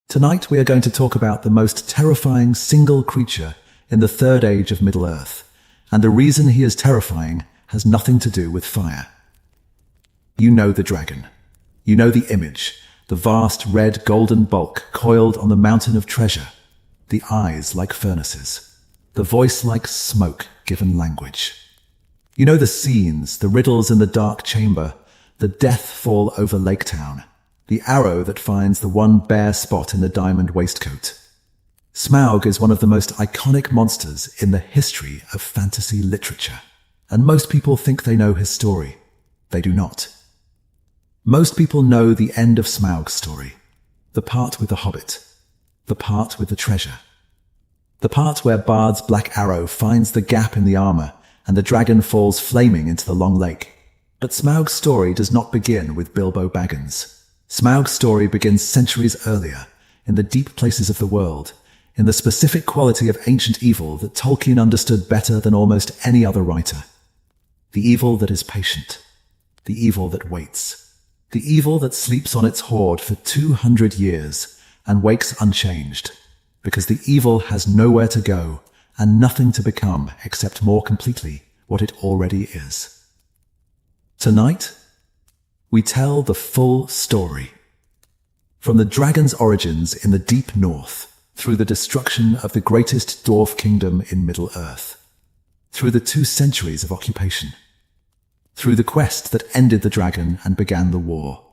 Tonight we are going to talk about the most terrifying single creature in the Third Age of Middle-earth, and the reason he is terrifying has nothing to do with fire. You know the dragon. You know the image, the vast red golden bulk coiled on the mountain of treasure, the eyes like furnaces, the voice like smoke given language. You know the scenes, the riddles in the dark chamber, the death fall over Lake Town, the arrow that finds the one bare spot in the diamond waistcoat. Smaug is one of the most iconic monsters in the history of fantasy literature, and most people think they know his story. They do not. Most people know the end of Smaug's story, the part with the Hobbit, the part with the treasure, the part where Bard's black arrow finds the gap in the armor and the dragon falls flaming into the long lake. But Smaug's story does not begin with Bilbo Baggins. Smaug's story begins centuries earlier, in the deep places of the world, in the specific quality of ancient evil that Tolkien understood better than almost any other writer. The evil that is patient, the evil that waits, the evil that sleeps on its hoard for 200 years and wakes unchanged, because the evil has nowhere to go and nothing to become except more completely what it already is. Tonight, we tell the full story. From the dragon's origins in the deep north, through the destruction of the greatest dwarf kingdom in Middle-earth, through the 2 centuries of occupation, through the quest that ended the dragon and began the war.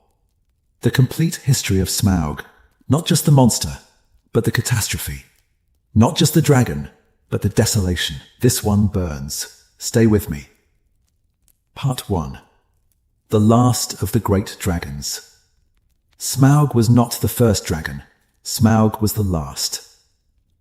The complete history of Smaug, not just the monster, but the catastrophe. Not just the dragon, but the desolation. This one burns. Stay with me. Part 1. The last of the great dragons. Smaug was not the first dragon. Smaug was the last.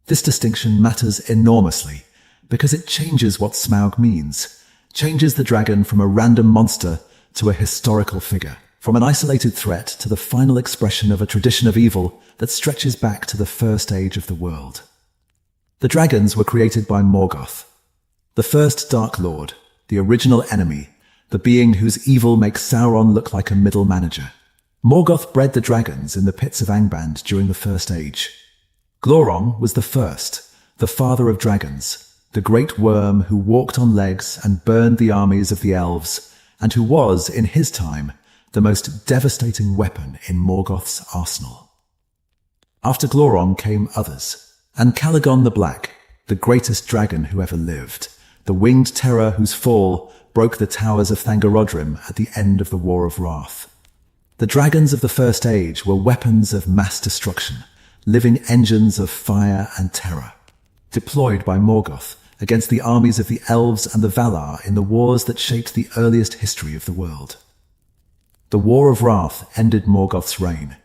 This distinction matters enormously because it changes what Smaug means, changes the dragon from a random monster to a historical figure, from an isolated threat to the final expression of a tradition of evil that stretches back to the first age of the world. The dragons were created by Morgoth, the first Dark Lord, the original enemy, the being whose evil makes Sauron look like a middle manager. Morgoth bred the dragons in the pits of Angband during the First Age. Glorong was the first, the father of dragons, the great worm who walked on legs and burned the armies of the elves, and who was, in his time, the most devastating weapon in Morgoth's arsenal. After Glorong came others, and Calagon the Black, the greatest dragon who ever lived, the winged terror whose fall broke the towers of Thangorodrim at the end of the War of Wrath. The dragons of the First Age were weapons of mass destruction, living engines of fire and terror, deployed by Morgoth against the armies of the Elves and the Valar in the wars that shaped the earliest history of the world. The War of Wrath ended Morgoth's reign.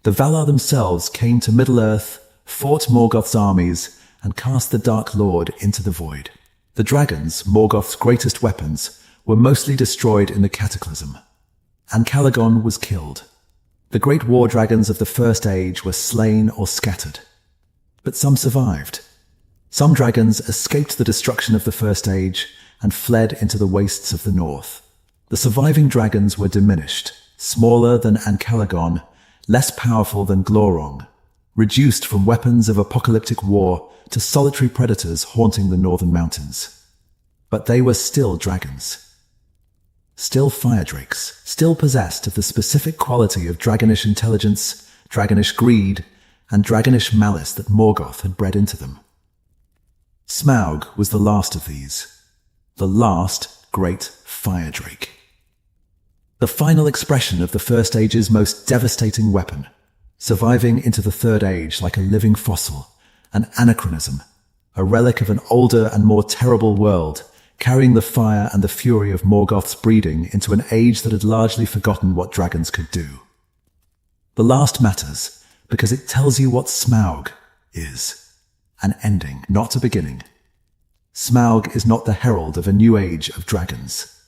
The Valar themselves came to Middle-earth, fought Morgoth's armies, and cast the Dark Lord into the void. The dragons, Morgoth's greatest weapons, were mostly destroyed in the Cataclysm, and Calagon was killed. The great war dragons of the First Age were slain or scattered. But some survived. Some dragons escaped the destruction of the First Age and fled into the wastes of the north. The surviving dragons were diminished, smaller than Ancalagon, less powerful than Glorong, reduced from weapons of apocalyptic war to solitary predators haunting the northern mountains. But they were still dragons. Still fire drakes, still possessed of the specific quality of dragonish intelligence, dragonish greed, and dragonish malice that Morgoth had bred into them. Smaug was the last of these, the last great fire drake. The final expression of the First Age's most devastating weapon, surviving into the Third Age like a living fossil, an anachronism, a relic of an older and more terrible world, carrying the fire and the fury of Morgoth's breeding into an age that had largely forgotten what dragons could do. The last matters because it tells you what Smaug is. An ending, not a beginning. Smaug is not the herald of a new age of dragons.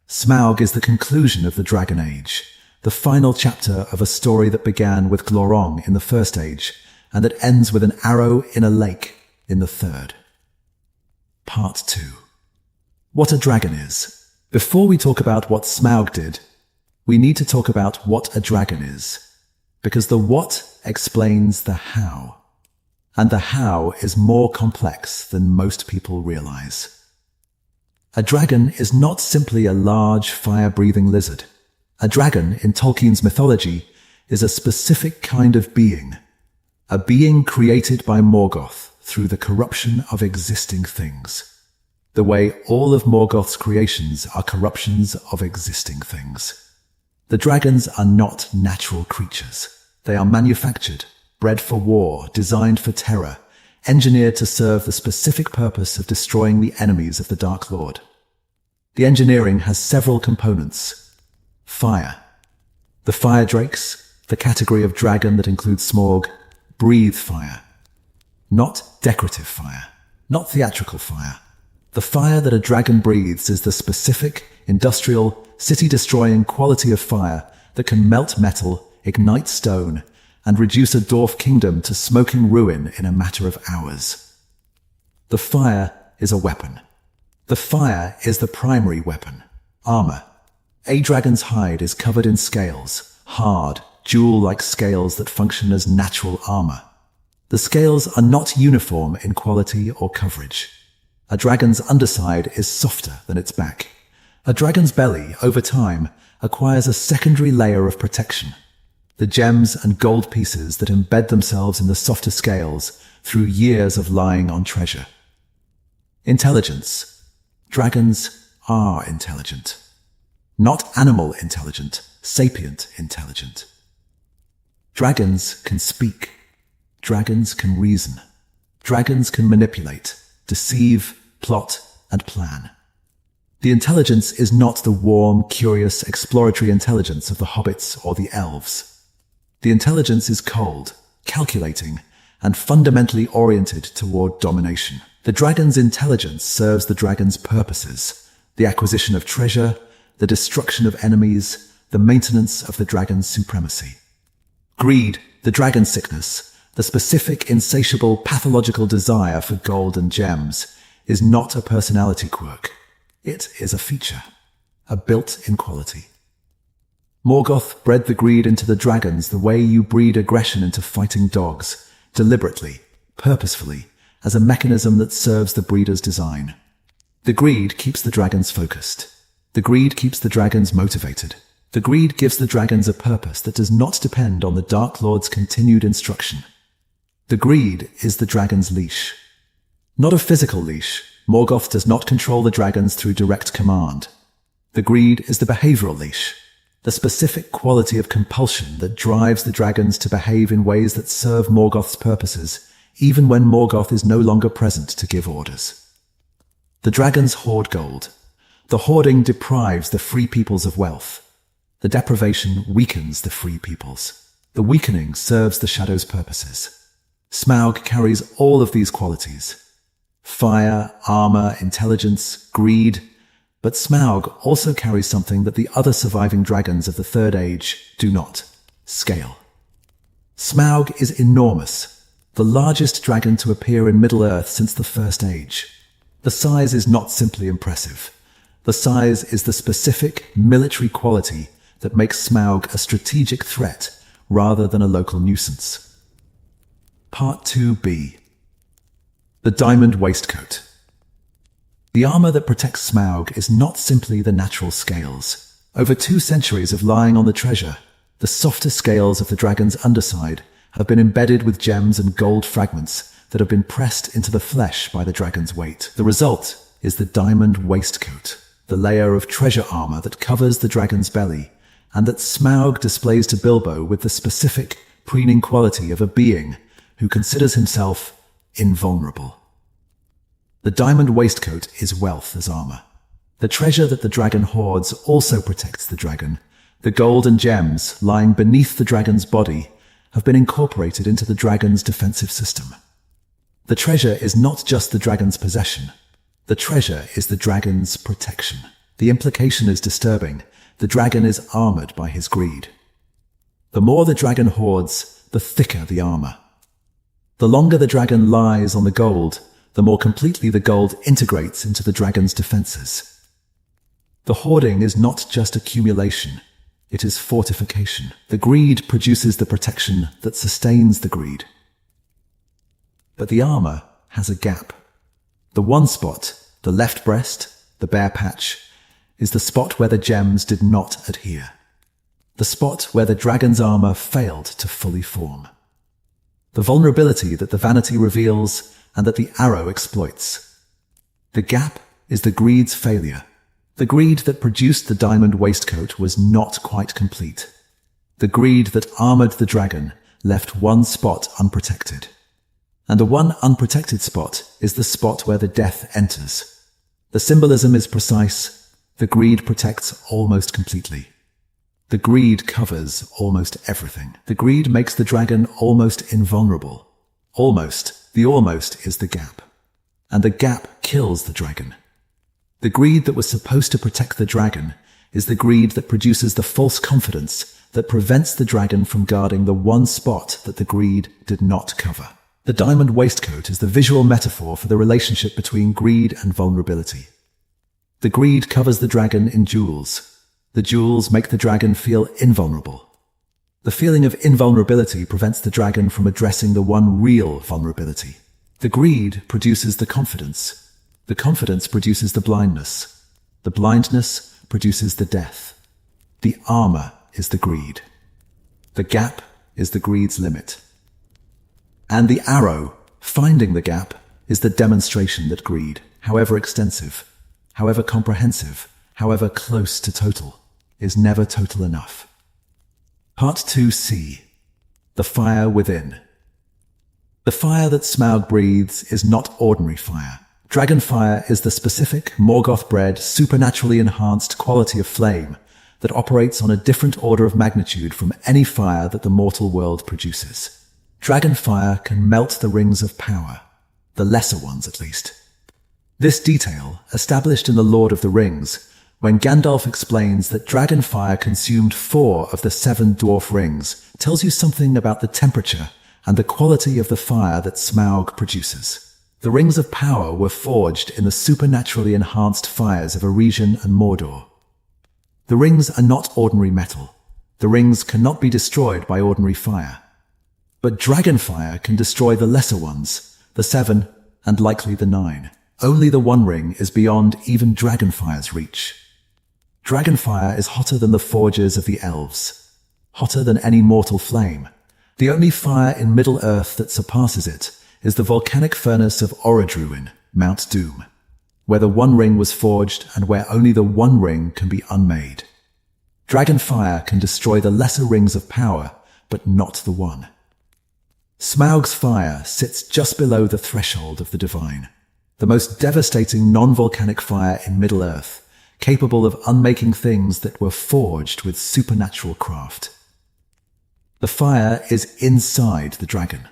Smaug is the conclusion of the Dragon Age, the final chapter of a story that began with Glorong in the First Age, and that ends with an arrow in a lake in the Third. Part 2. What a dragon is. Before we talk about what Smaug did, we need to talk about what a dragon is. Because the what explains the how. And the how is more complex than most people realize. A dragon is not simply a large, fire-breathing lizard. A dragon, in Tolkien's mythology, is a specific kind of being. A being created by Morgoth through the corruption of existing things. The way all of Morgoth's creations are corruptions of existing things. The dragons are not natural creatures. They are manufactured, bred for war, designed for terror, engineered to serve the specific purpose of destroying the enemies of the Dark Lord. The engineering has several components. Fire. The fire drakes, the category of dragon that includes Smaug, breathe fire. Not decorative fire, not theatrical fire. The fire that a dragon breathes is the specific, industrial, city-destroying quality of fire that can melt metal, ignite stone, and reduce a dwarf kingdom to smoking ruin in a matter of hours. The fire is a weapon. The fire is the primary weapon. Armor. A dragon's hide is covered in scales, hard, jewel-like scales that function as natural armor. The scales are not uniform in quality or coverage. A dragon's underside is softer than its back. A dragon's belly, over time, acquires a secondary layer of protection. The gems and gold pieces that embed themselves in the softer scales through years of lying on treasure. Intelligence. Dragons are intelligent. Not animal intelligent, sapient intelligent. Dragons can speak. Dragons can reason. Dragons can manipulate, deceive, plot, and plan. The intelligence is not the warm, curious, exploratory intelligence of the hobbits or the elves. The intelligence is cold, calculating, and fundamentally oriented toward domination. The dragon's intelligence serves the dragon's purposes: the acquisition of treasure, the destruction of enemies, the maintenance of the dragon's supremacy. Greed, the dragon sickness, the specific, insatiable, pathological desire for gold and gems, is not a personality quirk. It is a feature, a built-in quality. Morgoth bred the greed into the dragons the way you breed aggression into fighting dogs, deliberately, purposefully, as a mechanism that serves the breeder's design. The greed keeps the dragons focused. The greed keeps the dragons motivated. The greed gives the dragons a purpose that does not depend on the Dark Lord's continued instruction. The greed is the dragon's leash. Not a physical leash. Morgoth does not control the dragons through direct command. The greed is the behavioral leash, the specific quality of compulsion that drives the dragons to behave in ways that serve Morgoth's purposes, even when Morgoth is no longer present to give orders. The dragons hoard gold. The hoarding deprives the free peoples of wealth. The deprivation weakens the free peoples. The weakening serves the Shadow's purposes. Smaug carries all of these qualities: fire, armor, intelligence, greed. But Smaug also carries something that the other surviving dragons of the Third Age do not: scale. Smaug is enormous, the largest dragon to appear in Middle-earth since the First Age. The size is not simply impressive. The size is the specific military quality that makes Smaug a strategic threat rather than a local nuisance. Part 2b. The Diamond Waistcoat. The armor that protects Smaug is not simply the natural scales. Over 2 centuries of lying on the treasure, the softer scales of the dragon's underside have been embedded with gems and gold fragments that have been pressed into the flesh by the dragon's weight. The result is the Diamond Waistcoat, the layer of treasure armor that covers the dragon's belly, and that Smaug displays to Bilbo with the specific, preening quality of a being who considers himself invulnerable. The Diamond Waistcoat is wealth as armor. The treasure that the dragon hoards also protects the dragon. The gold and gems lying beneath the dragon's body have been incorporated into the dragon's defensive system. The treasure is not just the dragon's possession. The treasure is the dragon's protection. The implication is disturbing. The dragon is armored by his greed. The more the dragon hoards, the thicker the armor. The longer the dragon lies on the gold, the more completely the gold integrates into the dragon's defenses. The hoarding is not just accumulation. It is fortification. The greed produces the protection that sustains the greed. But the armor has a gap. The one spot, the left breast, the bare patch, is the spot where the gems did not adhere. The spot where the dragon's armor failed to fully form. The vulnerability that the vanity reveals and that the arrow exploits. The gap is the greed's failure. The greed that produced the diamond waistcoat was not quite complete. The greed that armored the dragon left one spot unprotected. And the one unprotected spot is the spot where the death enters. The symbolism is precise. The greed protects almost completely. The greed covers almost everything. The greed makes the dragon almost invulnerable. Almost. The almost is the gap. And the gap kills the dragon. The greed that was supposed to protect the dragon is the greed that produces the false confidence that prevents the dragon from guarding the one spot that the greed did not cover. The diamond waistcoat is the visual metaphor for the relationship between greed and vulnerability. The greed covers the dragon in jewels. The jewels make the dragon feel invulnerable. The feeling of invulnerability prevents the dragon from addressing the one real vulnerability. The greed produces the confidence. The confidence produces the blindness. The blindness produces the death. The armor is the greed. The gap is the greed's limit. And the arrow, finding the gap, is the demonstration that greed, however extensive, however comprehensive, however close to total, is never total enough. Part 2c. The fire within. The fire that Smaug breathes is not ordinary fire. Dragon fire is the specific, Morgoth-bred, supernaturally enhanced quality of flame that operates on a different order of magnitude from any fire that the mortal world produces. Dragon fire can melt the rings of power, the lesser ones at least. This detail, established in The Lord of the Rings, when Gandalf explains that dragon fire consumed 4 of the 7 dwarf rings, tells you something about the temperature and the quality of the fire that Smaug produces. The rings of power were forged in the supernaturally enhanced fires of Erebor and Mordor. The rings are not ordinary metal. The rings cannot be destroyed by ordinary fire. But dragon fire can destroy the lesser ones, the 7, and likely the 9. Only the One Ring is beyond even dragon fire's reach. Dragon fire is hotter than the forges of the elves, hotter than any mortal flame. The only fire in Middle-earth that surpasses it is the volcanic furnace of Orodruin, Mount Doom, where the One Ring was forged and where only the One Ring can be unmade. Dragon fire can destroy the lesser rings of power, but not the one. Smaug's fire sits just below the threshold of the divine, the most devastating non-volcanic fire in Middle-earth, capable of unmaking things that were forged with supernatural craft. The fire is inside the dragon.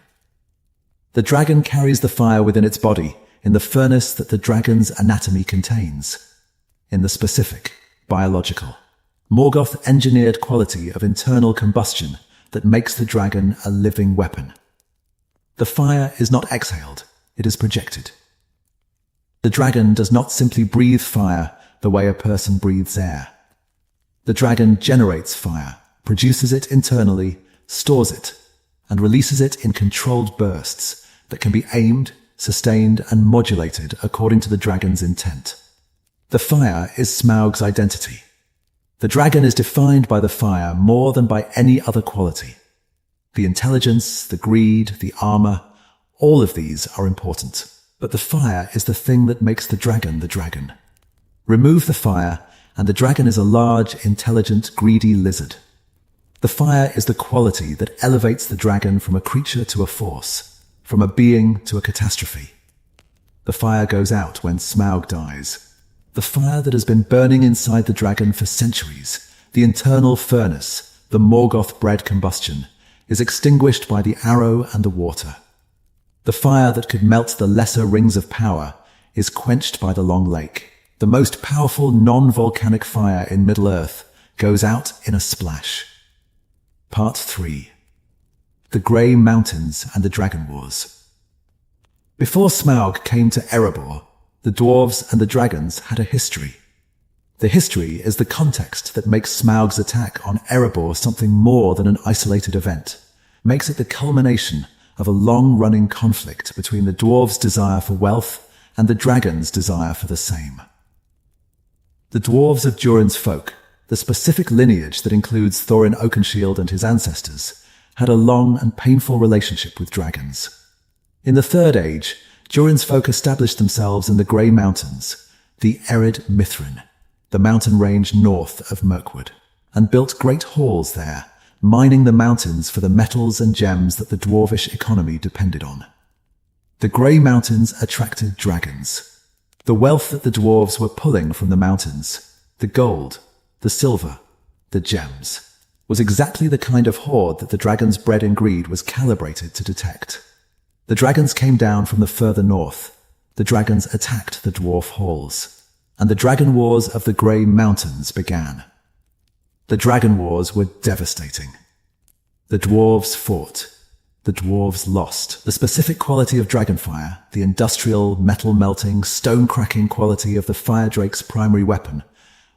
The dragon carries the fire within its body, in the furnace that the dragon's anatomy contains, in the specific, biological, Morgoth-engineered quality of internal combustion that makes the dragon a living weapon. The fire is not exhaled, it is projected. The dragon does not simply breathe fire the way a person breathes air. The dragon generates fire, produces it internally, stores it, and releases it in controlled bursts that can be aimed, sustained, and modulated according to the dragon's intent. The fire is Smaug's identity. The dragon is defined by the fire more than by any other quality. The intelligence, the greed, the armor, all of these are important. But the fire is the thing that makes the dragon. Remove the fire, and the dragon is a large, intelligent, greedy lizard. The fire is the quality that elevates the dragon from a creature to a force, from a being to a catastrophe. The fire goes out when Smaug dies. The fire that has been burning inside the dragon for centuries, the internal furnace, the Morgoth-bred combustion, is extinguished by the arrow and the water. The fire that could melt the lesser rings of power is quenched by the Long Lake. The most powerful non-volcanic fire in Middle-earth goes out in a splash. Part 3. The Grey Mountains and the Dragon Wars. Before Smaug came to Erebor, the dwarves and the dragons had a history. The history is the context that makes Smaug's attack on Erebor something more than an isolated event, makes it the culmination of a long-running conflict between the dwarves' desire for wealth and the dragon's desire for the same. The dwarves of Durin's folk, the specific lineage that includes Thorin Oakenshield and his ancestors, had a long and painful relationship with dragons. In the Third Age, Durin's folk established themselves in the Grey Mountains, the Ered Mithrin, the mountain range north of Mirkwood, and built great halls there, mining the mountains for the metals and gems that the dwarvish economy depended on. The Grey Mountains attracted dragons. The wealth that the dwarves were pulling from the mountains, the gold, the silver, the gems, was exactly the kind of hoard that the dragon's bread and greed was calibrated to detect. The dragons came down from the further north. The dragons attacked the dwarf halls. And the dragon wars of the Grey Mountains began. The dragon wars were devastating. The dwarves fought. The dwarves lost. The specific quality of dragonfire, the industrial, metal-melting, stone-cracking quality of the fire drake's primary weapon,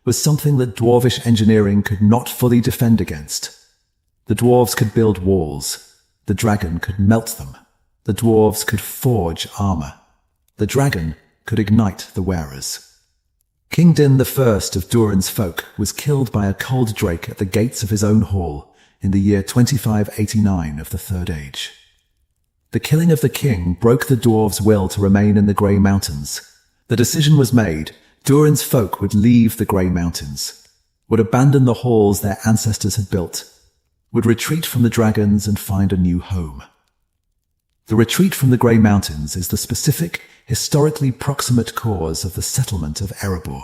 was something that dwarvish engineering could not fully defend against. The dwarves could build walls. The dragon could melt them. The dwarves could forge armor. The dragon could ignite the wearers. King Din I of Durin's folk was killed by a cold drake at the gates of his own hall in the year 2589 of the Third Age. The killing of the king broke the dwarves' will to remain in the Grey Mountains. The decision was made: Durin's folk would leave the Grey Mountains, would abandon the halls their ancestors had built, would retreat from the dragons and find a new home. The retreat from the Grey Mountains is the specific, historically proximate cause of the settlement of Erebor.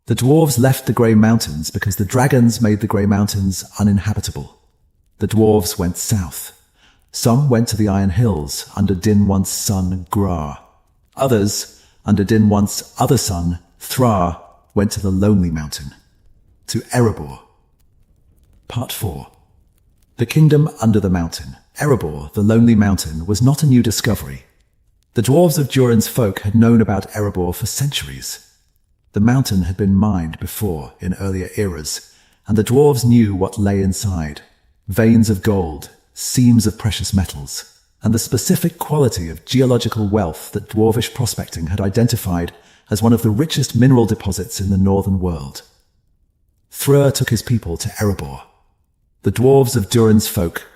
The dwarves left the Grey Mountains because the dragons made the Grey Mountains uninhabitable. The dwarves went south. Some went to the Iron Hills under Din Once's son, Grar. Others, under Din Once's other son, Thrar, went to the Lonely Mountain, to Erebor. Part 4. The Kingdom Under the Mountain. Erebor, the Lonely Mountain, was not a new discovery. The dwarves of Durin's folk had known about Erebor for centuries. The mountain had been mined before, in earlier eras, and the dwarves knew what lay inside: veins of gold, seams of precious metals, and the specific quality of geological wealth that dwarvish prospecting had identified as one of the richest mineral deposits in the northern world. Thrur took his people to Erebor. The dwarves of Durin's folk,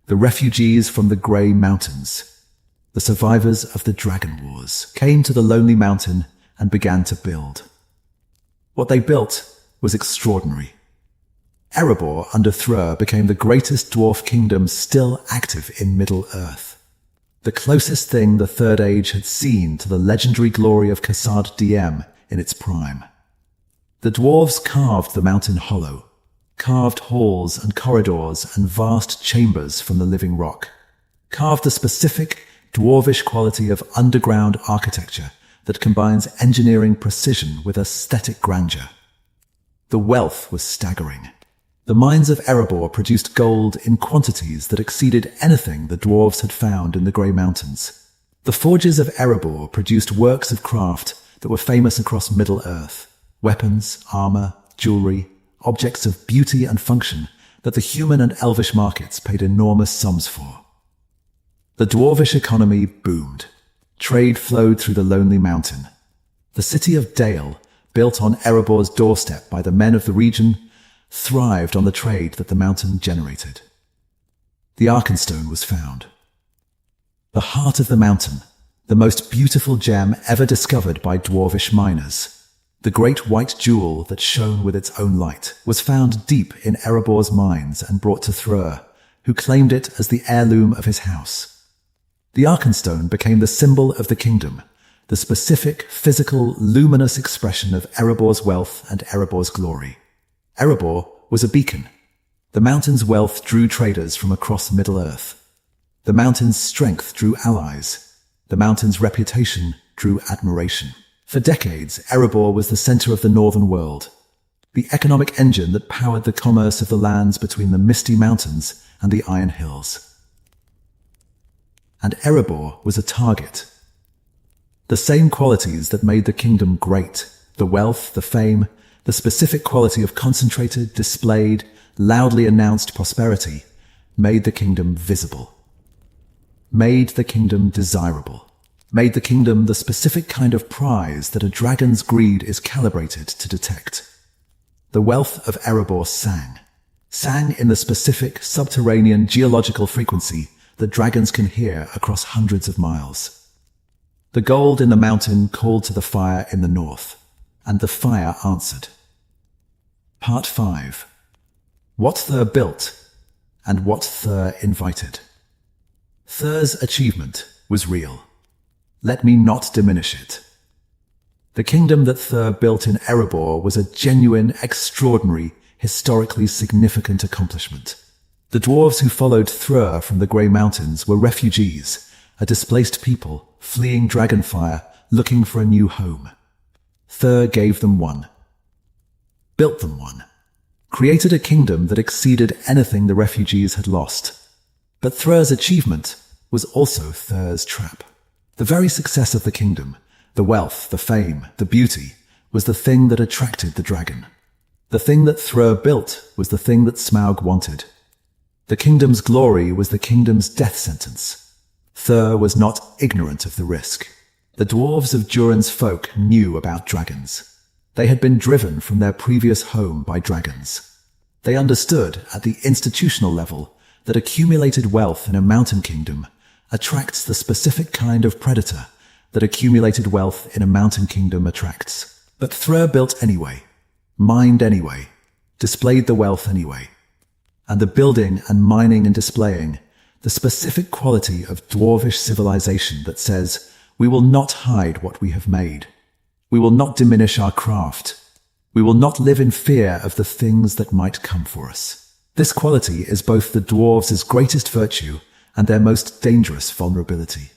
the refugees from the Grey Mountains, the survivors of the Dragon Wars, came to the Lonely Mountain and began to build. What they built was extraordinary. Erebor under Thrur became the greatest dwarf kingdom still active in Middle-earth. The closest thing the Third Age had seen to the legendary glory of Cassard Diem in its prime. The dwarves carved the mountain hollow, carved halls and corridors and vast chambers from the living rock, carved the specific dwarvish quality of underground architecture that combines engineering precision with aesthetic grandeur. The wealth was staggering. The mines of Erebor produced gold in quantities that exceeded anything the dwarves had found in the Grey Mountains. The forges of Erebor produced works of craft that were famous across Middle-earth: weapons, armor, jewelry, objects of beauty and function that the human and elvish markets paid enormous sums for. The dwarvish economy boomed. Trade flowed through the Lonely Mountain. The city of Dale, built on Erebor's doorstep by the men of the region, thrived on the trade that the mountain generated. The Arkenstone was found. The heart of the mountain, the most beautiful gem ever discovered by dwarvish miners. The great white jewel that shone with its own light was found deep in Erebor's mines and brought to Thrur, who claimed it as the heirloom of his house. The Arkenstone became the symbol of the kingdom, the specific, physical, luminous expression of Erebor's wealth and Erebor's glory. Erebor was a beacon. The mountain's wealth drew traders from across Middle-earth. The mountain's strength drew allies. The mountain's reputation drew admiration. For decades, Erebor was the center of the northern world, the economic engine that powered the commerce of the lands between the Misty Mountains and the Iron Hills. And Erebor was a target. The same qualities that made the kingdom great, the wealth, the fame, the specific quality of concentrated, displayed, loudly announced prosperity, made the kingdom visible, made the kingdom desirable, made the kingdom the specific kind of prize that a dragon's greed is calibrated to detect. The wealth of Erebor sang in the specific subterranean geological frequency that dragons can hear across hundreds of miles. The gold in the mountain called to the fire in the north, and the fire answered. Part 5. What Thur built, and what Thur invited. Thur's achievement was real. Let me not diminish it. The kingdom that Thur built in Erebor was a genuine, extraordinary, historically significant accomplishment. The dwarves who followed Thur from the Grey Mountains were refugees, a displaced people, fleeing dragonfire, looking for a new home. Thur gave them one. Built them one. Created a kingdom that exceeded anything the refugees had lost. But Thur's achievement was also Thur's trap. The very success of the kingdom, the wealth, the fame, the beauty, was the thing that attracted the dragon. The thing that Thur built was the thing that Smaug wanted. The kingdom's glory was the kingdom's death sentence. Thur was not ignorant of the risk. The dwarves of Durin's folk knew about dragons. They had been driven from their previous home by dragons. They understood, at the institutional level, that accumulated wealth in a mountain kingdom attracts the specific kind of predator that accumulated wealth in a mountain kingdom attracts. But Thur built anyway, mined anyway, displayed the wealth anyway. And the building and mining and displaying, the specific quality of dwarvish civilization that says, we will not hide what we have made. We will not diminish our craft. We will not live in fear of the things that might come for us. This quality is both the dwarves' greatest virtue and their most dangerous vulnerability.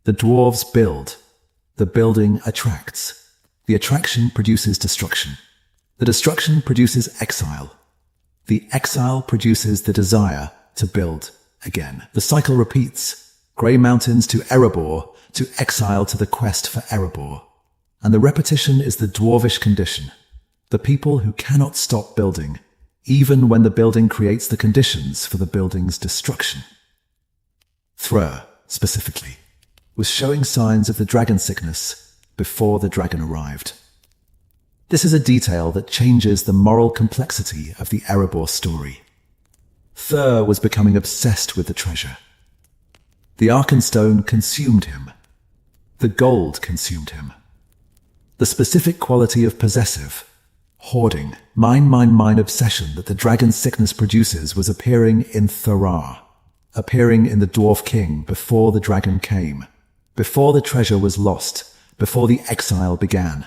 The dwarves build. The building attracts. The attraction produces destruction. The destruction produces exile. The exile produces the desire to build again. The cycle repeats. Grey Mountains to Erebor, to exile to the quest for Erebor. And the repetition is the dwarvish condition. The people who cannot stop building, even when the building creates the conditions for the building's destruction. Thur, specifically, was showing signs of the dragon sickness before the dragon arrived. This is a detail that changes the moral complexity of the Erebor story. Thur was becoming obsessed with the treasure. The Arkenstone consumed him. The gold consumed him. The specific quality of possessive, hoarding, mine obsession that the dragon sickness produces was appearing in Thur, appearing in the Dwarf King before the dragon came, before the treasure was lost, before the exile began.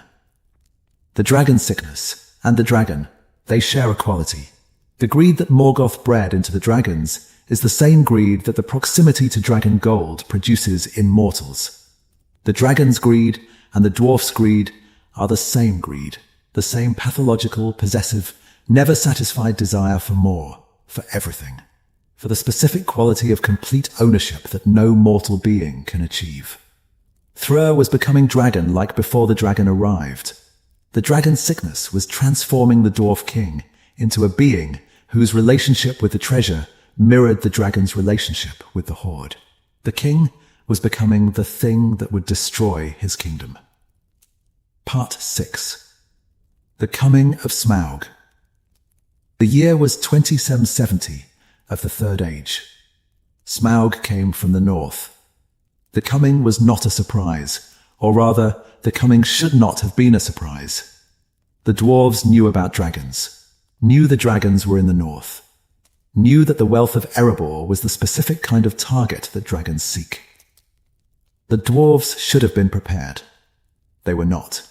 The dragon sickness and the dragon, they share a quality. The greed that Morgoth bred into the dragons is the same greed that the proximity to dragon gold produces in mortals. The dragon's greed and the dwarf's greed are the same greed, the same pathological, possessive, never satisfied desire for more, for everything, for the specific quality of complete ownership that no mortal being can achieve. Thur was becoming dragon like before the dragon arrived. The dragon's sickness was transforming the Dwarf King into a being whose relationship with the treasure mirrored the dragon's relationship with the hoard. The king was becoming the thing that would destroy his kingdom. Part 6. The Coming of Smaug. The year was 2770 of the Third Age. Smaug came from the north. The coming was not a surprise, or rather, the coming should not have been a surprise. The dwarves knew about dragons, knew the dragons were in the north, knew that the wealth of Erebor was the specific kind of target that dragons seek. The dwarves should have been prepared. They were not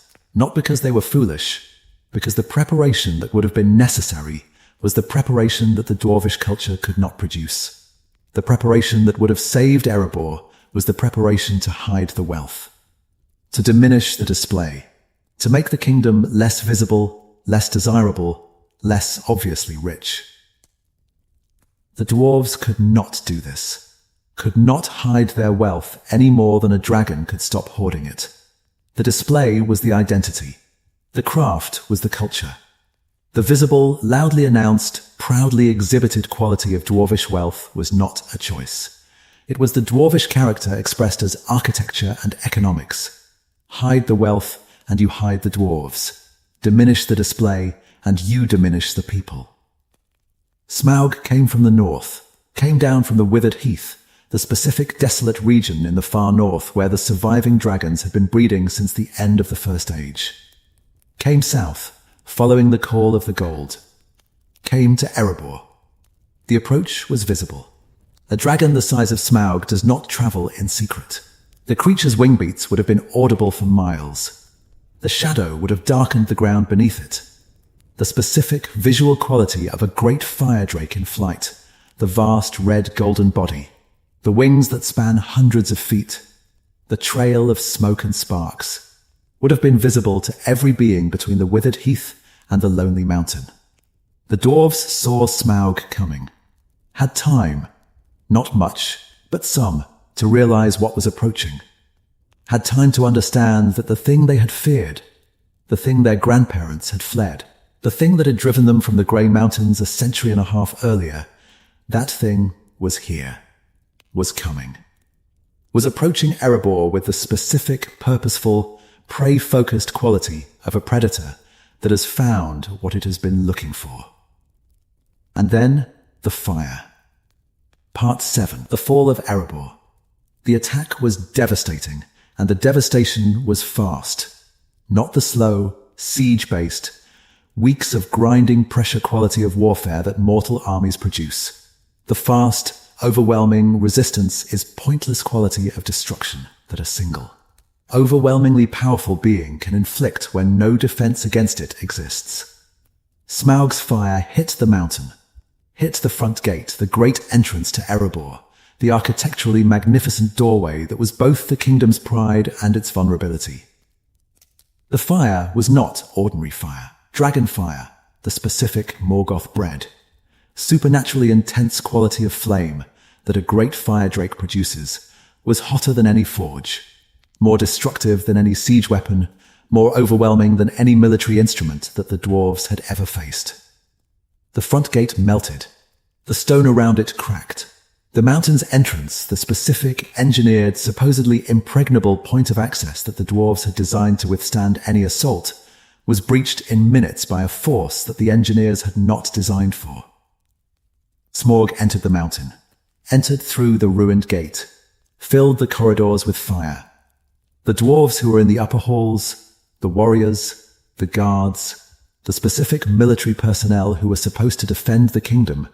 because they were foolish, because the preparation that would have been necessary was the preparation that the dwarvish culture could not produce. The preparation that would have saved Erebor was the preparation to hide the wealth, to diminish the display, to make the kingdom less visible, less desirable, less obviously rich. The dwarves could not do this, could not hide their wealth any more than a dragon could stop hoarding it. The display was the identity. The craft was the culture. The visible, loudly announced, proudly exhibited quality of dwarvish wealth was not a choice. It was the dwarvish character expressed as architecture and economics. Hide the wealth, and you hide the dwarves. Diminish the display, and you diminish the people. Smaug came from the north, came down from the withered heath, the specific desolate region in the far north where the surviving dragons had been breeding since the end of the First Age. Came south, following the call of the gold. Came to Erebor. The approach was visible. A dragon the size of Smaug does not travel in secret. The creature's wing beats would have been audible for miles. The shadow would have darkened the ground beneath it. The specific visual quality of a great fire drake in flight, the vast red golden body, the wings that span hundreds of feet, the trail of smoke and sparks, would have been visible to every being between the withered heath and the lonely mountain. The dwarves saw Smaug coming, had time, not much, but some, to realize what was approaching, had time to understand that the thing they had feared, the thing their grandparents had fled, the thing that had driven them from the Grey Mountains a century and a half earlier, that thing was here, was coming, was approaching Erebor with the specific, purposeful, prey-focused quality of a predator that has found what it has been looking for. And then, the fire. Part 7. The Fall of Erebor. The attack was devastating, and the devastation was fast. Not the slow, siege-based, weeks of grinding pressure quality of warfare that mortal armies produce. The fast, overwhelming resistance is pointless quality of destruction that a single, overwhelmingly powerful being can inflict when no defense against it exists. Smaug's fire hit the mountain, hit the front gate, the great entrance to Erebor, the architecturally magnificent doorway that was both the kingdom's pride and its vulnerability. The fire was not ordinary fire. Dragon fire, the specific Morgoth bred, supernaturally intense quality of flame that a great fire drake produces, was hotter than any forge, more destructive than any siege weapon, more overwhelming than any military instrument that the dwarves had ever faced. The front gate melted. The stone around it cracked. The mountain's entrance, the specific, engineered, supposedly impregnable point of access that the dwarves had designed to withstand any assault, was breached in minutes by a force that the engineers had not designed for. Smaug entered the mountain, entered through the ruined gate, filled the corridors with fire. The dwarves who were in the upper halls, the warriors, the guards, the specific military personnel who were supposed to defend the kingdom,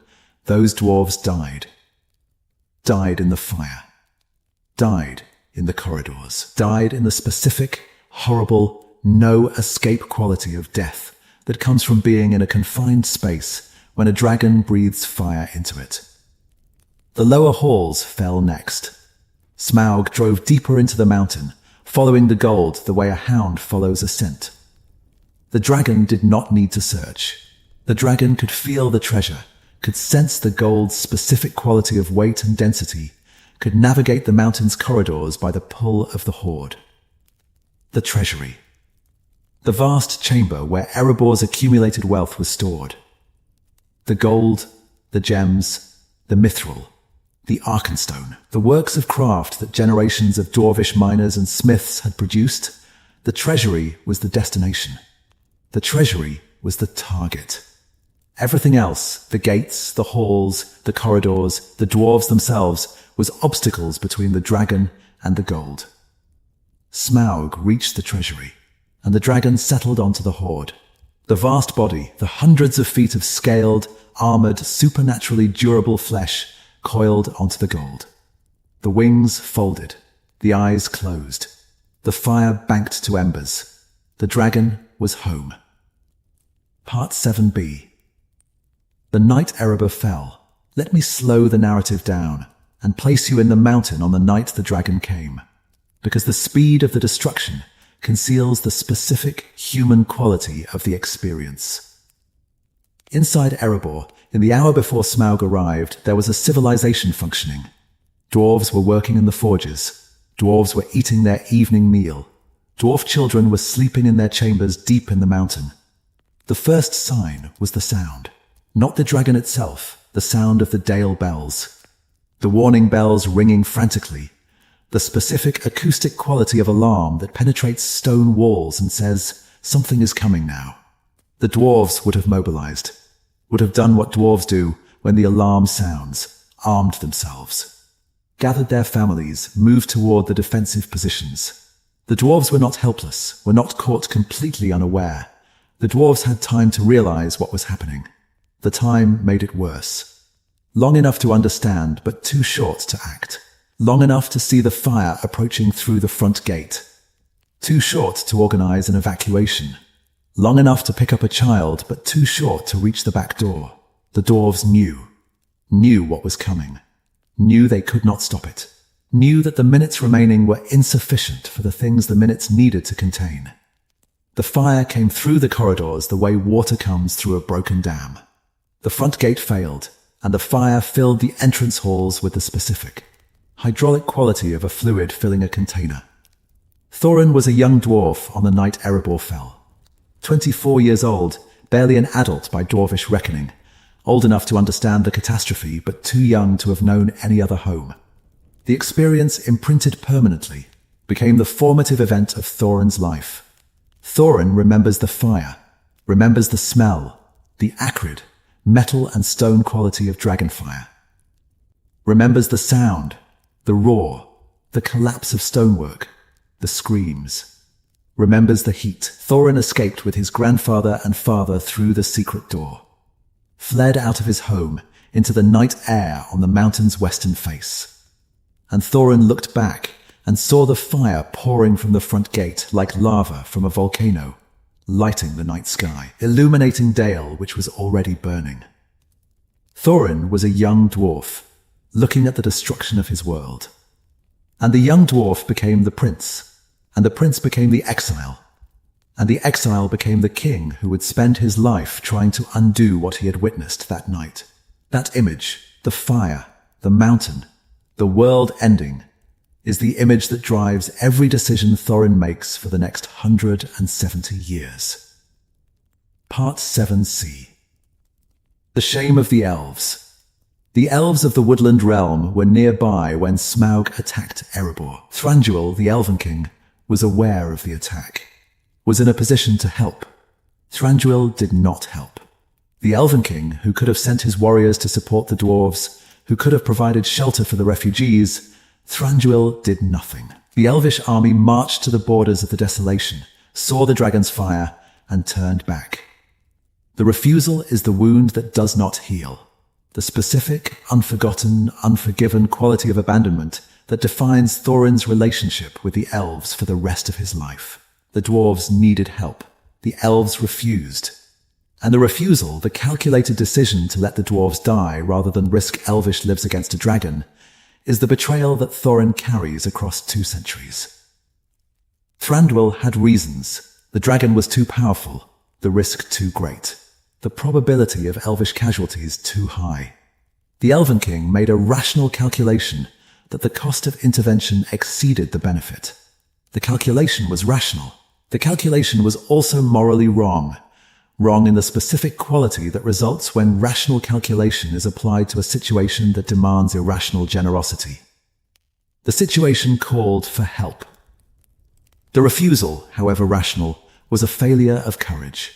those dwarves died. Died in the fire. Died in the corridors. Died in the specific, horrible, no escape quality of death that comes from being in a confined space when a dragon breathes fire into it. The lower halls fell next. Smaug drove deeper into the mountain, following the gold the way a hound follows a scent. The dragon did not need to search. The dragon could feel the treasure, could sense the gold's specific quality of weight and density, could navigate the mountain's corridors by the pull of the hoard. The treasury. The vast chamber where Erebor's accumulated wealth was stored. The gold, the gems, the mithril, the arkenstone, the works of craft that generations of dwarvish miners and smiths had produced. The treasury was the destination. The treasury was the target. Everything else, the gates, the halls, the corridors, the dwarves themselves, was obstacles between the dragon and the gold. Smaug reached the treasury, and the dragon settled onto the hoard. The vast body, the hundreds of feet of scaled, armored, supernaturally durable flesh coiled onto the gold. The wings folded, the eyes closed. The fire banked to embers. The dragon was home. Part 7b. The night Erebor fell. Let me slow the narrative down and place you in the mountain on the night the dragon came, because the speed of the destruction conceals the specific human quality of the experience. Inside Erebor, in the hour before Smaug arrived, there was a civilization functioning. Dwarves were working in the forges. Dwarves were eating their evening meal. Dwarf children were sleeping in their chambers deep in the mountain. The first sign was the sound. Not the dragon itself, the sound of the dale bells. The warning bells ringing frantically. The specific acoustic quality of alarm that penetrates stone walls and says, something is coming now. The dwarves would have mobilized, would have done what dwarves do when the alarm sounds, armed themselves, gathered their families, moved toward the defensive positions. The dwarves were not helpless, were not caught completely unaware. The dwarves had time to realize what was happening. The time made it worse. Long enough to understand, but too short to act. Long enough to see the fire approaching through the front gate. Too short to organize an evacuation. Long enough to pick up a child, but too short to reach the back door. The dwarves knew what was coming. Knew they could not stop it. Knew that the minutes remaining were insufficient for the things the minutes needed to contain. The fire came through the corridors the way water comes through a broken dam. The front gate failed, and the fire filled the entrance halls with the specific, hydraulic quality of a fluid filling a container. Thorin was a young dwarf on the night Erebor fell. 24 years old, barely an adult by dwarvish reckoning, old enough to understand the catastrophe but too young to have known any other home. The experience imprinted permanently, became the formative event of Thorin's life. Thorin remembers the fire, remembers the smell, the acrid, metal and stone quality of dragonfire. Remembers the sound, the roar, the collapse of stonework, the screams. Remembers the heat. Thorin escaped with his grandfather and father through the secret door. Fled out of his home into the night air on the mountain's western face. And Thorin looked back and saw the fire pouring from the front gate like lava from a volcano, lighting the night sky, illuminating Dale, which was already burning. Thorin was a young dwarf, looking at the destruction of his world. And the young dwarf became the prince, and the prince became the exile, and the exile became the king who would spend his life trying to undo what he had witnessed that night. That image, the fire, the mountain, the world ending, is the image that drives every decision Thorin makes for the next 170 years. Part 7c. The Shame of the Elves. The elves of the woodland realm were nearby when Smaug attacked Erebor. Thranduil, the Elven King, was aware of the attack, was in a position to help. Thranduil did not help. The Elven King, who could have sent his warriors to support the dwarves, who could have provided shelter for the refugees, Thranduil did nothing. The elvish army marched to the borders of the desolation, saw the dragon's fire, and turned back. The refusal is the wound that does not heal. The specific, unforgotten, unforgiven quality of abandonment that defines Thorin's relationship with the elves for the rest of his life. The dwarves needed help. The elves refused. And the refusal, the calculated decision to let the dwarves die rather than risk elvish lives against a dragon, is the betrayal that Thorin carries across 2 centuries. Thranduil had reasons. The dragon was too powerful, the risk too great, the probability of elvish casualties too high. The Elven King made a rational calculation that the cost of intervention exceeded the benefit. The calculation was rational. The calculation was also morally wrong. Wrong in the specific quality that results when rational calculation is applied to a situation that demands irrational generosity. The situation called for help. The refusal, however rational, was a failure of courage.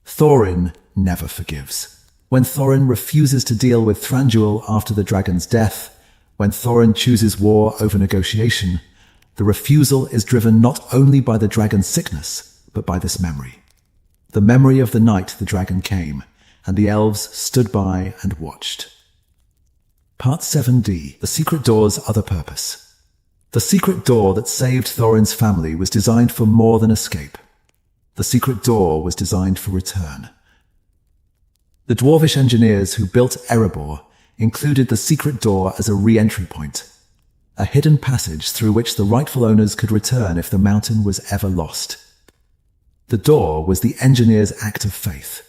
Thorin never forgives. When Thorin refuses to deal with Thranduil after the dragon's death, when Thorin chooses war over negotiation, the refusal is driven not only by the dragon's sickness, but by this memory. The memory of the night the dragon came, and the elves stood by and watched. Part 7d. The Secret Door's Other Purpose. The secret door that saved Thorin's family was designed for more than escape. The secret door was designed for return. The dwarvish engineers who built Erebor included the secret door as a re-entry point, a hidden passage through which the rightful owners could return if the mountain was ever lost. The door was the engineers' act of faith,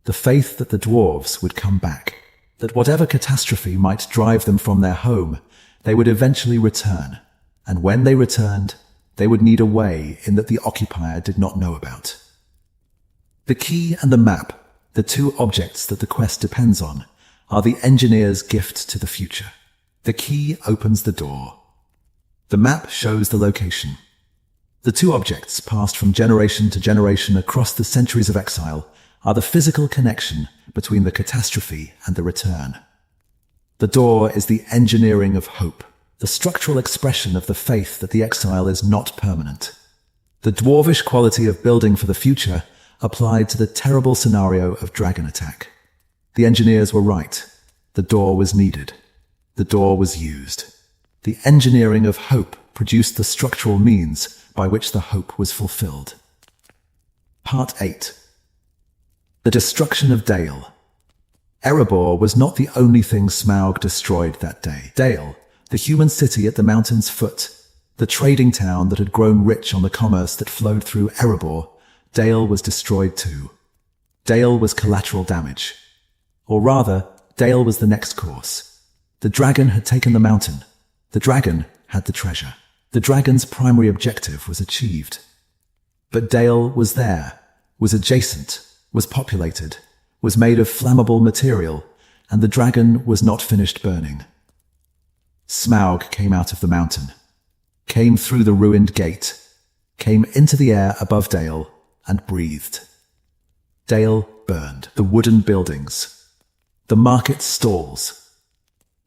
the faith that the dwarves would come back, that whatever catastrophe might drive them from their home, they would eventually return, and when they returned, They would need a way in that the occupier did not know about. The key and the map, the two objects that the quest depends on, are the engineer's gift to the future. The key opens the door. The map shows the location. The two objects, passed from generation to generation across the centuries of exile, are the physical connection between the catastrophe and the return. The door is the engineering of hope, the structural expression of the faith that the exile is not permanent. The dwarvish quality of building for the future applied to the terrible scenario of dragon attack. The engineers were right. The door was needed. The door was used. The engineering of hope produced the structural means by which the hope was fulfilled. Part 8. The destruction of Dale. Erebor was not the only thing Smaug destroyed that day. Dale, the human city at the mountain's foot, the trading town that had grown rich on the commerce that flowed through Erebor, Dale was destroyed too. Dale was collateral damage. Or rather, Dale was the next course. The dragon had taken the mountain. The dragon had the treasure. The dragon's primary objective was achieved. But Dale was there, was adjacent, was populated, was made of flammable material, and the dragon was not finished burning. Smaug came out of the mountain, came through the ruined gate, came into the air above Dale, and breathed. Dale burned. The wooden buildings, the market stalls,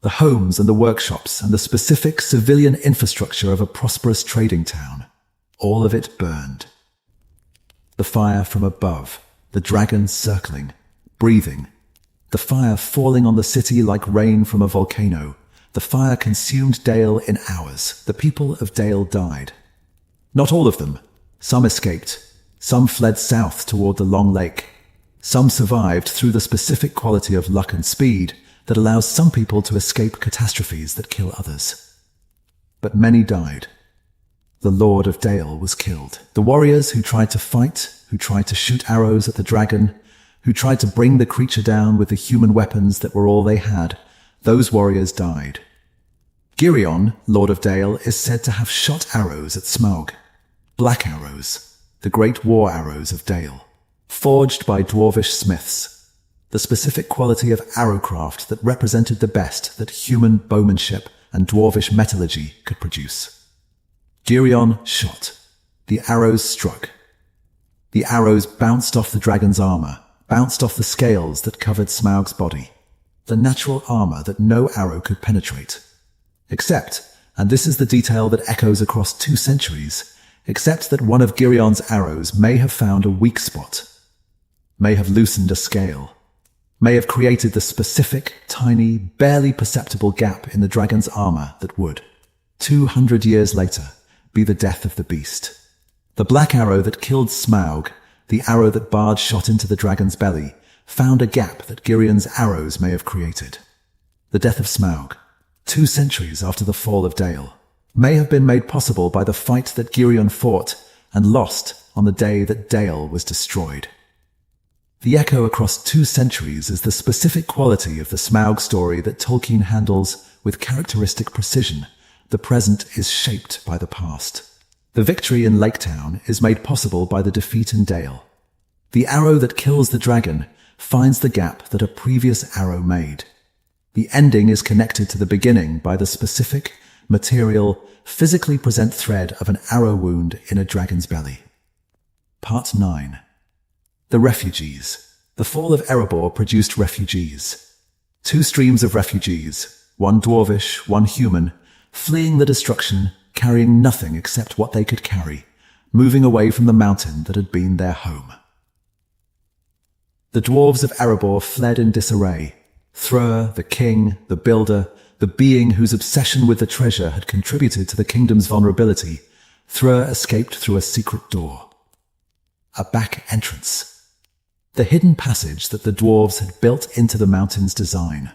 the homes and the workshops and the specific civilian infrastructure of a prosperous trading town. All of it burned. The fire from above, the dragon circling, breathing, the fire falling on the city like rain from a volcano. The fire consumed Dale in hours. The people of Dale died. Not all of them. Some escaped. Some fled south toward the Long Lake. Some survived through the specific quality of luck and speed that allows some people to escape catastrophes that kill others. But many died. The Lord of Dale was killed. The warriors who tried to fight, who tried to shoot arrows at the dragon, who tried to bring the creature down with the human weapons that were all they had, those warriors died. Girion, Lord of Dale, is said to have shot arrows at Smaug. Black arrows, the great war arrows of Dale, forged by dwarvish smiths, the specific quality of arrowcraft that represented the best that human bowmanship and dwarvish metallurgy could produce. Girion shot. The arrows struck. The arrows bounced off the dragon's armor, bounced off the scales that covered Smaug's body, the natural armor that no arrow could penetrate. Except, and this is the detail that echoes across 2 centuries, except that one of Girion's arrows may have found a weak spot, may have loosened a scale, may have created the specific, tiny, barely perceptible gap in the dragon's armor that would, 200 years later, be the death of the beast. The black arrow that killed Smaug, the arrow that Bard shot into the dragon's belly, found a gap that Girion's arrows may have created. The death of Smaug, 2 centuries after the fall of Dale, may have been made possible by the fight that Girion fought and lost on the day that Dale was destroyed. The echo across 2 centuries is the specific quality of the Smaug story that Tolkien handles with characteristic precision. The present is shaped by the past. The victory in Laketown is made possible by the defeat in Dale. The arrow that kills the dragon finds the gap that a previous arrow made. The ending is connected to the beginning by the specific, material, physically present thread of an arrow wound in a dragon's belly. Part 9. The refugees. The fall of Erebor produced refugees. 2 streams of refugees, one dwarvish, one human, fleeing the destruction, carrying nothing except what they could carry, moving away from the mountain that had been their home. The dwarves of Erebor fled in disarray. Thrur, the king, the builder, the being whose obsession with the treasure had contributed to the kingdom's vulnerability, Thrur escaped through a secret door. A back entrance. The hidden passage that the dwarves had built into the mountain's design.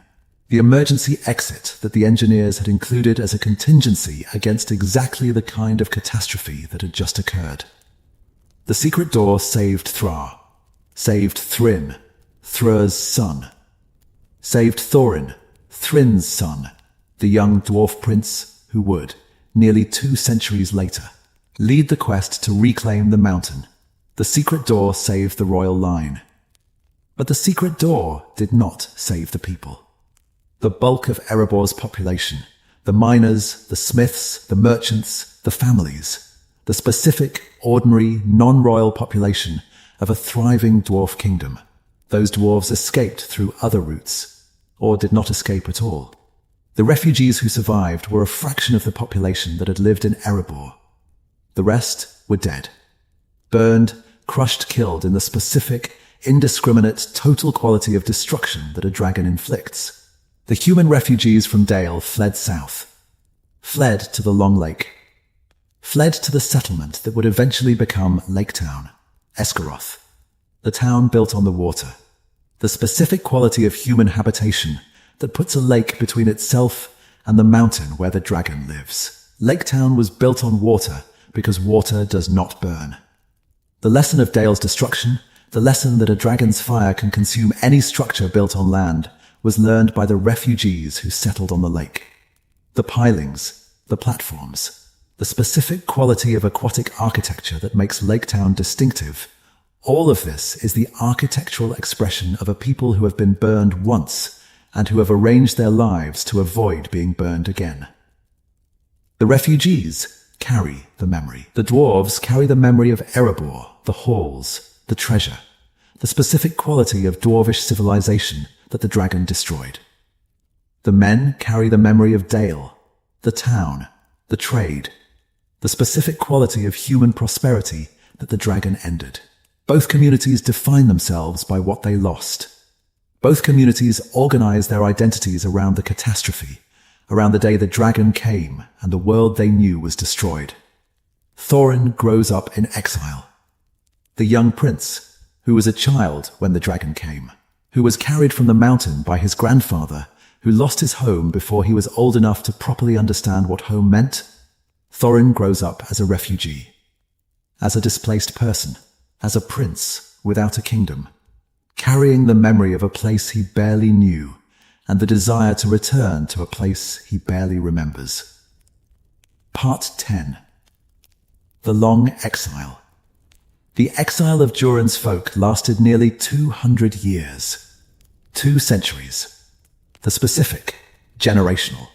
The emergency exit that the engineers had included as a contingency against exactly the kind of catastrophe that had just occurred. The secret door saved Thra, saved Thrym, Thrur's son, saved Thorin, Thrin's son, the young dwarf prince who would, nearly 2 centuries later, Lead the quest to reclaim the mountain. The secret door saved the royal line. But the secret door did not save the people. The bulk of Erebor's population, the miners, the smiths, the merchants, the families, the specific, ordinary, non-royal population of a thriving dwarf kingdom. Those dwarves escaped through other routes, or did not escape at all. The refugees who survived were a fraction of the population that had lived in Erebor. The rest were dead. Burned, crushed, killed in the specific, indiscriminate, total quality of destruction that a dragon inflicts. The human refugees from Dale fled south. Fled to the Long Lake. Fled to the settlement that would eventually become Laketown, Esgaroth. The town built on the water. The specific quality of human habitation that puts a lake between itself and the mountain where the dragon lives. Laketown was built on water because water does not burn. The lesson of Dale's destruction, the lesson that a dragon's fire can consume any structure built on land, was learned by the refugees who settled on the lake. The pilings, the platforms, the specific quality of aquatic architecture that makes Laketown distinctive, all of this is the architectural expression of a people who have been burned once and who have arranged their lives to avoid being burned again. The refugees carry the memory. The dwarves carry the memory of Erebor, the halls, the treasure, the specific quality of dwarvish civilization that the dragon destroyed. The men carry the memory of Dale, the town, the trade, the specific quality of human prosperity that the dragon ended. Both communities define themselves by what they lost. Both communities organize their identities around the catastrophe, around the day the dragon came and the world they knew was destroyed. Thorin grows up in exile. The young prince, who was a child when the dragon came, who was carried from the mountain by his grandfather, who lost his home before he was old enough to properly understand what home meant. Thorin grows up as a refugee, as a displaced person, as a prince without a kingdom, carrying the memory of a place he barely knew and the desire to return to a place he barely remembers. Part 10. The Long Exile. The exile of Durin's folk lasted nearly 200 years. 2 centuries. The specific, generational,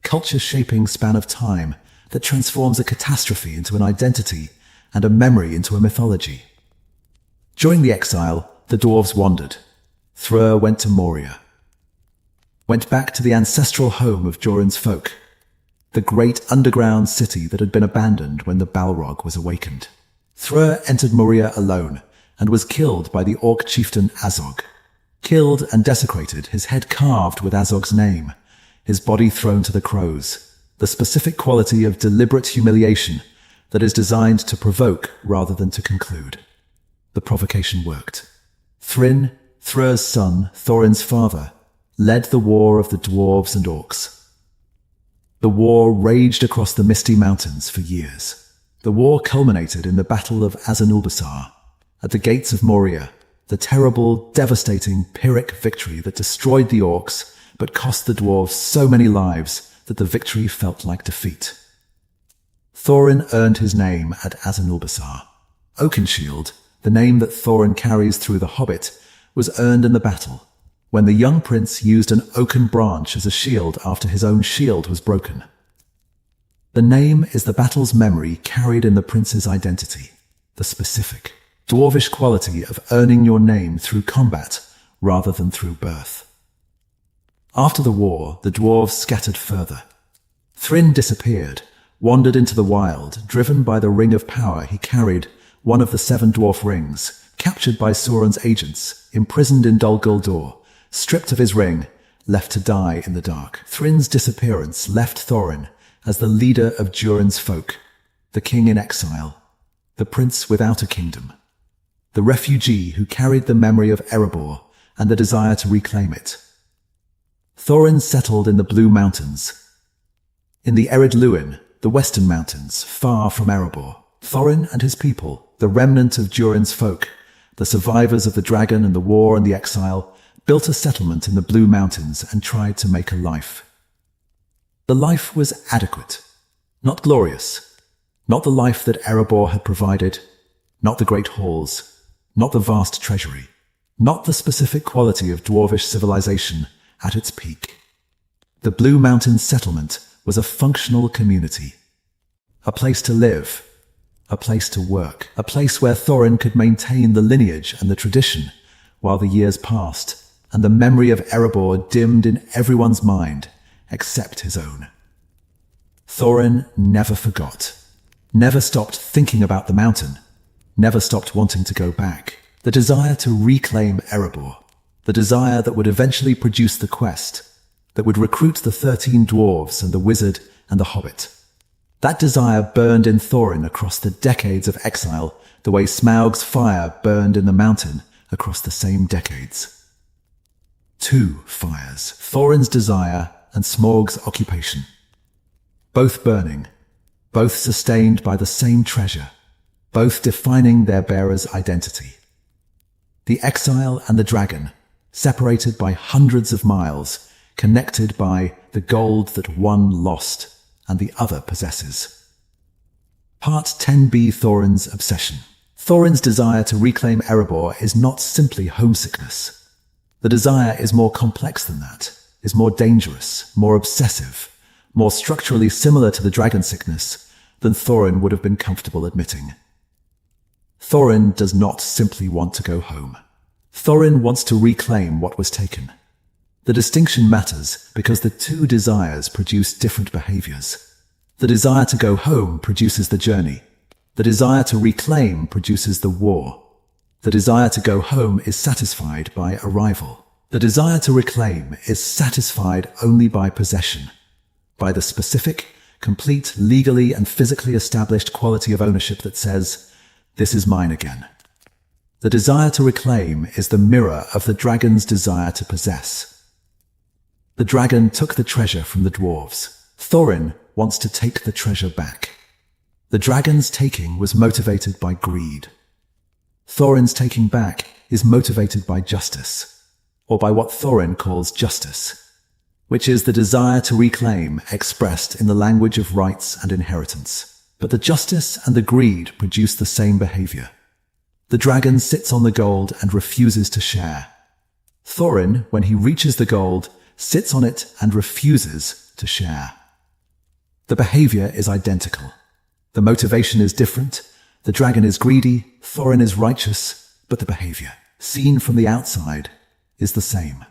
culture-shaping span of time that transforms a catastrophe into an identity and a memory into a mythology. During the exile, the dwarves wandered. Thrur went to Moria. Went back to the ancestral home of Durin's folk, the great underground city that had been abandoned when the Balrog was awakened. Thrur entered Moria alone and was killed by the orc chieftain Azog. Killed and desecrated, his head carved with Azog's name, his body thrown to the crows, the specific quality of deliberate humiliation that is designed to provoke rather than to conclude. The provocation worked. Thrinn, Thrur's son, Thorin's father, led the war of the dwarves and orcs. The war raged across the misty mountains for years. The war culminated in the Battle of Azanulbasar, at the gates of Moria, the terrible, devastating Pyrrhic victory that destroyed the orcs but cost the dwarves so many lives that the victory felt like defeat. Thorin earned his name at Azanulbasar. Oakenshield, the name that Thorin carries through The Hobbit, was earned in the battle, when the young prince used an oaken branch as a shield after his own shield was broken. The name is the battle's memory carried in the prince's identity, the specific, dwarvish quality of earning your name through combat rather than through birth. After the war, the dwarves scattered further. Thrinn disappeared, wandered into the wild, driven by the ring of power he carried, one of the 7 dwarf rings, captured by Sauron's agents, imprisoned in Dol Guldur, stripped of his ring, left to die in the dark. Thrinn's disappearance left Thorin as the leader of Durin's folk, the king in exile, the prince without a kingdom, the refugee who carried the memory of Erebor and the desire to reclaim it. Thorin settled in the Blue Mountains, in the Ered Luin, the Western Mountains, far from Erebor. Thorin and his people, the remnant of Durin's folk, the survivors of the dragon and the war and the exile, built a settlement in the Blue Mountains and tried to make a life. The life was adequate, not glorious, Not the life that Erebor had provided, not the great halls, not the vast treasury, not the specific quality of dwarvish civilization at its peak. The Blue Mountain settlement was a functional community. A place to live, a place to work, a place where Thorin could maintain the lineage and the tradition while the years passed, and the memory of Erebor dimmed in everyone's mind except his own. Thorin never forgot, never stopped thinking about the mountain, never stopped wanting to go back. The desire to reclaim Erebor, the desire that would eventually produce the quest, that would recruit the 13 dwarves and the wizard and the hobbit. That desire burned in Thorin across the decades of exile, the way Smaug's fire burned in the mountain across the same decades. Two fires, Thorin's desire and Smaug's occupation. Both burning, both sustained by the same treasure, both defining their bearer's identity. The exile and the dragon, separated by hundreds of miles, connected by the gold that one lost and the other possesses. Part 10b, Thorin's obsession. Thorin's desire to reclaim Erebor is not simply homesickness. The desire is more complex than that, is more dangerous, more obsessive, more structurally similar to the dragon sickness than Thorin would have been comfortable admitting. Thorin does not simply want to go home. Thorin wants to reclaim what was taken. The distinction matters because the two desires produce different behaviors. The desire to go home produces the journey. The desire to reclaim produces the war. The desire to go home is satisfied by arrival. The desire to reclaim is satisfied only by possession, by the specific, complete, legally and physically established quality of ownership that says, "This is mine again." The desire to reclaim is the mirror of the dragon's desire to possess. The dragon took the treasure from the dwarves. Thorin wants to take the treasure back. The dragon's taking was motivated by greed. Thorin's taking back is motivated by justice, or by what Thorin calls justice, which is the desire to reclaim expressed in the language of rights and inheritance. But the justice and the greed produce the same behavior. The dragon sits on the gold and refuses to share. Thorin, when he reaches the gold, sits on it and refuses to share. The behavior is identical. The motivation is different. The dragon is greedy, Thorin is righteous, but the behavior, seen from the outside, is the same.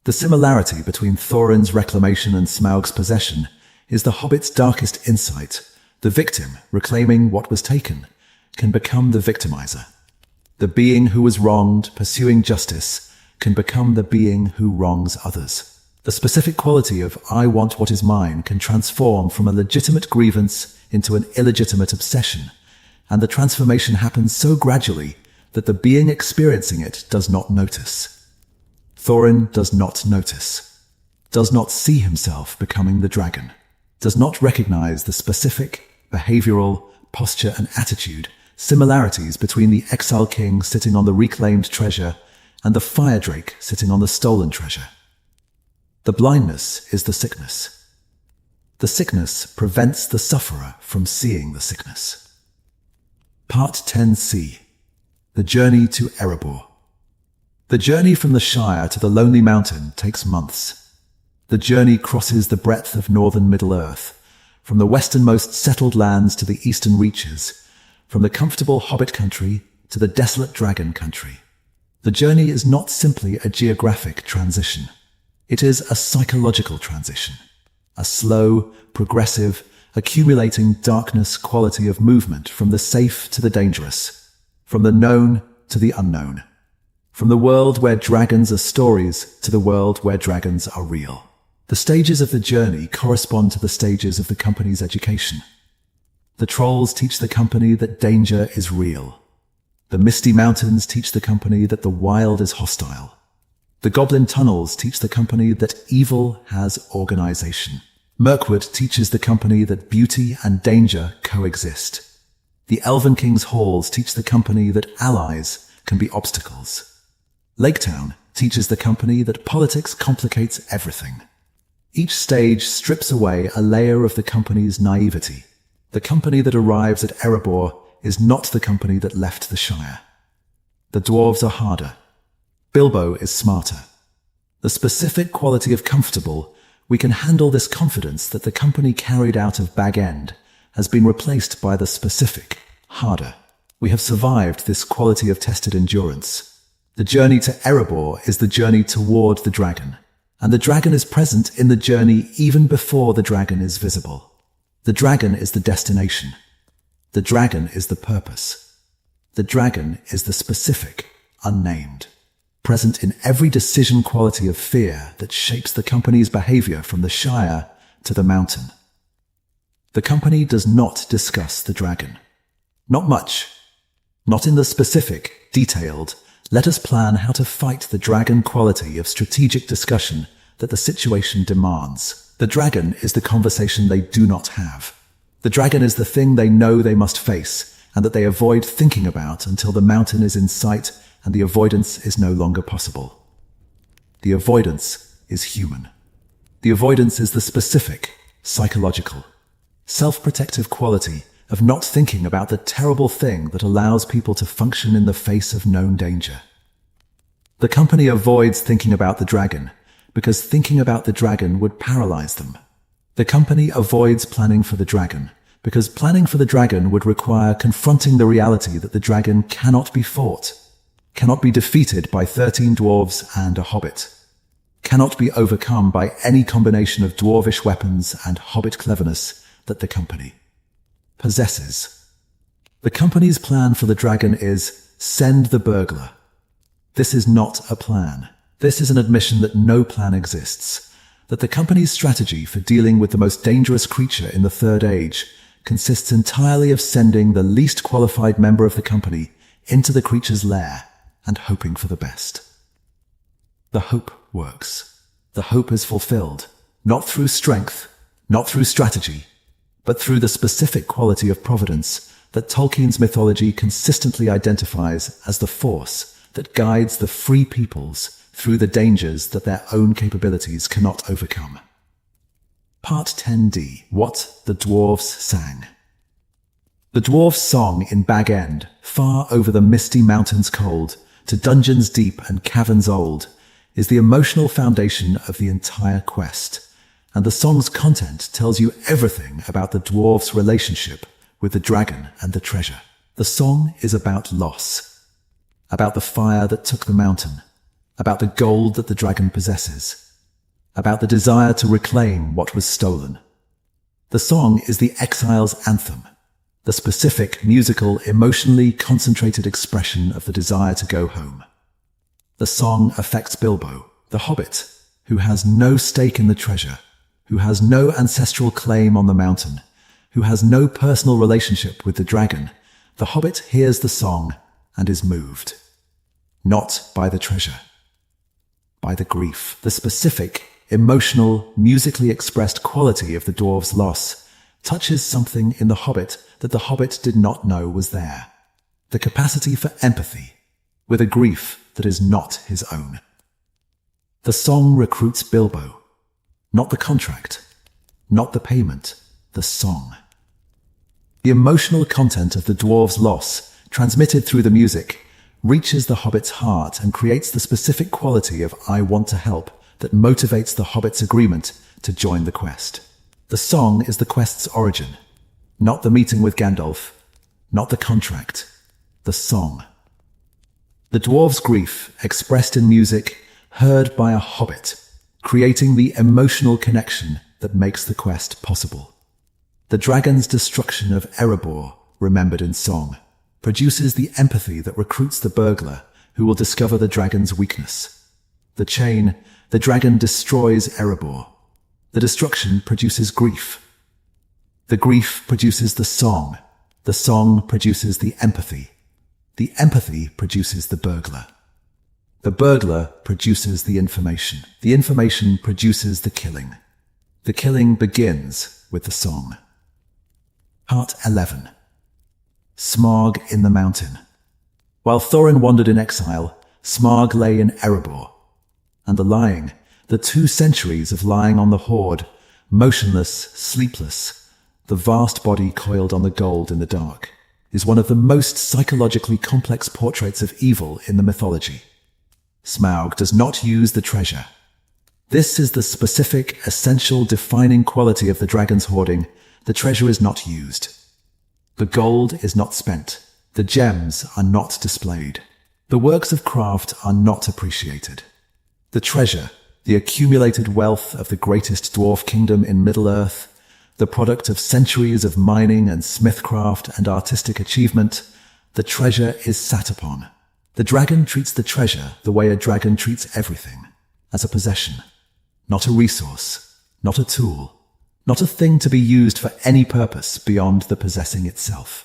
The similarity between Thorin's reclamation and Smaug's possession is the Hobbit's darkest insight. The victim, reclaiming what was taken, can become the victimizer. The being who was wronged, pursuing justice, can become the being who wrongs others. The specific quality of "I want what is mine" can transform from a legitimate grievance into an illegitimate obsession, and the transformation happens so gradually that the being experiencing it does not notice. Thorin does not notice, does not see himself becoming the dragon, does not recognize the specific, behavioral, posture and attitude similarities between the exile king sitting on the reclaimed treasure and the fire drake sitting on the stolen treasure. The blindness is the sickness. The sickness prevents the sufferer from seeing the sickness. Part 10c. The journey to Erebor. The journey from the Shire to the Lonely Mountain takes months. The journey crosses the breadth of northern Middle-earth, from the westernmost settled lands to the eastern reaches, from the comfortable Hobbit country to the desolate dragon country. The journey is not simply a geographic transition. It is a psychological transition, a slow, progressive, accumulating darkness quality of movement from the safe to the dangerous, from the known to the unknown, from the world where dragons are stories to the world where dragons are real. The stages of the journey correspond to the stages of the company's education. The trolls teach the company that danger is real. The misty mountains teach the company that the wild is hostile. The goblin tunnels teach the company that evil has organization. Mirkwood teaches the company that beauty and danger coexist. The Elven King's halls teach the company that allies can be obstacles. Laketown teaches the company that politics complicates everything. Each stage strips away a layer of the company's naivety. The company that arrives at Erebor is not the company that left the Shire. The dwarves are harder. Bilbo is smarter. The specific quality of comfortable, we can handle this confidence that the company carried out of Bag End has been replaced by the specific, harder. We have survived this quality of tested endurance. The journey to Erebor is the journey toward the dragon, and the dragon is present in the journey even before the dragon is visible. The dragon is the destination. The dragon is the purpose. The dragon is the specific, unnamed, present in every decision quality of fear that shapes the company's behavior from the Shire to the mountain. The company does not discuss the dragon. Not much. Not in the specific, detailed, let us plan how to fight the dragon quality of strategic discussion that the situation demands. The dragon is the conversation they do not have. The dragon is the thing they know they must face and that they avoid thinking about until the mountain is in sight and the avoidance is no longer possible. The avoidance is human. The avoidance is the specific, psychological, self-protective quality of not thinking about the terrible thing that allows people to function in the face of known danger. The company avoids thinking about the dragon because thinking about the dragon would paralyze them. The company avoids planning for the dragon because planning for the dragon would require confronting the reality that the dragon cannot be fought, cannot be defeated by 13 dwarves and a hobbit, cannot be overcome by any combination of dwarvish weapons and hobbit cleverness that the company possesses. The company's plan for the dragon is send the burglar. This is not a plan. This is an admission that no plan exists, that the company's strategy for dealing with the most dangerous creature in the Third Age consists entirely of sending the least qualified member of the company into the creature's lair and hoping for the best. The hope works. The hope is fulfilled, not through strength, not through strategy, but through the specific quality of providence that Tolkien's mythology consistently identifies as the force that guides the free peoples through the dangers that their own capabilities cannot overcome. Part 10d. What the Dwarves Sang. The dwarves' song in Bag End, far over the misty mountains cold, to dungeons deep and caverns old, is the emotional foundation of the entire quest, and the song's content tells you everything about the dwarves' relationship with the dragon and the treasure. The song is about loss, about the fire that took the mountain, about the gold that the dragon possesses, about the desire to reclaim what was stolen. The song is the exile's anthem, the specific, musical, emotionally concentrated expression of the desire to go home. The song affects Bilbo, the hobbit, who has no stake in the treasure, who has no ancestral claim on the mountain, who has no personal relationship with the dragon. The hobbit hears the song and is moved. Not by the treasure, by the grief. The specific, emotional, musically expressed quality of the dwarves' loss touches something in the hobbit that the hobbit did not know was there. The capacity for empathy with a grief that is not his own. The song recruits Bilbo. Not the contract, not the payment, the song. The emotional content of the dwarves' loss, transmitted through the music, reaches the hobbit's heart and creates the specific quality of I want to help that motivates the hobbit's agreement to join the quest. The song is the quest's origin, not the meeting with Gandalf, not the contract, the song. The dwarves' grief, expressed in music, heard by a hobbit, creating the emotional connection that makes the quest possible. The dragon's destruction of Erebor, remembered in song, produces the empathy that recruits the burglar who will discover the dragon's weakness. The chain, the dragon destroys Erebor. The destruction produces grief. The grief produces the song produces the empathy. The empathy produces the burglar. The burglar produces the information. The information produces the killing. The killing begins with the song. Part 11. Smaug in the mountain. While Thorin wandered in exile, Smaug lay in Erebor. And the 2 centuries of lying on the hoard, motionless, sleepless, the vast body coiled on the gold in the dark, is one of the most psychologically complex portraits of evil in the mythology. Smaug does not use the treasure. This is the specific, essential, defining quality of the dragon's hoarding. The treasure is not used. The gold is not spent. The gems are not displayed. The works of craft are not appreciated. The treasure, the accumulated wealth of the greatest dwarf kingdom in Middle-earth, the product of centuries of mining and smithcraft and artistic achievement, the treasure is sat upon. The dragon treats the treasure the way a dragon treats everything, as a possession, not a resource, not a tool, not a thing to be used for any purpose beyond the possessing itself.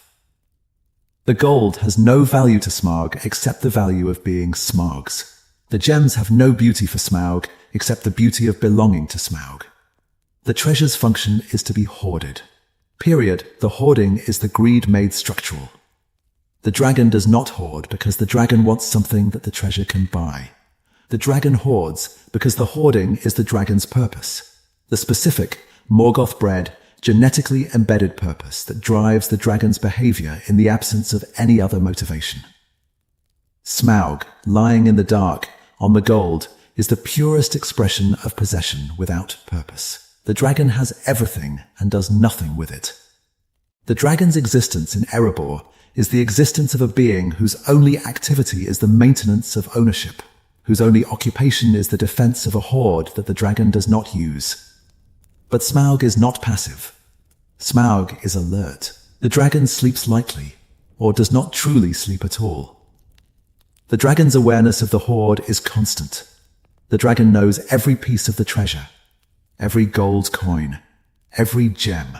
The gold has no value to Smaug except the value of being Smaug's. The gems have no beauty for Smaug except the beauty of belonging to Smaug. The treasure's function is to be hoarded. Period. The hoarding is the greed made structural. The dragon does not hoard because the dragon wants something that the treasure can buy. The dragon hoards because the hoarding is the dragon's purpose. The specific, Morgoth-bred, genetically embedded purpose that drives the dragon's behavior in the absence of any other motivation. Smaug, lying in the dark, on the gold, is the purest expression of possession without purpose. The dragon has everything and does nothing with it. The dragon's existence in Erebor is the existence of a being whose only activity is the maintenance of ownership, whose only occupation is the defense of a hoard that the dragon does not use. But Smaug is not passive. Smaug is alert. The dragon sleeps lightly, or does not truly sleep at all. The dragon's awareness of the hoard is constant. The dragon knows every piece of the treasure, every gold coin, every gem,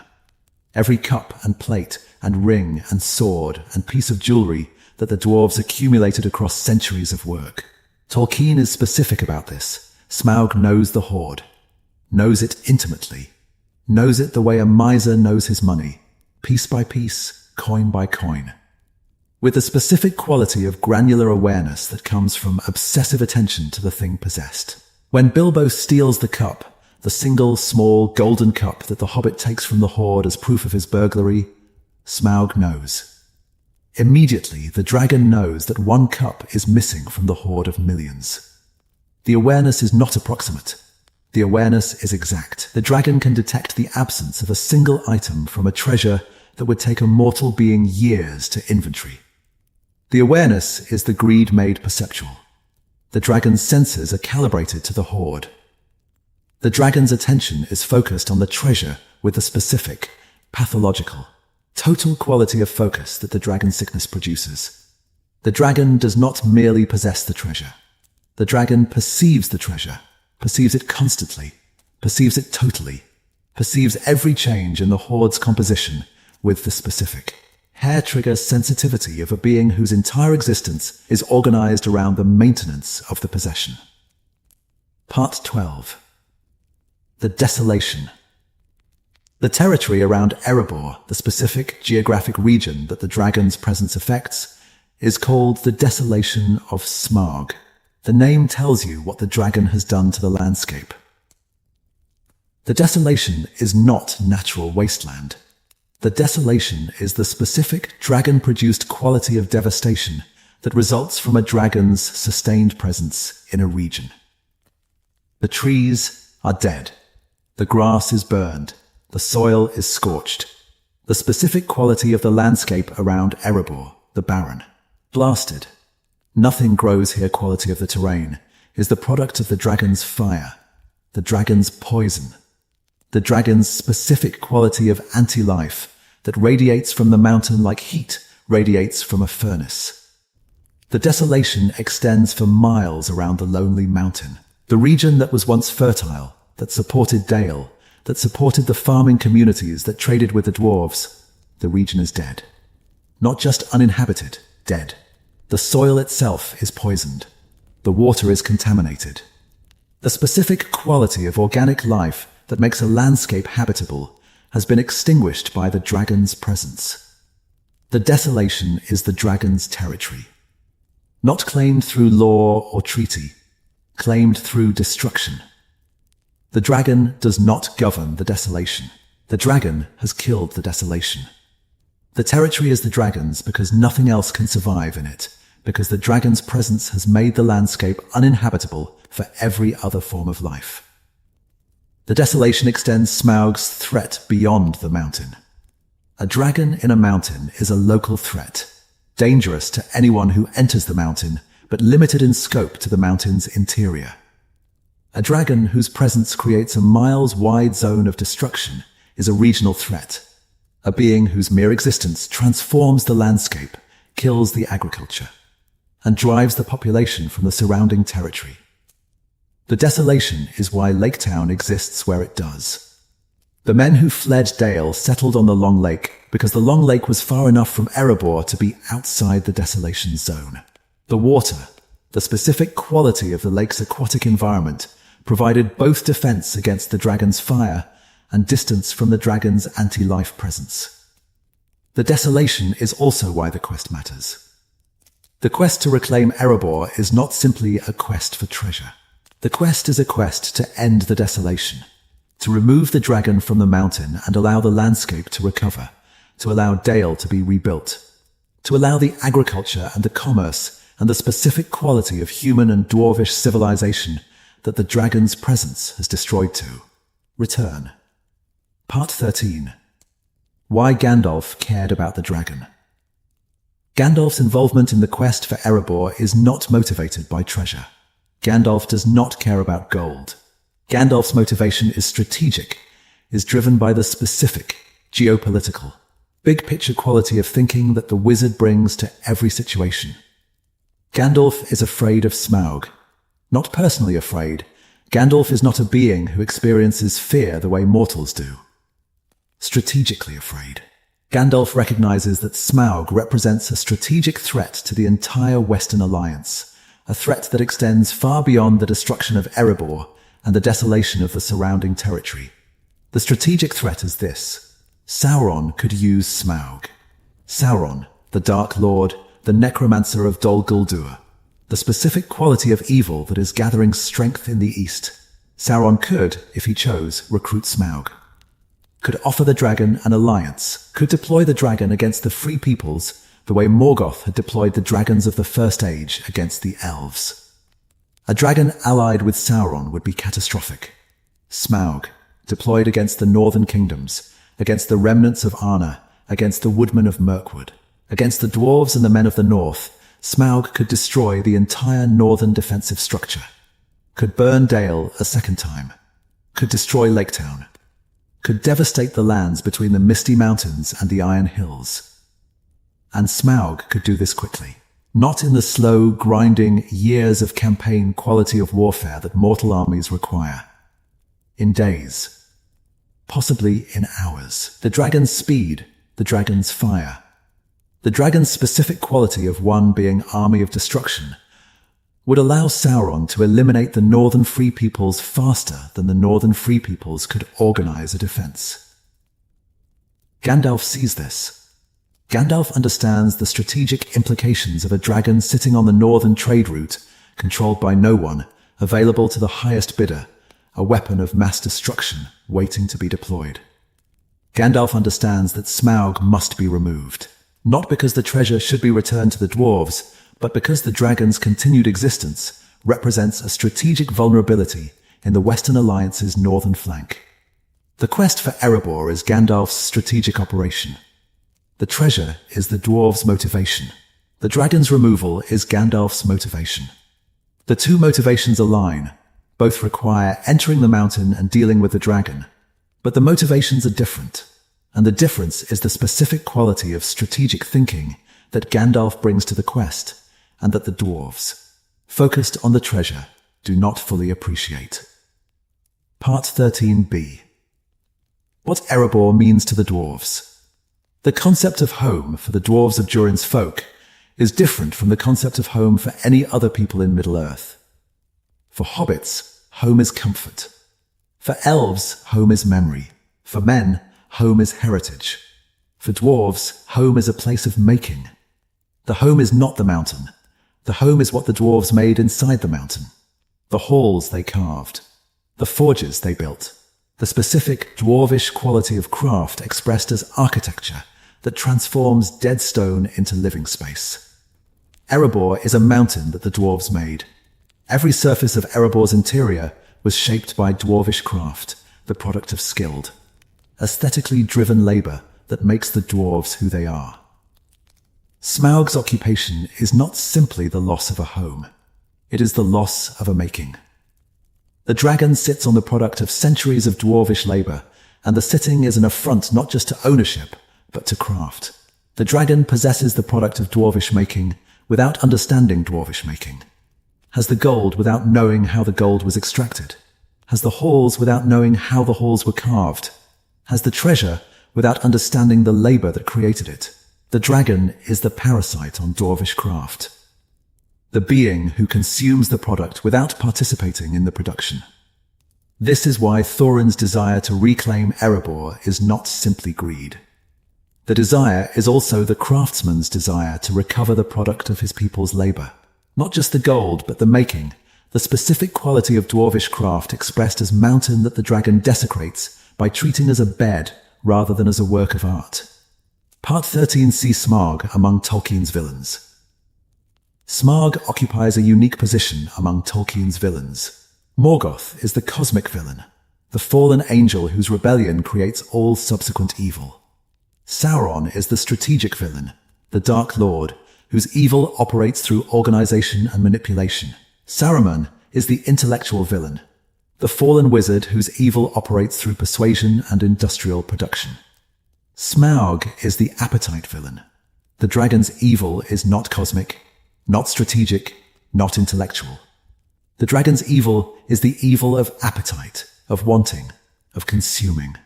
every cup and plate and ring and sword and piece of jewelry that the dwarves accumulated across centuries of work. Tolkien is specific about this. Smaug knows the hoard, knows it intimately, knows it the way a miser knows his money, piece by piece, coin by coin. With the specific quality of granular awareness that comes from obsessive attention to the thing possessed. When Bilbo steals the cup, the single small golden cup that the Hobbit takes from the hoard as proof of his burglary, Smaug knows. Immediately, the dragon knows that one cup is missing from the hoard of millions. The awareness is not approximate. The awareness is exact. The dragon can detect the absence of a single item from a treasure that would take a mortal being years to inventory. The awareness is the greed made perceptual. The dragon's senses are calibrated to the hoard. The dragon's attention is focused on the treasure with the specific, pathological, total quality of focus that the dragon sickness produces. The dragon does not merely possess the treasure. The dragon perceives the treasure, perceives it constantly, perceives it totally, perceives every change in the hoard's composition with the specific, hair-trigger sensitivity of a being whose entire existence is organized around the maintenance of the possession. Part 12. The Desolation. The territory around Erebor, the specific geographic region that the dragon's presence affects, is called the Desolation of Smaug. The name tells you what the dragon has done to the landscape. The desolation is not natural wasteland. The desolation is the specific dragon-produced quality of devastation that results from a dragon's sustained presence in a region. The trees are dead. The grass is burned. The soil is scorched. The specific quality of the landscape around Erebor, the barren, blasted. Nothing grows here. Quality of the terrain is the product of the dragon's fire, the dragon's poison, the dragon's specific quality of anti-life that radiates from the mountain like heat radiates from a furnace. The desolation extends for miles around the lonely mountain. The region that was once fertile, that supported Dale, that supported the farming communities that traded with the dwarves, the region is dead. Not just uninhabited, dead. The soil itself is poisoned. The water is contaminated. The specific quality of organic life that makes a landscape habitable has been extinguished by the dragon's presence. The desolation is the dragon's territory. Not claimed through law or treaty, claimed through destruction. The dragon does not govern the desolation. The dragon has killed the desolation. The territory is the dragon's because nothing else can survive in it, because the dragon's presence has made the landscape uninhabitable for every other form of life. The desolation extends Smaug's threat beyond the mountain. A dragon in a mountain is a local threat, dangerous to anyone who enters the mountain, but limited in scope to the mountain's interior. A dragon whose presence creates a miles-wide zone of destruction is a regional threat, a being whose mere existence transforms the landscape, kills the agriculture, and drives the population from the surrounding territory. The desolation is why Lake Town exists where it does. The men who fled Dale settled on the Long Lake because the Long Lake was far enough from Erebor to be outside the desolation zone. The water, the specific quality of the lake's aquatic environment, provided both defense against the dragon's fire and distance from the dragon's anti-life presence. The desolation is also why the quest matters. The quest to reclaim Erebor is not simply a quest for treasure. The quest is a quest to end the desolation, to remove the dragon from the mountain and allow the landscape to recover, to allow Dale to be rebuilt, to allow the agriculture and the commerce and the specific quality of human and dwarvish civilization that the dragon's presence has destroyed to return. Part 13. Why Gandalf cared about the dragon. Gandalf's involvement in the quest for Erebor is not motivated by treasure. Gandalf does not care about gold. Gandalf's motivation is strategic, is driven by the specific, geopolitical, big-picture quality of thinking that the wizard brings to every situation. Gandalf is afraid of Smaug. Not personally afraid. Gandalf is not a being who experiences fear the way mortals do. Strategically afraid. Gandalf recognizes that Smaug represents a strategic threat to the entire Western Alliance, a threat that extends far beyond the destruction of Erebor and the desolation of the surrounding territory. The strategic threat is this: Sauron could use Smaug. Sauron, the Dark Lord, the necromancer of Dol Guldur, the specific quality of evil that is gathering strength in the east. Sauron could, if he chose, recruit Smaug. Could offer the dragon an alliance, could deploy the dragon against the free peoples the way Morgoth had deployed the dragons of the First Age against the elves. A dragon allied with Sauron would be catastrophic. Smaug, deployed against the northern kingdoms, against the remnants of Arna, against the woodmen of Mirkwood, against the dwarves and the men of the north, Smaug could destroy the entire northern defensive structure, could burn Dale a second time, could destroy Lake Town, could devastate the lands between the Misty Mountains and the Iron Hills. And Smaug could do this quickly, not in the slow, grinding, years of campaign quality of warfare that mortal armies require. In days, possibly in hours. The dragon's speed, the dragon's fire, the dragon's specific quality of one being army of destruction, would allow Sauron to eliminate the northern free peoples faster than the northern free peoples could organize a defense. Gandalf sees this. Gandalf understands the strategic implications of a dragon sitting on the northern trade route, controlled by no one, available to the highest bidder, a weapon of mass destruction waiting to be deployed. Gandalf understands that Smaug must be removed, not because the treasure should be returned to the dwarves, but because the dragon's continued existence represents a strategic vulnerability in the Western Alliance's northern flank. The quest for Erebor is Gandalf's strategic operation. The treasure is the dwarves' motivation. The dragon's removal is Gandalf's motivation. The two motivations align. Both require entering the mountain and dealing with the dragon. But the motivations are different, and the difference is the specific quality of strategic thinking that Gandalf brings to the quest, and that the dwarves, focused on the treasure, do not fully appreciate. Part 13b. What Erebor means to the dwarves. The concept of home for the dwarves of Durin's folk is different from the concept of home for any other people in Middle-earth. For hobbits, home is comfort. For elves, home is memory. For men, home is heritage. For dwarves, home is a place of making. The home is not the mountain. The home is what the dwarves made inside the mountain. The halls they carved. The forges they built. the specific dwarvish quality of craft expressed as architecture that transforms dead stone into living space. Erebor is a mountain that the dwarves made. Every surface of Erebor's interior was shaped by dwarvish craft, the product of skilled, aesthetically driven labor that makes the dwarves who they are. Smaug's occupation is not simply the loss of a home. It is the loss of a making. The dragon sits on the product of centuries of dwarvish labor, and the sitting is an affront not just to ownership, but to craft. The dragon possesses the product of dwarvish making without understanding dwarvish making, has the gold without knowing how the gold was extracted, has the halls without knowing how the halls were carved, has the treasure without understanding the labor that created it. The dragon is the parasite on dwarvish craft, the being who consumes the product without participating in the production. This is why Thorin's desire to reclaim Erebor is not simply greed. The desire is also the craftsman's desire to recover the product of his people's labor. Not just the gold, but the making, the specific quality of dwarvish craft expressed as mountain that the dragon desecrates by treating as a bed rather than as a work of art. Part 13 sees Smaug among Tolkien's villains. Smaug occupies a unique position among Tolkien's villains. Morgoth is the cosmic villain, the fallen angel whose rebellion creates all subsequent evil. Sauron is the strategic villain, the Dark Lord, whose evil operates through organization and manipulation. Saruman is the intellectual villain, the fallen wizard whose evil operates through persuasion and industrial production. Smaug is the appetite villain. The dragon's evil is not cosmic, not strategic, not intellectual. The dragon's evil is the evil of appetite, of wanting, of consuming,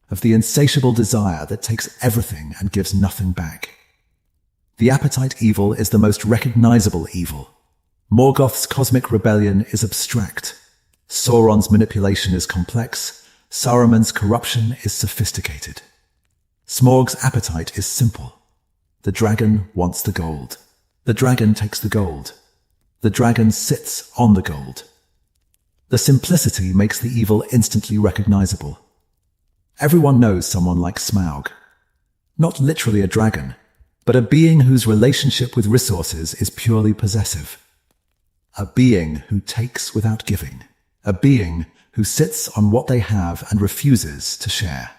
of the insatiable desire that takes everything and gives nothing back. The appetite evil is the most recognizable evil. Morgoth's cosmic rebellion is abstract. Sauron's manipulation is complex. Saruman's corruption is sophisticated. Smaug's appetite is simple. The dragon wants the gold. The dragon takes the gold. The dragon sits on the gold. The simplicity makes the evil instantly recognizable. Everyone knows someone like Smaug. Not literally a dragon, but a being whose relationship with resources is purely possessive. A being who takes without giving. A being who sits on what they have and refuses to share.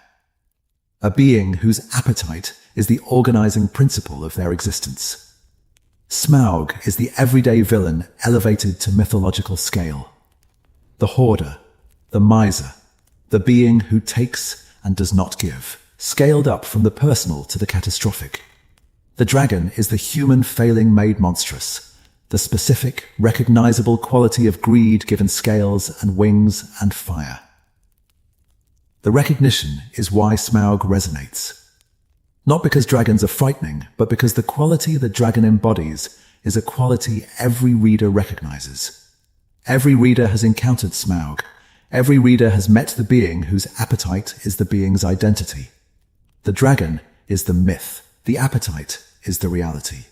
A being whose appetite is the organizing principle of their existence. Smaug is the everyday villain elevated to mythological scale. The hoarder, the miser, the being who takes and does not give, scaled up from the personal to the catastrophic. The dragon is the human failing made monstrous, the specific, recognizable quality of greed given scales and wings and fire. The recognition is why Smaug resonates. Not because dragons are frightening, but because the quality the dragon embodies is a quality every reader recognizes. Every reader has encountered Smaug. Every reader has met the being whose appetite is the being's identity. The dragon is the myth. The appetite is the reality.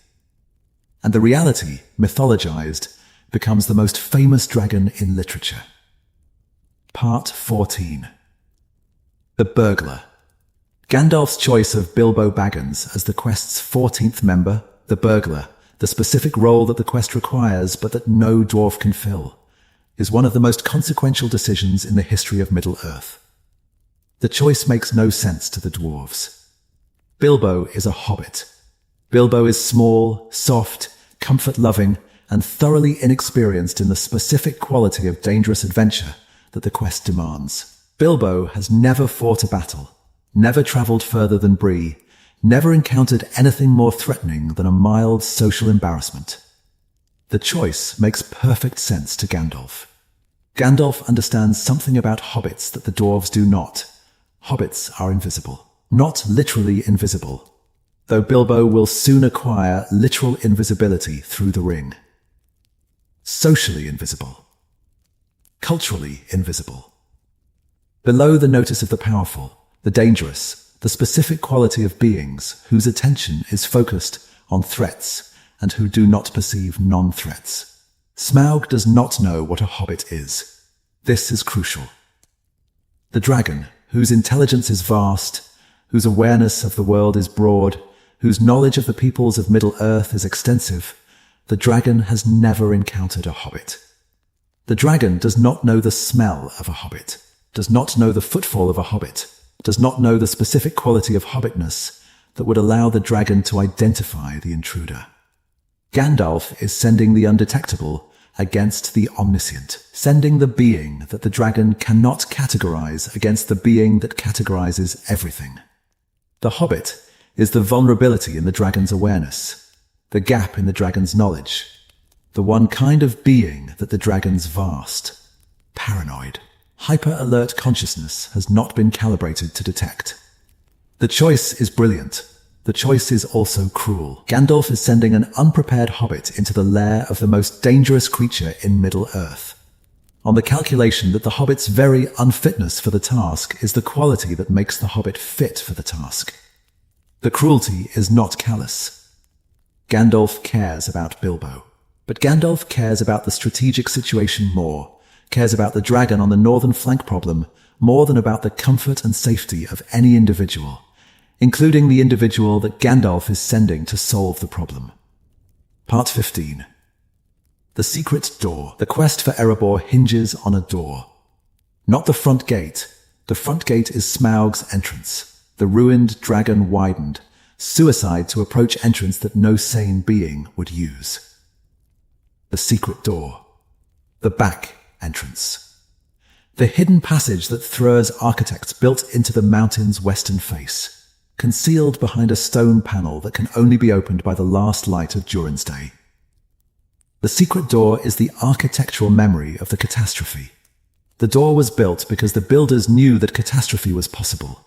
And the reality, mythologized, becomes the most famous dragon in literature. Part 14. The Burglar. Gandalf's choice of Bilbo Baggins as the quest's 14th member, the Burglar, the specific role that the quest requires but that no dwarf can fill, is one of the most consequential decisions in the history of Middle-earth. The choice makes no sense to the dwarves. Bilbo is a hobbit. Bilbo is small, soft, comfort-loving, and thoroughly inexperienced in the specific quality of dangerous adventure that the quest demands. Bilbo has never fought a battle, never travelled further than Bree, never encountered anything more threatening than a mild social embarrassment. The choice makes perfect sense to Gandalf. Gandalf understands something about hobbits that the dwarves do not. Hobbits are invisible. Not literally invisible, though Bilbo will soon acquire literal invisibility through the ring. Socially invisible. Culturally invisible. Below the notice of the powerful, the dangerous, the specific quality of beings whose attention is focused on threats and who do not perceive non-threats. Smaug does not know what a hobbit is. This is crucial. The dragon, whose intelligence is vast, whose awareness of the world is broad, whose knowledge of the peoples of Middle-earth is extensive, the dragon has never encountered a hobbit. The dragon does not know the smell of a hobbit, does not know the footfall of a hobbit, does not know the specific quality of hobbitness that would allow the dragon to identify the intruder. Gandalf is sending the undetectable against the omniscient, sending the being that the dragon cannot categorize against the being that categorizes everything. The hobbit is the vulnerability in the dragon's awareness, the gap in the dragon's knowledge, the one kind of being that the dragon's vast, paranoid, hyper-alert consciousness has not been calibrated to detect. The choice is brilliant. The choice is also cruel. Gandalf is sending an unprepared hobbit into the lair of the most dangerous creature in Middle-earth, on the calculation that the hobbit's very unfitness for the task is the quality that makes the hobbit fit for the task. The cruelty is not callous. Gandalf cares about Bilbo, but Gandalf cares about the strategic situation more, cares about the dragon on the northern flank problem more than about the comfort and safety of any individual, including the individual that Gandalf is sending to solve the problem. Part 15. The Secret Door. The quest for Erebor hinges on a door. Not the front gate. The front gate is Smaug's entrance. The ruined dragon widened, suicide to approach entrance that no sane being would use. The Secret Door. The back entrance. The hidden passage that Thrur's architects built into the mountain's western face, concealed behind a stone panel that can only be opened by the last light of Durin's Day. The secret door is the architectural memory of the catastrophe. The door was built because the builders knew that catastrophe was possible,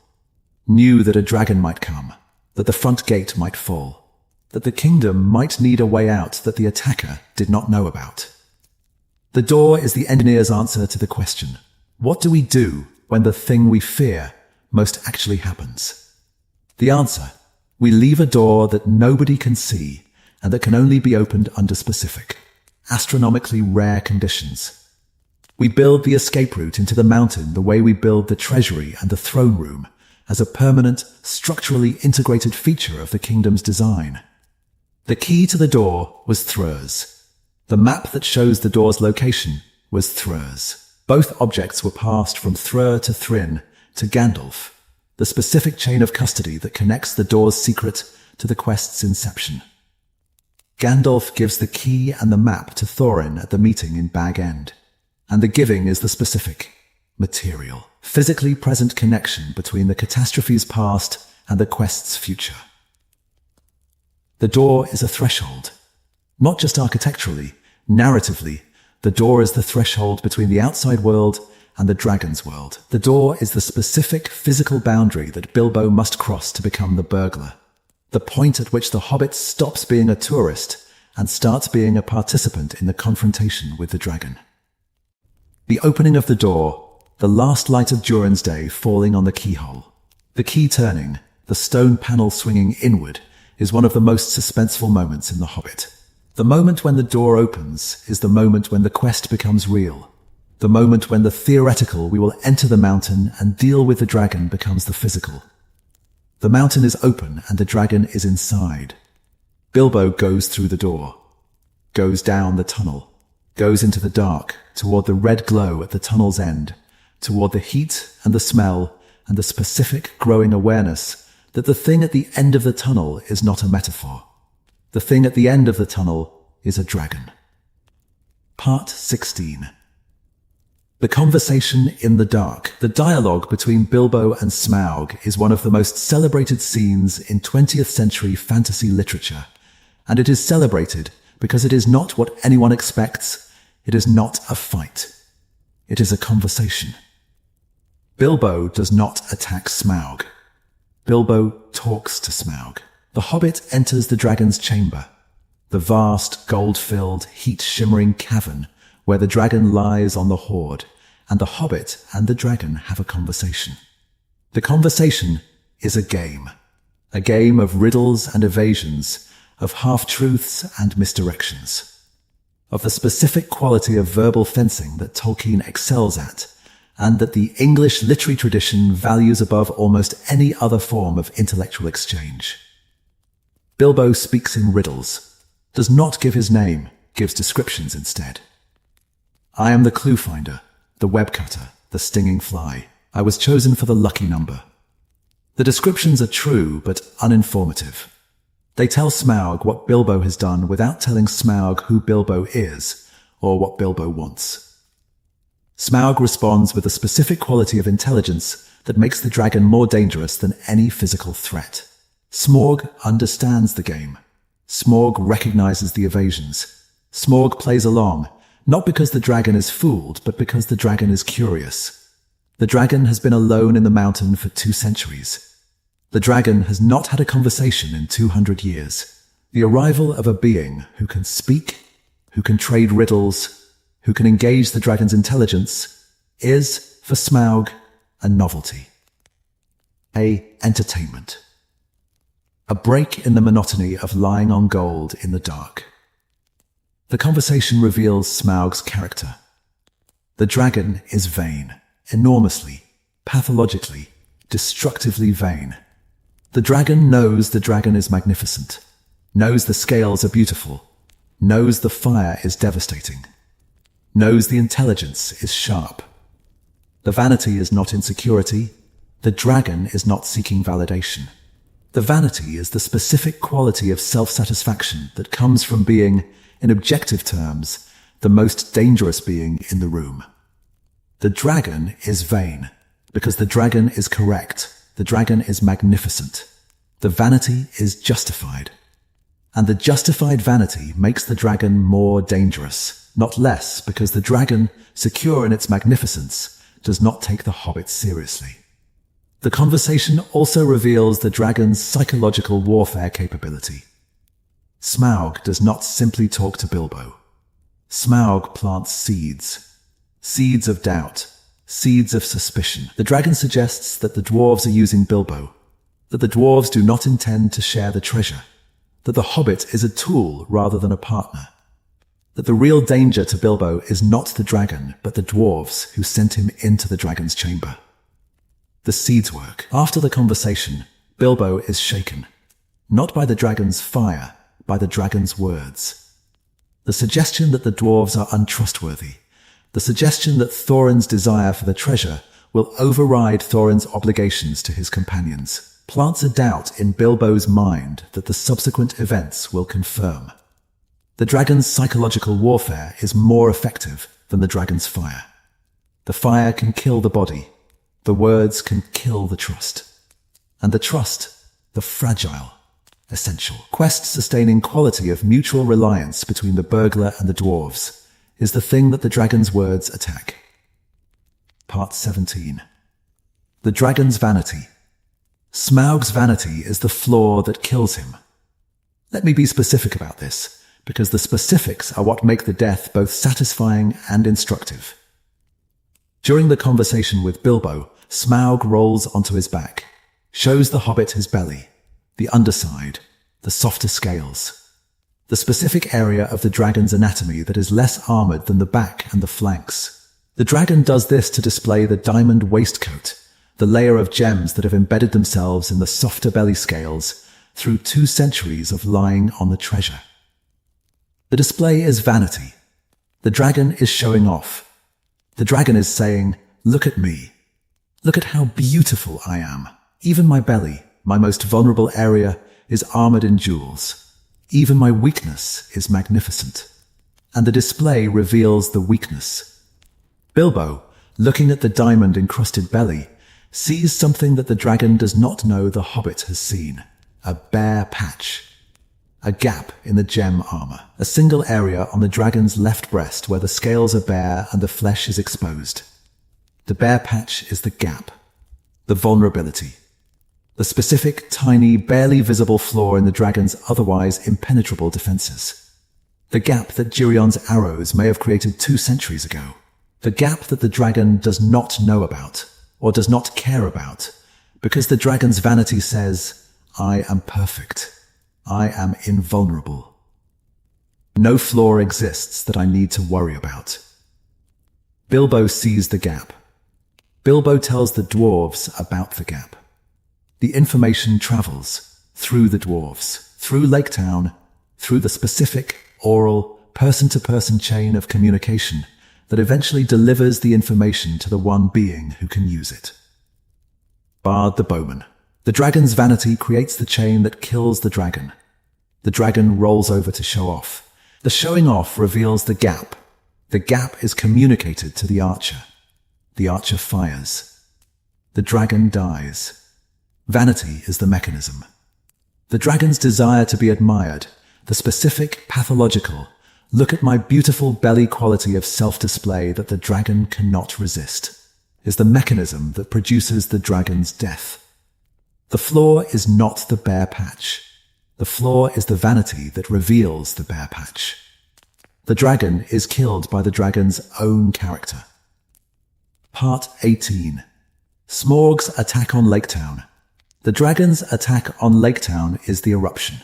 knew that a dragon might come, that the front gate might fall, that the kingdom might need a way out that the attacker did not know about. The door is the engineer's answer to the question, what do we do when the thing we fear most actually happens? The answer, we leave a door that nobody can see and that can only be opened under specific, astronomically rare conditions. We build the escape route into the mountain the way we build the treasury and the throne room, as a permanent, structurally integrated feature of the kingdom's design. The key to the door was Thrur's. The map that shows the door's location was Thrur's. Both objects were passed from Thrur to Thrinn to Gandalf, the specific chain of custody that connects the door's secret to the quest's inception. Gandalf gives the key and the map to Thorin at the meeting in Bag End, and the giving is the specific, material, physically present connection between the catastrophe's past and the quest's future. The door is a threshold. Not just architecturally, narratively, the door is the threshold between the outside world and the dragon's world. The door is the specific physical boundary that Bilbo must cross to become the burglar. The point at which the hobbit stops being a tourist and starts being a participant in the confrontation with the dragon. The opening of the door, the last light of Durin's Day falling on the keyhole, the key turning, the stone panel swinging inward, is one of the most suspenseful moments in The Hobbit. The moment when the door opens is the moment when the quest becomes real. The moment when the theoretical we will enter the mountain and deal with the dragon becomes the physical. The mountain is open and the dragon is inside. Bilbo goes through the door, goes down the tunnel, goes into the dark, toward the red glow at the tunnel's end, toward the heat and the smell and the specific growing awareness that the thing at the end of the tunnel is not a metaphor. The thing at the end of the tunnel is a dragon. Part 16. The conversation in the dark. The dialogue between Bilbo and Smaug is one of the most celebrated scenes in 20th century fantasy literature, and it is celebrated because it is not what anyone expects. It is not a fight. It is a conversation. Bilbo does not attack Smaug. Bilbo talks to Smaug. The hobbit enters the dragon's chamber, the vast, gold-filled, heat-shimmering cavern where the dragon lies on the hoard, and the hobbit and the dragon have a conversation. The conversation is a game of riddles and evasions, of half-truths and misdirections, of the specific quality of verbal fencing that Tolkien excels at, and that the English literary tradition values above almost any other form of intellectual exchange. Bilbo speaks in riddles, does not give his name, gives descriptions instead. I am the clue finder, the web cutter, the stinging fly. I was chosen for the lucky number. The descriptions are true but uninformative. They tell Smaug what Bilbo has done without telling Smaug who Bilbo is or what Bilbo wants. Smaug responds with a specific quality of intelligence that makes the dragon more dangerous than any physical threat. Smaug understands the game. Smaug recognizes the evasions. Smaug plays along, not because the dragon is fooled, but because the dragon is curious. The dragon has been alone in the mountain for 2 centuries. The dragon has not had a conversation in 200 years. The arrival of a being who can speak, who can trade riddles, who can engage the dragon's intelligence, is, for Smaug, a novelty. A entertainment. A break in the monotony of lying on gold in the dark. The conversation reveals Smaug's character. The dragon is vain, enormously, pathologically, destructively vain. The dragon knows the dragon is magnificent, knows the scales are beautiful, knows the fire is devastating, knows the intelligence is sharp. The vanity is not insecurity. The dragon is not seeking validation. The vanity is the specific quality of self-satisfaction that comes from being, in objective terms, the most dangerous being in the room. The dragon is vain, because the dragon is correct. The dragon is magnificent. The vanity is justified. And the justified vanity makes the dragon more dangerous, not less, because the dragon, secure in its magnificence, does not take the Hobbit seriously. The conversation also reveals the dragon's psychological warfare capability. Smaug does not simply talk to Bilbo. Smaug plants seeds. Seeds of doubt. Seeds of suspicion. The dragon suggests that the dwarves are using Bilbo, that the dwarves do not intend to share the treasure, that the Hobbit is a tool rather than a partner, that the real danger to Bilbo is not the dragon, but the dwarves who sent him into the dragon's chamber. The seeds work. After the conversation, Bilbo is shaken, not by the dragon's fire, by the dragon's words. The suggestion that the dwarves are untrustworthy, the suggestion that Thorin's desire for the treasure will override Thorin's obligations to his companions, plants a doubt in Bilbo's mind that the subsequent events will confirm. The dragon's psychological warfare is more effective than the dragon's fire. The fire can kill the body. The words can kill the trust. And the trust, the fragile, essential, quest-sustaining quality of mutual reliance between the burglar and the dwarves, is the thing that the dragon's words attack. Part 17. The dragon's vanity. Smaug's vanity is the flaw that kills him. Let me be specific about this, because the specifics are what make the death both satisfying and instructive. During the conversation with Bilbo, Smaug rolls onto his back, shows the Hobbit his belly, the underside, the softer scales, the specific area of the dragon's anatomy that is less armored than the back and the flanks. The dragon does this to display the diamond waistcoat, the layer of gems that have embedded themselves in the softer belly scales through 2 centuries of lying on the treasure. The display is vanity. The dragon is showing off. The dragon is saying, "Look at me. Look at how beautiful I am. Even my belly, my most vulnerable area, is armored in jewels. Even my weakness is magnificent." And the display reveals the weakness. Bilbo, looking at the diamond-encrusted belly, sees something that the dragon does not know the Hobbit has seen. A bare patch. A gap in the gem armor. A single area on the dragon's left breast where the scales are bare and the flesh is exposed. The bare patch is the gap. The vulnerability. The specific, tiny, barely visible flaw in the dragon's otherwise impenetrable defenses. The gap that Girion's arrows may have created 2 centuries ago. The gap that the dragon does not know about, or does not care about, because the dragon's vanity says, "I am perfect. I am invulnerable. No flaw exists that I need to worry about." Bilbo sees the gap. Bilbo tells the dwarves about the gap. The information travels through the dwarves, through Lake Town, through the specific, oral, person-to-person chain of communication that eventually delivers the information to the one being who can use it. Bard the Bowman. The dragon's vanity creates the chain that kills the dragon. The dragon rolls over to show off. The showing off reveals the gap. The gap is communicated to the archer. The archer fires. The dragon dies. Vanity is the mechanism. The dragon's desire to be admired, the specific, pathological, look at my beautiful belly quality of self-display that the dragon cannot resist, is the mechanism that produces the dragon's death. The flaw is not the bare patch. The flaw is the vanity that reveals the bare patch. The dragon is killed by the dragon's own character. Part 18. Smaug's attack on Lake Town. The dragon's attack on Lake Town is the eruption.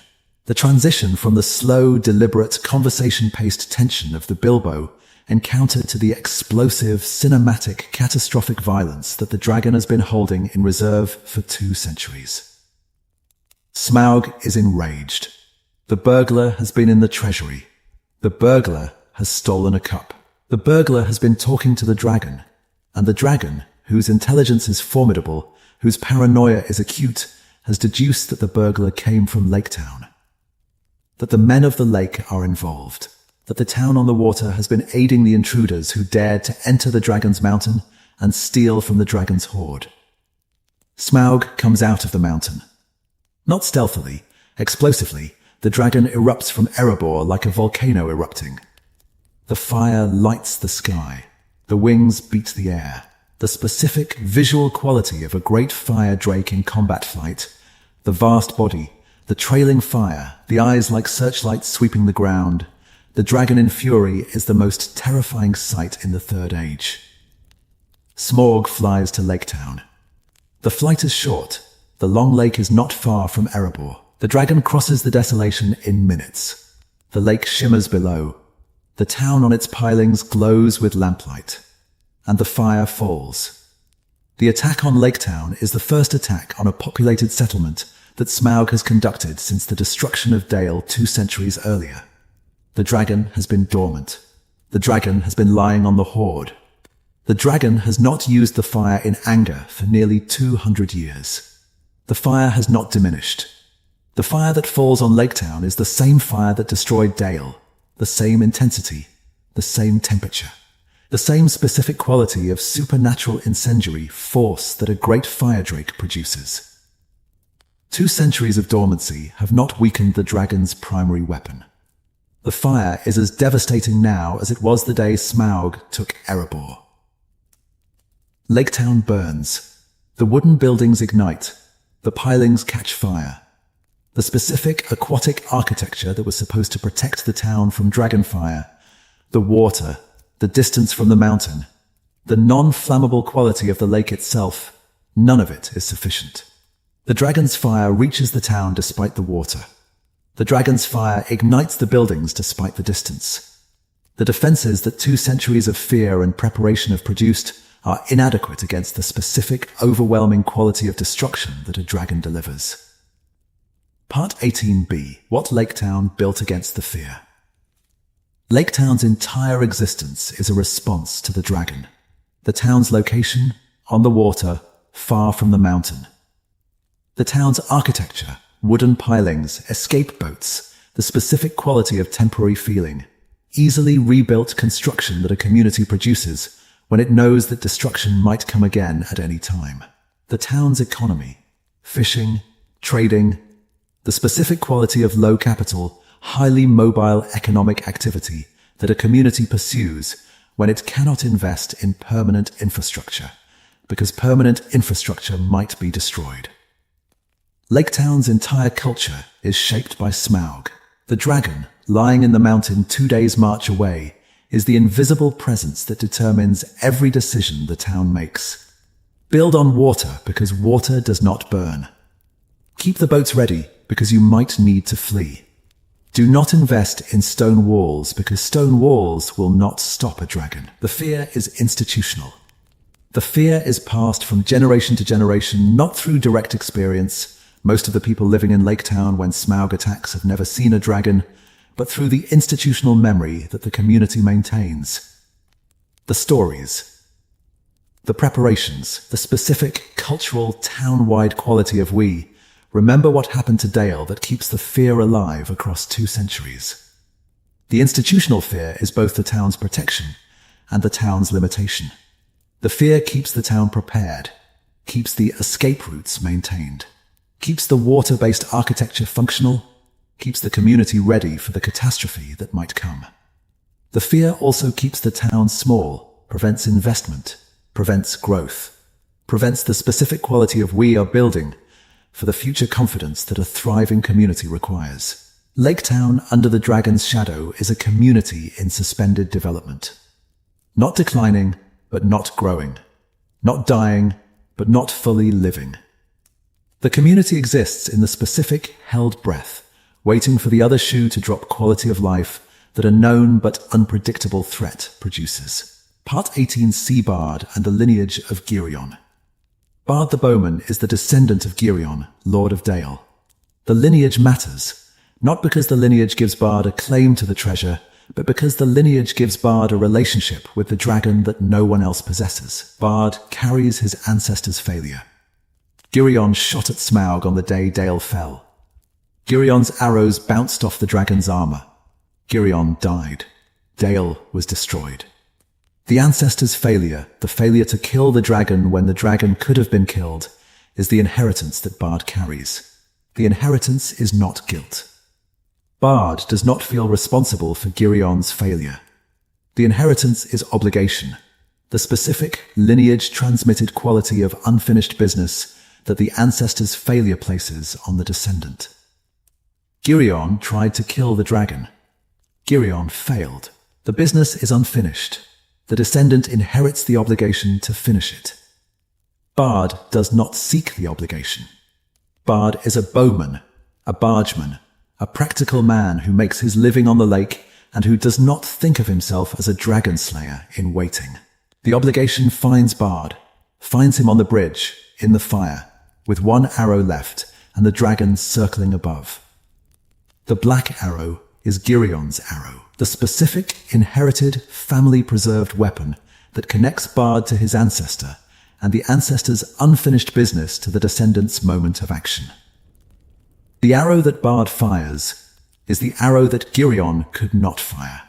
The transition from the slow, deliberate, conversation-paced tension of the Bilbo encounter to the explosive, cinematic, catastrophic violence that the dragon has been holding in reserve for 2 centuries. Smaug is enraged. The burglar has been in the treasury. The burglar has stolen a cup. The burglar has been talking to the dragon, and the dragon, whose intelligence is formidable, whose paranoia is acute, has deduced that the burglar came from Lake Town. That the men of the lake are involved. That the town on the water has been aiding the intruders who dared to enter the dragon's mountain and steal from the dragon's hoard. Smaug comes out of the mountain. Not stealthily, explosively, the dragon erupts from Erebor like a volcano erupting. The fire lights the sky. The wings beat the air. The specific visual quality of a great fire drake in combat flight. The vast body, the trailing fire, the eyes like searchlights sweeping the ground. The dragon in fury is the most terrifying sight in the Third Age. Smaug flies to Lake Town. The flight is short. The long lake is not far from Erebor. The dragon crosses the desolation in minutes. The lake shimmers below. The town on its pilings glows with lamplight. And the fire falls. The attack on Lake Town is the first attack on a populated settlement that Smaug has conducted since the destruction of Dale 2 centuries earlier. The dragon has been dormant. The dragon has been lying on the hoard. The dragon has not used the fire in anger for nearly 200 years. The fire has not diminished. The fire that falls on Lake Town is the same fire that destroyed Dale, the same intensity, the same temperature, the same specific quality of supernatural incendiary force that a great fire drake produces. 2 centuries of dormancy have not weakened the dragon's primary weapon. The fire is as devastating now as it was the day Smaug took Erebor. Lake Town burns. The wooden buildings ignite. The pilings catch fire. The specific aquatic architecture that was supposed to protect the town from dragonfire, the water, the distance from the mountain, the non-flammable quality of the lake itself, none of it is sufficient. The dragon's fire reaches the town despite the water. The dragon's fire ignites the buildings despite the distance. The defenses that 2 centuries of fear and preparation have produced are inadequate against the specific, overwhelming quality of destruction that a dragon delivers. Part 18b. What Lake Town built against the fear. Lake Town's entire existence is a response to the dragon. The town's location, on the water, far from the mountain. The town's architecture, wooden pilings, escape boats, the specific quality of temporary feeling, easily rebuilt construction that a community produces when it knows that destruction might come again at any time. The town's economy, fishing, trading, the specific quality of low capital, highly mobile economic activity that a community pursues when it cannot invest in permanent infrastructure, because permanent infrastructure might be destroyed. Lake Town's entire culture is shaped by Smaug. The dragon, lying in the mountain 2 days' march away, is the invisible presence that determines every decision the town makes. Build on water because water does not burn. Keep the boats ready because you might need to flee. Do not invest in stone walls because stone walls will not stop a dragon. The fear is institutional. The fear is passed from generation to generation, not through direct experience. Most of the people living in Lake Town when Smaug attacks have never seen a dragon, but through the institutional memory that the community maintains. The stories, the preparations, the specific cultural town-wide quality of we remember what happened to Dale that keeps the fear alive across 2 centuries. The institutional fear is both the town's protection and the town's limitation. The fear keeps the town prepared, keeps the escape routes maintained, keeps the water-based architecture functional, keeps the community ready for the catastrophe that might come. The fear also keeps the town small, prevents investment, prevents growth, prevents the specific quality of we are building for the future confidence that a thriving community requires. Lake Town under the dragon's shadow is a community in suspended development. Not declining, but not growing. Not dying, but not fully living. The community exists in the specific held breath, waiting for the other shoe to drop quality of life that a known but unpredictable threat produces. Part 18, Sea Bard and the lineage of Girion. Bard the Bowman is the descendant of Girion, Lord of Dale. The lineage matters, not because the lineage gives Bard a claim to the treasure, but because the lineage gives Bard a relationship with the dragon that no one else possesses. Bard carries his ancestors' failure. Girion shot at Smaug on the day Dale fell. Girion's arrows bounced off the dragon's armor. Girion died. Dale was destroyed. The ancestors' failure, the failure to kill the dragon when the dragon could have been killed, is the inheritance that Bard carries. The inheritance is not guilt. Bard does not feel responsible for Girion's failure. The inheritance is obligation, the specific lineage-transmitted quality of unfinished business that the ancestor's failure places on the descendant. Girion tried to kill the dragon. Girion failed. The business is unfinished. The descendant inherits the obligation to finish it. Bard does not seek the obligation. Bard is a bowman, a bargeman, a practical man who makes his living on the lake and who does not think of himself as a dragon slayer in waiting. The obligation finds Bard, finds him on the bridge, in the fire, with one arrow left and the dragon circling above. The black arrow is Girion's arrow, the specific, inherited, family-preserved weapon that connects Bard to his ancestor and the ancestor's unfinished business to the descendant's moment of action. The arrow that Bard fires is the arrow that Girion could not fire,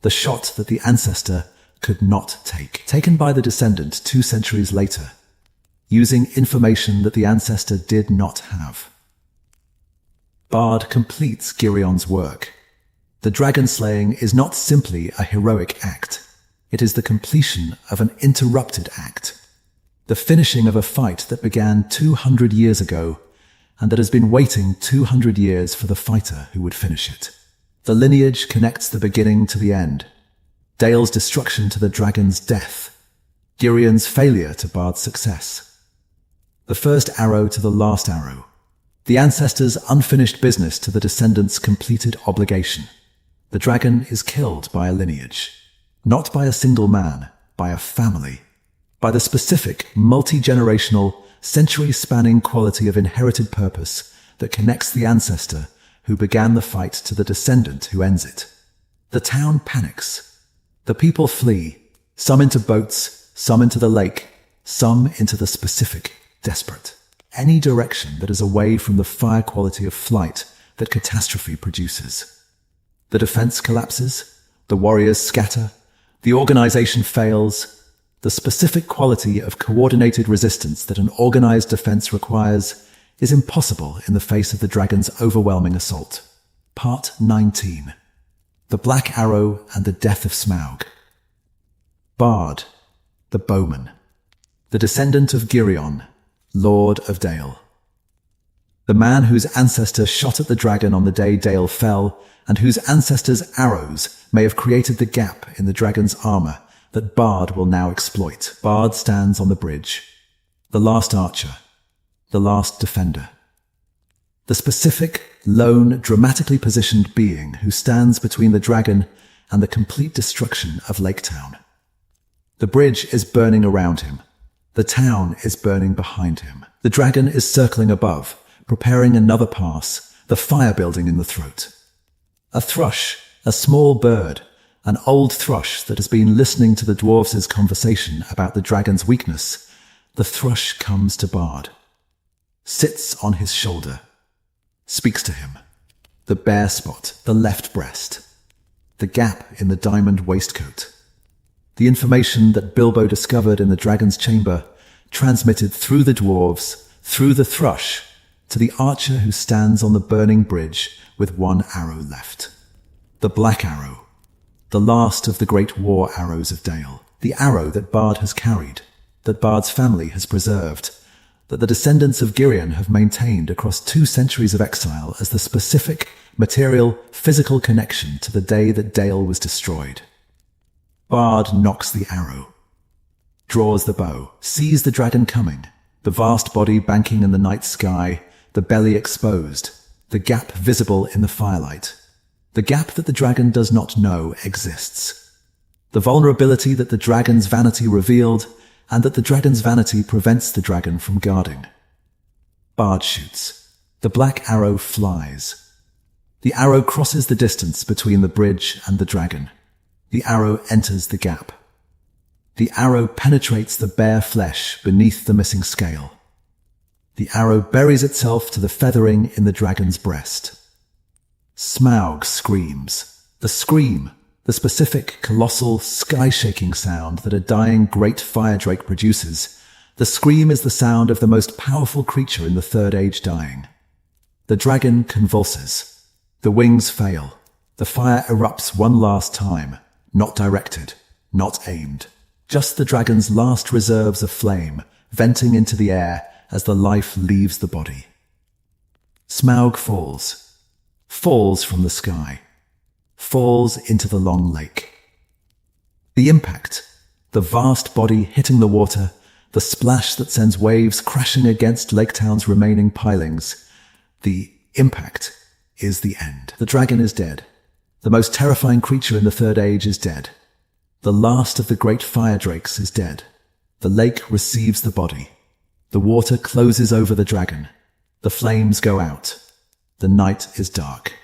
the shot that the ancestor could not take, taken by the descendant 2 centuries later, using information that the ancestor did not have. Bard completes Girion's work. The dragon slaying is not simply a heroic act. It is the completion of an interrupted act, the finishing of a fight that began 200 years ago and that has been waiting 200 years for the fighter who would finish it. The lineage connects the beginning to the end, Dale's destruction to the dragon's death, Girion's failure to Bard's success, the first arrow to the last arrow, the ancestor's unfinished business to the descendant's completed obligation. The dragon is killed by a lineage, not by a single man, by a family, by the specific, multi-generational, century-spanning quality of inherited purpose that connects the ancestor who began the fight to the descendant who ends it. The town panics. The people flee, some into boats, some into the lake, some into the specific, desperate. Any direction that is away from the fire quality of flight that catastrophe produces. The defense collapses, the warriors scatter, the organization fails. The specific quality of coordinated resistance that an organized defense requires is impossible in the face of the dragon's overwhelming assault. Part 19. The Black Arrow and the Death of Smaug. Bard, the Bowman, the descendant of Girion, Lord of Dale. The man whose ancestor shot at the dragon on the day Dale fell, and whose ancestor's arrows may have created the gap in the dragon's armor that Bard will now exploit. Bard stands on the bridge, the last archer, the last defender. The specific, lone, dramatically positioned being who stands between the dragon and the complete destruction of Lake Town. The bridge is burning around him, The town is burning behind him. The dragon is circling above, preparing another pass, the fire building in the throat. A thrush, a small bird, an old thrush that has been listening to the dwarves' conversation about the dragon's weakness. The thrush comes to Bard, sits on his shoulder, speaks to him. The bare spot, the left breast, the gap in the diamond waistcoat. The information that Bilbo discovered in the dragon's chamber, transmitted through the dwarves, through the thrush, to the archer who stands on the burning bridge with one arrow left. The black arrow, the last of the great war arrows of Dale. The arrow that Bard has carried, that Bard's family has preserved, that the descendants of Girion have maintained across 2 centuries of exile as the specific, material, physical connection to the day that Dale was destroyed. Bard knocks the arrow, draws the bow, sees the dragon coming, the vast body banking in the night sky, the belly exposed, the gap visible in the firelight, the gap that the dragon does not know exists, the vulnerability that the dragon's vanity revealed, and that the dragon's vanity prevents the dragon from guarding. Bard shoots. The black arrow flies. The arrow crosses the distance between the bridge and the dragon. The arrow enters the gap. The arrow penetrates the bare flesh beneath the missing scale. The arrow buries itself to the feathering in the dragon's breast. Smaug screams. The scream, the specific, colossal, sky-shaking sound that a dying great fire drake produces. The scream is the sound of the most powerful creature in the Third Age dying. The dragon convulses. The wings fail. The fire erupts one last time. Not directed, not aimed. Just the dragon's last reserves of flame, venting into the air as the life leaves the body. Smaug falls. Falls from the sky. Falls into the long lake. The impact, the vast body hitting the water, the splash that sends waves crashing against Lake Town's remaining pilings. The impact is the end. The dragon is dead. The most terrifying creature in the Third Age is dead. The last of the great fire drakes is dead. The lake receives the body. The water closes over the dragon. The flames go out. The night is dark.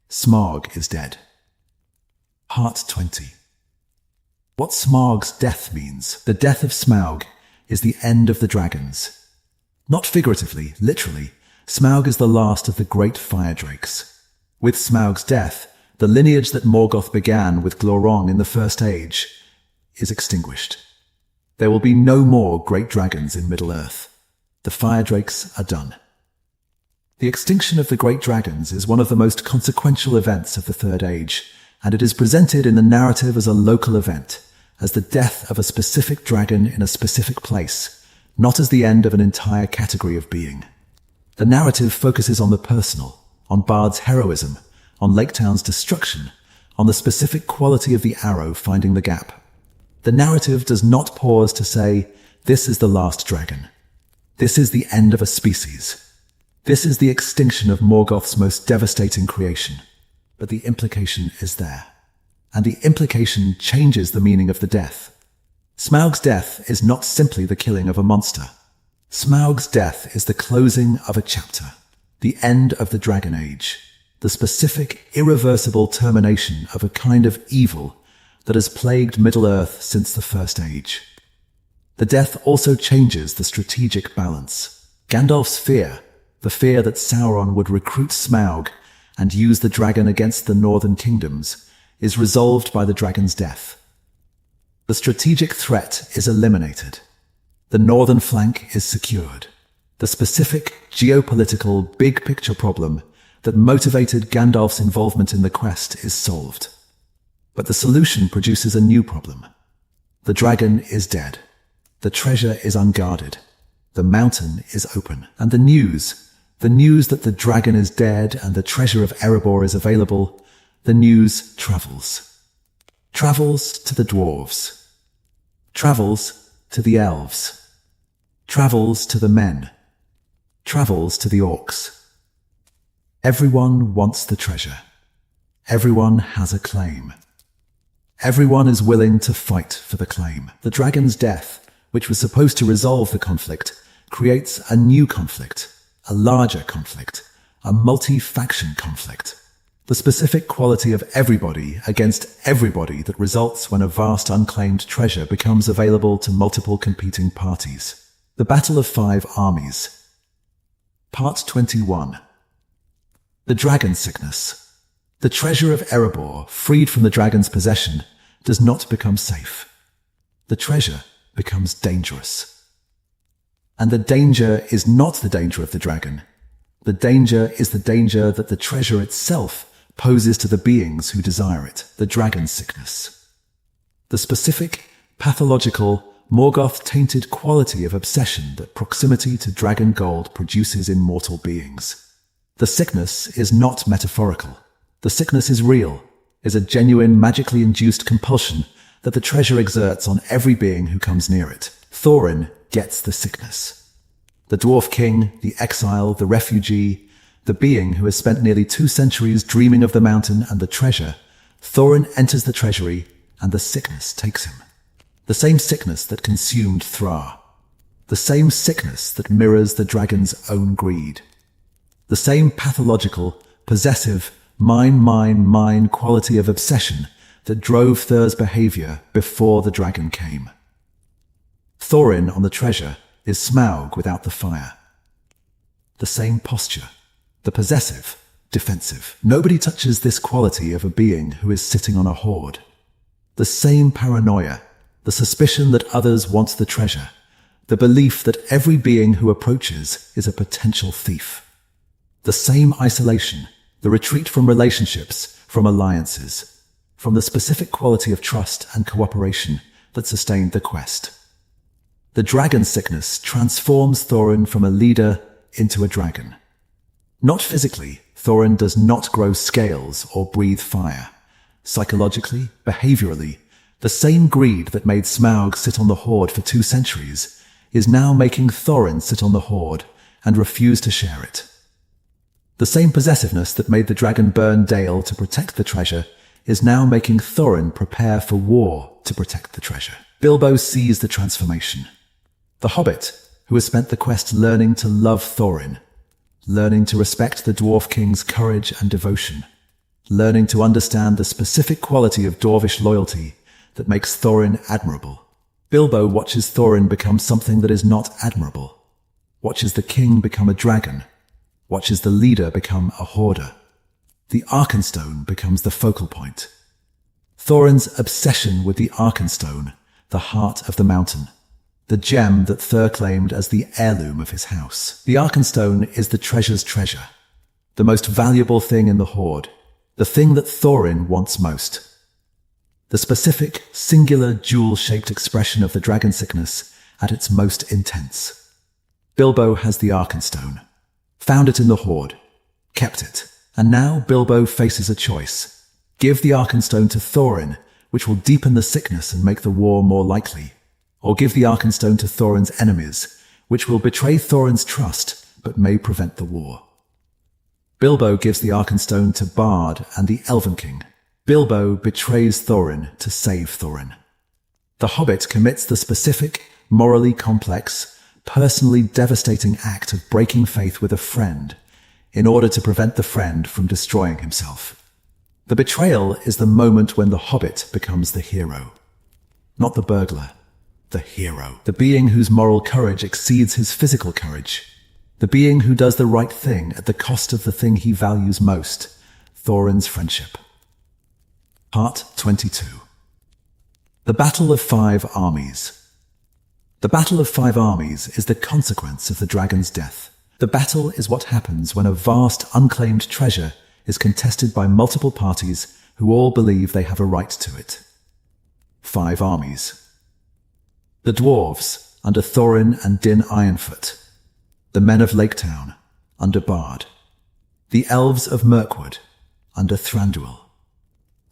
Smaug is dead. Part 20. What Smaug's death means. The death of Smaug is the end of the dragons. Not figuratively, literally, Smaug is the last of the great fire drakes. With Smaug's death, the lineage that Morgoth began with Glorong in the First Age is extinguished. There will be no more great dragons in Middle-earth. The fire drakes are done. The extinction of the great dragons is one of the most consequential events of the Third Age, and it is presented in the narrative as a local event, as the death of a specific dragon in a specific place, not as the end of an entire category of being. The narrative focuses on the personal, on Bard's heroism, on Lake Town's destruction, on the specific quality of the arrow finding the gap. The narrative does not pause to say, this is the last dragon. This is the end of a species. This is the extinction of Morgoth's most devastating creation. But the implication is there. And the implication changes the meaning of the death. Smaug's death is not simply the killing of a monster. Smaug's death is the closing of a chapter, the end of the Dragon Age, the specific, irreversible termination of a kind of evil that has plagued Middle-earth since the First Age. The death also changes the strategic balance. Gandalf's fear, the fear that Sauron would recruit Smaug and use the dragon against the northern kingdoms, is resolved by the dragon's death. The strategic threat is eliminated. The northern flank is secured. The specific, geopolitical, big-picture problem that motivated Gandalf's involvement in the quest is solved. But the solution produces a new problem. The dragon is dead. The treasure is unguarded. The mountain is open. And the news that the dragon is dead and the treasure of Erebor is available, the news travels. Travels to the dwarves. Travels to the elves. Travels to the men. Travels to the orcs. Everyone wants the treasure. Everyone has a claim. Everyone is willing to fight for the claim. The dragon's death, which was supposed to resolve the conflict, creates a new conflict, a larger conflict, a multi-faction conflict. The specific quality of everybody against everybody that results when a vast unclaimed treasure becomes available to multiple competing parties. The Battle of Five Armies. Part 21. The Dragon Sickness. The treasure of Erebor, freed from the dragon's possession, does not become safe. The treasure becomes dangerous. And the danger is not the danger of the dragon. The danger is the danger that the treasure itself poses to the beings who desire it, the dragon sickness. The specific, pathological, Morgoth-tainted quality of obsession that proximity to dragon gold produces in mortal beings. The sickness is not metaphorical. The sickness is real, is a genuine magically induced compulsion that the treasure exerts on every being who comes near it. Thorin gets the sickness. The Dwarf King, the exile, the refugee, the being who has spent nearly 2 centuries dreaming of the mountain and the treasure, Thorin enters the treasury and the sickness takes him. The same sickness that consumed Thra. The same sickness that mirrors the dragon's own greed. The same pathological, possessive, mine quality of obsession that drove Thur's behavior before the dragon came. Thorin on the treasure is Smaug without the fire. The same posture. The possessive, defensive. Nobody touches this quality of a being who is sitting on a hoard. The same paranoia, the suspicion that others want the treasure, the belief that every being who approaches is a potential thief. The same isolation, the retreat from relationships, from alliances, from the specific quality of trust and cooperation that sustained the quest. The dragon sickness transforms Thorin from a leader into a dragon. Not physically, Thorin does not grow scales or breathe fire. Psychologically, behaviorally, the same greed that made Smaug sit on the hoard for 2 centuries is now making Thorin sit on the hoard and refuse to share it. The same possessiveness that made the dragon burn Dale to protect the treasure is now making Thorin prepare for war to protect the treasure. Bilbo sees the transformation. The Hobbit, who has spent the quest learning to love Thorin, learning to respect the Dwarf King's courage and devotion, learning to understand the specific quality of Dwarvish loyalty that makes Thorin admirable. Bilbo watches Thorin become something that is not admirable, watches the king become a dragon, watches the leader become a hoarder. The Arkenstone becomes the focal point. Thorin's obsession with the Arkenstone, the heart of the mountain, the gem that Thur claimed as the heirloom of his house. The Arkenstone is the treasure's treasure, the most valuable thing in the hoard, the thing that Thorin wants most. The specific, singular, jewel-shaped expression of the dragon sickness at its most intense. Bilbo has the Arkenstone, found it in the hoard, kept it, and now Bilbo faces a choice. Give the Arkenstone to Thorin, which will deepen the sickness and make the war more likely. Or give the Arkenstone to Thorin's enemies, which will betray Thorin's trust, but may prevent the war. Bilbo gives the Arkenstone to Bard and the Elven King. Bilbo betrays Thorin to save Thorin. The Hobbit commits the specific, morally complex, personally devastating act of breaking faith with a friend in order to prevent the friend from destroying himself. The betrayal is the moment when the Hobbit becomes the hero. Not the burglar. The hero. The being whose moral courage exceeds his physical courage. The being who does the right thing at the cost of the thing he values most, Thorin's friendship. Part 22. The Battle of Five Armies. The Battle of Five Armies is the consequence of the dragon's death. The battle is what happens when a vast, unclaimed treasure is contested by multiple parties who all believe they have a right to it. 5 armies. The Dwarves, under Thorin and Din Ironfoot. The men of Laketown, under Bard. The Elves of Mirkwood, under Thranduil.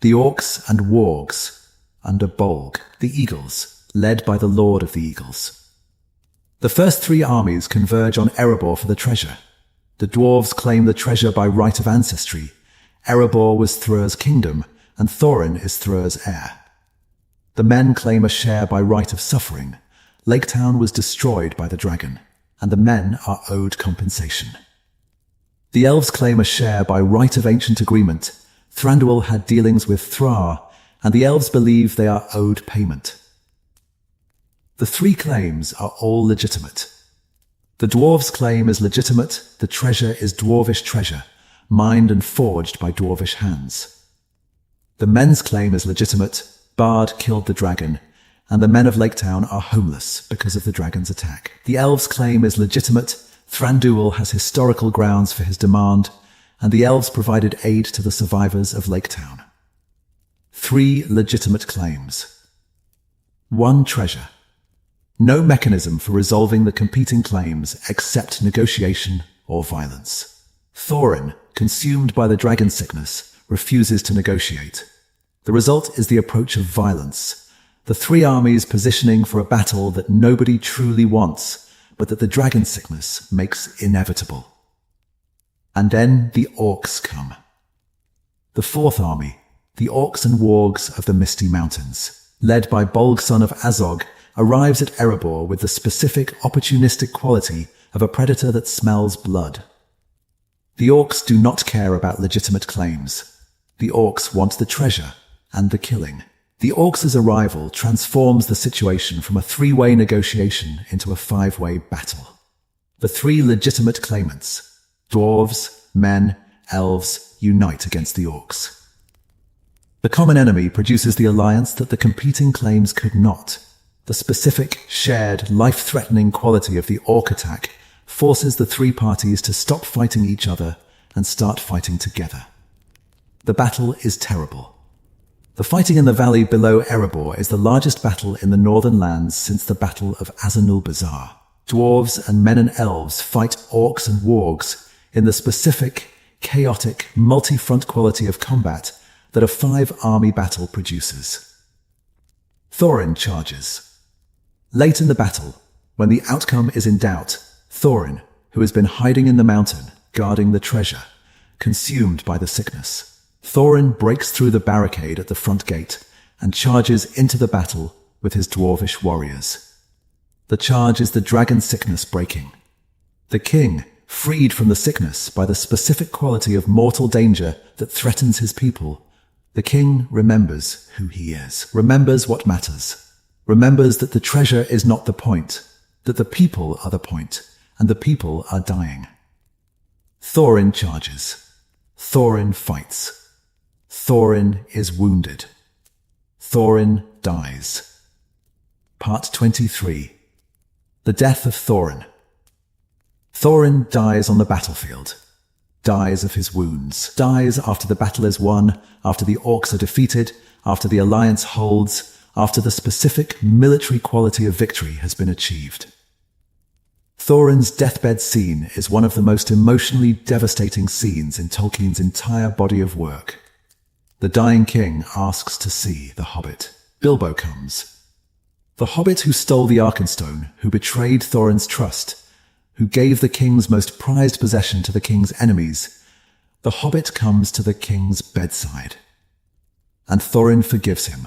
The Orcs and Wargs, under Bolg. The Eagles, led by the Lord of the Eagles. The first 3 armies converge on Erebor for the treasure. The Dwarves claim the treasure by right of ancestry. Erebor was Thrur's kingdom, and Thorin is Thrur's heir. The men claim a share by right of suffering. Lake Town was destroyed by the dragon, and the men are owed compensation. The elves claim a share by right of ancient agreement. Thranduil had dealings with Thra, and the elves believe they are owed payment. The three claims are all legitimate. The dwarves' claim is legitimate. The treasure is dwarvish treasure, mined and forged by dwarvish hands. The men's claim is legitimate. Bard killed the dragon, and the men of Lake Town are homeless because of the dragon's attack. The elves' claim is legitimate. Thranduil has historical grounds for his demand, and the elves provided aid to the survivors of Lake Town. Three legitimate claims. 1. Treasure. No mechanism for resolving the competing claims except negotiation or violence. Thorin, consumed by the dragon sickness, refuses to negotiate. The result is the approach of violence. The three armies positioning for a battle that nobody truly wants, but that the dragon sickness makes inevitable. And then the orcs come. The fourth army, the orcs and wargs of the Misty Mountains, led by Bolg son of Azog, arrives at Erebor with the specific opportunistic quality of a predator that smells blood. The orcs do not care about legitimate claims. The orcs want the treasure and the killing. The orcs' arrival transforms the situation from a three-way negotiation into a five-way battle. The three legitimate claimants, dwarves, men, elves, unite against the orcs. The common enemy produces the alliance that the competing claims could not. The specific, shared, life-threatening quality of the orc attack forces the three parties to stop fighting each other and start fighting together. The battle is terrible. The fighting in the valley below Erebor is the largest battle in the northern lands since the Battle of Azanul Bazaar. Dwarves and men and elves fight orcs and wargs in the specific, chaotic, multi-front quality of combat that a five-army battle produces. Thorin charges. Late in the battle, when the outcome is in doubt, Thorin, who has been hiding in the mountain, guarding the treasure, consumed by the sickness, Thorin breaks through the barricade at the front gate and charges into the battle with his dwarvish warriors. The charge is the dragon sickness breaking. The king, freed from the sickness by the specific quality of mortal danger that threatens his people, the king remembers who he is, remembers what matters. Remembers that the treasure is not the point, that the people are the point, and the people are dying. Thorin charges. Thorin fights. Thorin is wounded. Thorin dies. Part 23. The death of Thorin. Thorin dies on the battlefield. Dies of his wounds. Dies after the battle is won, after the orcs are defeated, after the alliance holds, after the specific military quality of victory has been achieved. Thorin's deathbed scene is one of the most emotionally devastating scenes in Tolkien's entire body of work. The dying king asks to see the Hobbit. Bilbo comes. The Hobbit who stole the Arkenstone, who betrayed Thorin's trust, who gave the king's most prized possession to the king's enemies. The Hobbit comes to the king's bedside. And Thorin forgives him.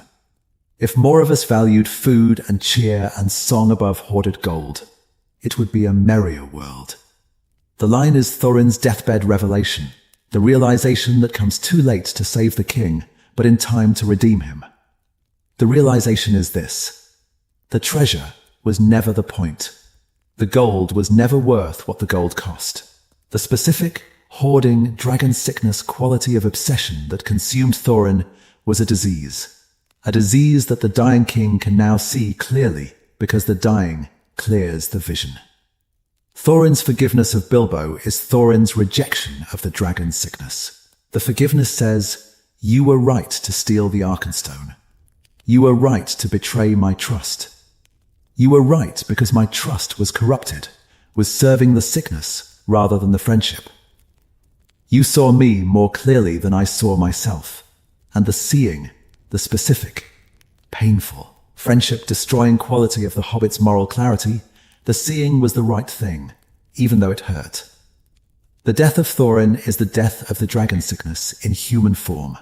If more of us valued food and cheer and song above hoarded gold, it would be a merrier world. The line is Thorin's deathbed revelation, the realization that comes too late to save the king, but in time to redeem him. The realization is this: the treasure was never the point. The gold was never worth what the gold cost. The specific, hoarding, dragon sickness quality of obsession that consumed Thorin was a disease. A disease that the dying king can now see clearly because the dying clears the vision. Thorin's forgiveness of Bilbo is Thorin's rejection of the dragon sickness. The forgiveness says, "You were right to steal the Arkenstone. You were right to betray my trust. You were right because my trust was corrupted, was serving the sickness rather than the friendship. You saw me more clearly than I saw myself, and the seeing, the specific, painful, friendship-destroying quality of the Hobbit's moral clarity, the seeing was the right thing, even though it hurt. The death of Thorin is the death of the dragon sickness in human form.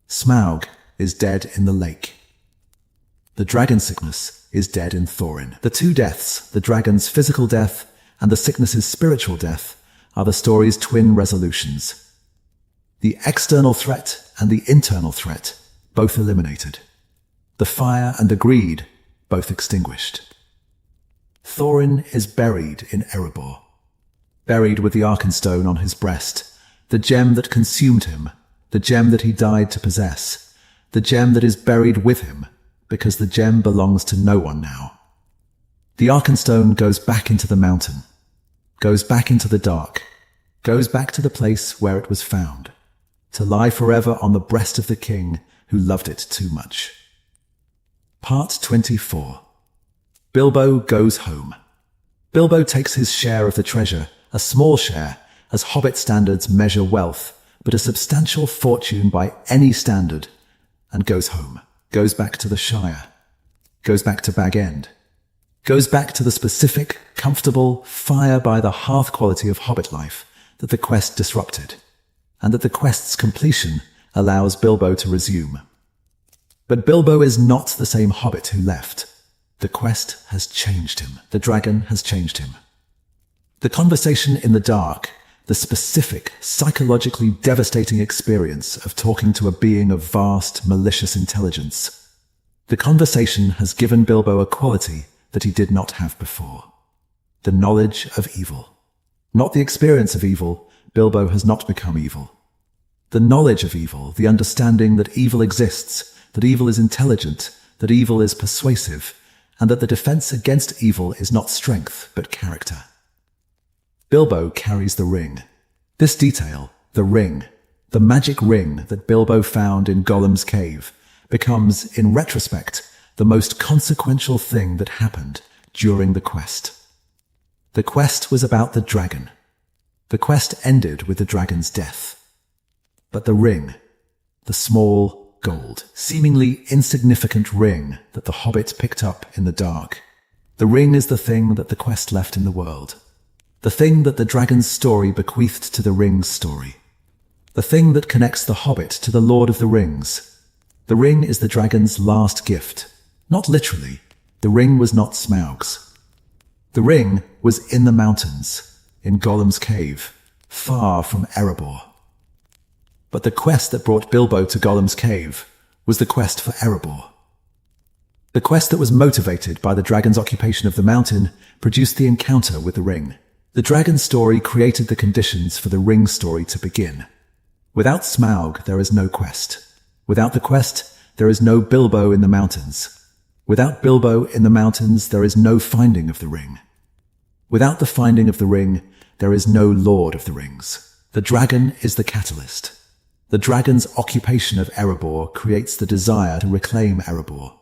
Smaug is dead in the lake. The dragon sickness is dead in Thorin. The two deaths, the dragon's physical death and the sickness's spiritual death, are the story's twin resolutions. The external threat and the internal threat, both eliminated. The fire and the greed, both extinguished. Thorin is buried in Erebor. Buried with the Arkenstone on his breast, the gem that consumed him, the gem that he died to possess, the gem that is buried with him, because the gem belongs to no one now. The Arkenstone goes back into the mountain, goes back into the dark, goes back to the place where it was found, to lie forever on the breast of the king who loved it too much. Part 24. Bilbo goes home. Bilbo takes his share of the treasure, a small share, as Hobbit standards measure wealth, but a substantial fortune by any standard, and goes home. Goes back to the Shire, goes back to Bag End, goes back to the specific, comfortable, fire-by-the-hearth quality of Hobbit life that the quest disrupted, and that the quest's completion allows Bilbo to resume. But Bilbo is not the same Hobbit who left. The quest has changed him. The dragon has changed him. The conversation in the dark, the specific, psychologically devastating experience of talking to a being of vast, malicious intelligence. The conversation has given Bilbo a quality that he did not have before. The knowledge of evil. Not the experience of evil. Bilbo has not become evil. The knowledge of evil, the understanding that evil exists, that evil is intelligent, that evil is persuasive, and that the defense against evil is not strength, but character. Bilbo carries the ring. This detail, the ring, the magic ring that Bilbo found in Gollum's cave, becomes, in retrospect, the most consequential thing that happened during the quest. The quest was about the dragon. The quest ended with the dragon's death. But the ring, the small, gold, seemingly insignificant ring that the Hobbit picked up in the dark, the ring is the thing that the quest left in the world. The thing that the dragon's story bequeathed to the ring's story. The thing that connects the Hobbit to the Lord of the Rings. The ring is the dragon's last gift. Not literally. The ring was not Smaug's. The ring was in the mountains, in Gollum's cave, far from Erebor. But the quest that brought Bilbo to Gollum's cave was the quest for Erebor. The quest that was motivated by the dragon's occupation of the mountain produced the encounter with the ring. The dragon story created the conditions for the ring story to begin. Without Smaug, there is no quest. Without the quest, there is no Bilbo in the mountains. Without Bilbo in the mountains, there is no finding of the ring. Without the finding of the ring, there is no Lord of the Rings. The dragon is the catalyst. The dragon's occupation of Erebor creates the desire to reclaim Erebor.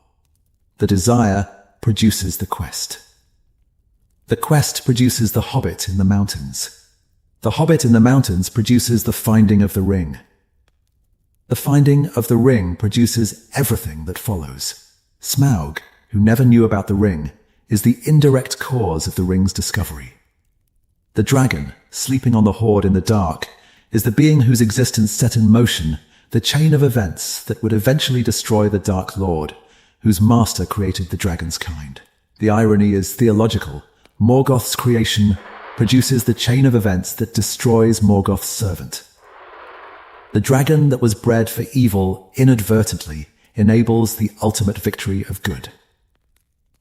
The desire produces the quest. The quest produces the Hobbit in the mountains. The Hobbit in the mountains produces the finding of the ring. The finding of the ring produces everything that follows. Smaug, who never knew about the ring, is the indirect cause of the ring's discovery. The dragon, sleeping on the hoard in the dark, is the being whose existence set in motion the chain of events that would eventually destroy the Dark Lord, whose master created the dragon's kind. The irony is theological. Morgoth's creation produces the chain of events that destroys Morgoth's servant. The dragon that was bred for evil inadvertently enables the ultimate victory of good.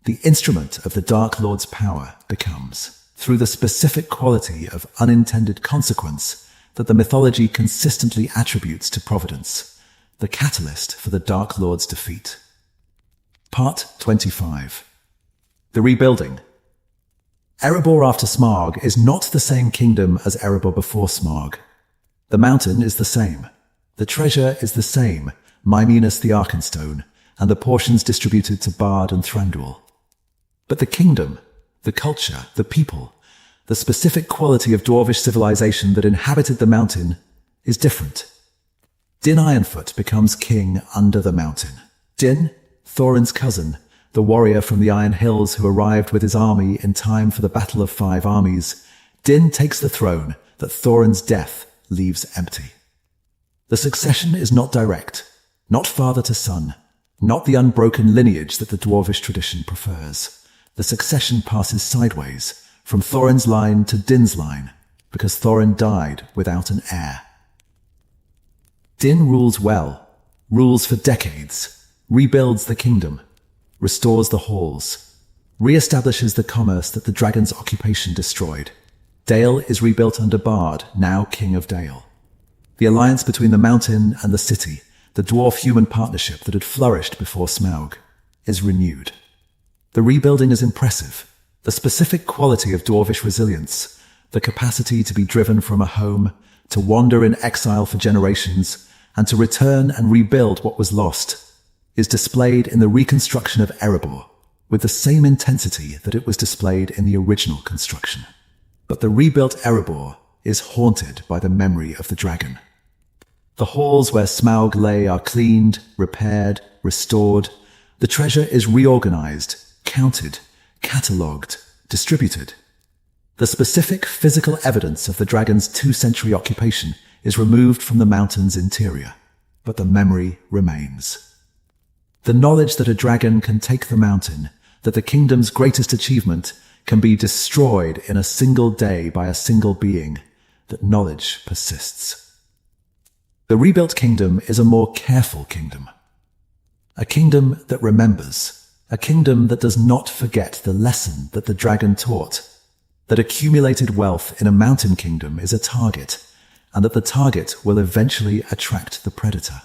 The instrument of the Dark Lord's power becomes, through the specific quality of unintended consequence that the mythology consistently attributes to Providence, the catalyst for the Dark Lord's defeat. Part 25. The Rebuilding. Erebor after Smaug is not the same kingdom as Erebor before Smaug. The mountain is the same. The treasure is the same, minus the Arkenstone, and the portions distributed to Bard and Thranduil. But the kingdom, the culture, the people, the specific quality of dwarvish civilization that inhabited the mountain is different. Din Ironfoot becomes king under the mountain. Din, Thorin's cousin, the warrior from the Iron Hills who arrived with his army in time for the Battle of Five Armies, Din takes the throne that Thorin's death leaves empty. The succession is not direct, not father to son, not the unbroken lineage that the Dwarvish tradition prefers. The succession passes sideways, from Thorin's line to Din's line, because Thorin died without an heir. Din rules well, rules for decades, rebuilds the kingdom, restores the halls, re-establishes the commerce that the dragon's occupation destroyed. Dale is rebuilt under Bard, now King of Dale. The alliance between the mountain and the city, the dwarf-human partnership that had flourished before Smaug, is renewed. The rebuilding is impressive. The specific quality of Dwarvish resilience, the capacity to be driven from a home, to wander in exile for generations, and to return and rebuild what was lost, is displayed in the reconstruction of Erebor, with the same intensity that it was displayed in the original construction. But the rebuilt Erebor is haunted by the memory of the dragon. The halls where Smaug lay are cleaned, repaired, restored. The treasure is reorganized, counted, catalogued, distributed. The specific physical evidence of the dragon's 2-century occupation is removed from the mountain's interior, but the memory remains. The knowledge that a dragon can take the mountain, that the kingdom's greatest achievement can be destroyed in a single day by a single being, that knowledge persists. The rebuilt kingdom is a more careful kingdom. A kingdom that remembers, a kingdom that does not forget the lesson that the dragon taught, that accumulated wealth in a mountain kingdom is a target, and that the target will eventually attract the predator.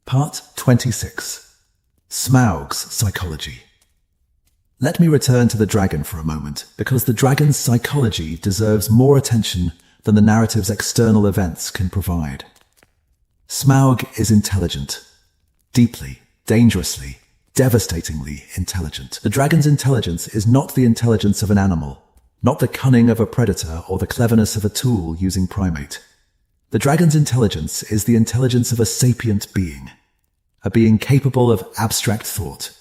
Part 26. Smaug's Psychology. Let me return to the dragon for a moment, because the dragon's psychology deserves more attention than the narrative's external events can provide. Smaug is intelligent. Deeply, dangerously, devastatingly intelligent. The dragon's intelligence is not the intelligence of an animal, not the cunning of a predator or the cleverness of a tool using primate. The dragon's intelligence is the intelligence of a sapient being, a being capable of abstract thought,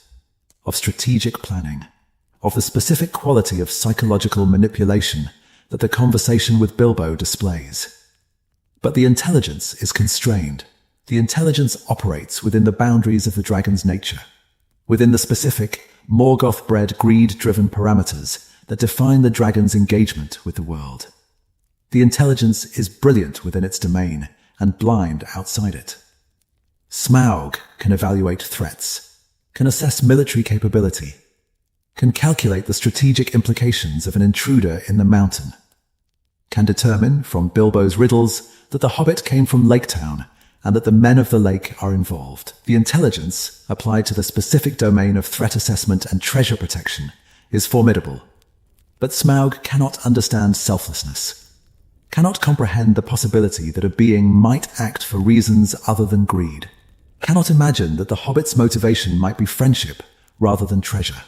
of strategic planning, of the specific quality of psychological manipulation that the conversation with Bilbo displays. But the intelligence is constrained. The intelligence operates within the boundaries of the dragon's nature, within the specific, Morgoth-bred, greed-driven parameters that define the dragon's engagement with the world. The intelligence is brilliant within its domain and blind outside it. Smaug can evaluate threats, can assess military capability, can calculate the strategic implications of an intruder in the mountain, can determine from Bilbo's riddles that the Hobbit came from Lake Town and that the men of the lake are involved. The intelligence, applied to the specific domain of threat assessment and treasure protection, is formidable. But Smaug cannot understand selflessness, cannot comprehend the possibility that a being might act for reasons other than greed, cannot imagine that the Hobbit's motivation might be friendship rather than treasure,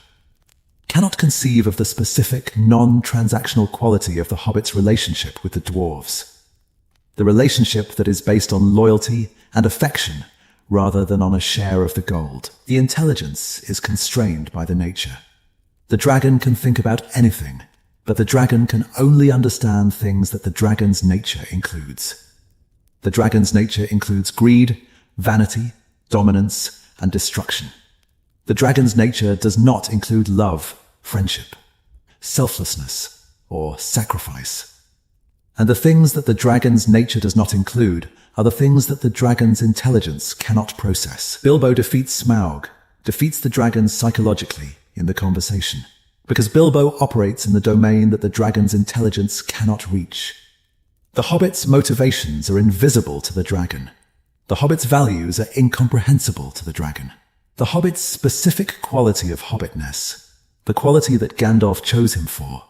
cannot conceive of the specific, non-transactional quality of the Hobbit's relationship with the Dwarves. The relationship that is based on loyalty and affection rather than on a share of the gold. The intelligence is constrained by the nature. The dragon can think about anything, but the dragon can only understand things that the dragon's nature includes. The dragon's nature includes greed, vanity, dominance, and destruction. The dragon's nature does not include love, friendship, selflessness, or sacrifice. And the things that the dragon's nature does not include are the things that the dragon's intelligence cannot process. Bilbo defeats Smaug, defeats the dragon psychologically in the conversation, because Bilbo operates in the domain that the dragon's intelligence cannot reach. The Hobbit's motivations are invisible to the dragon. The Hobbit's values are incomprehensible to the dragon. The Hobbit's specific quality of Hobbitness, the quality that Gandalf chose him for,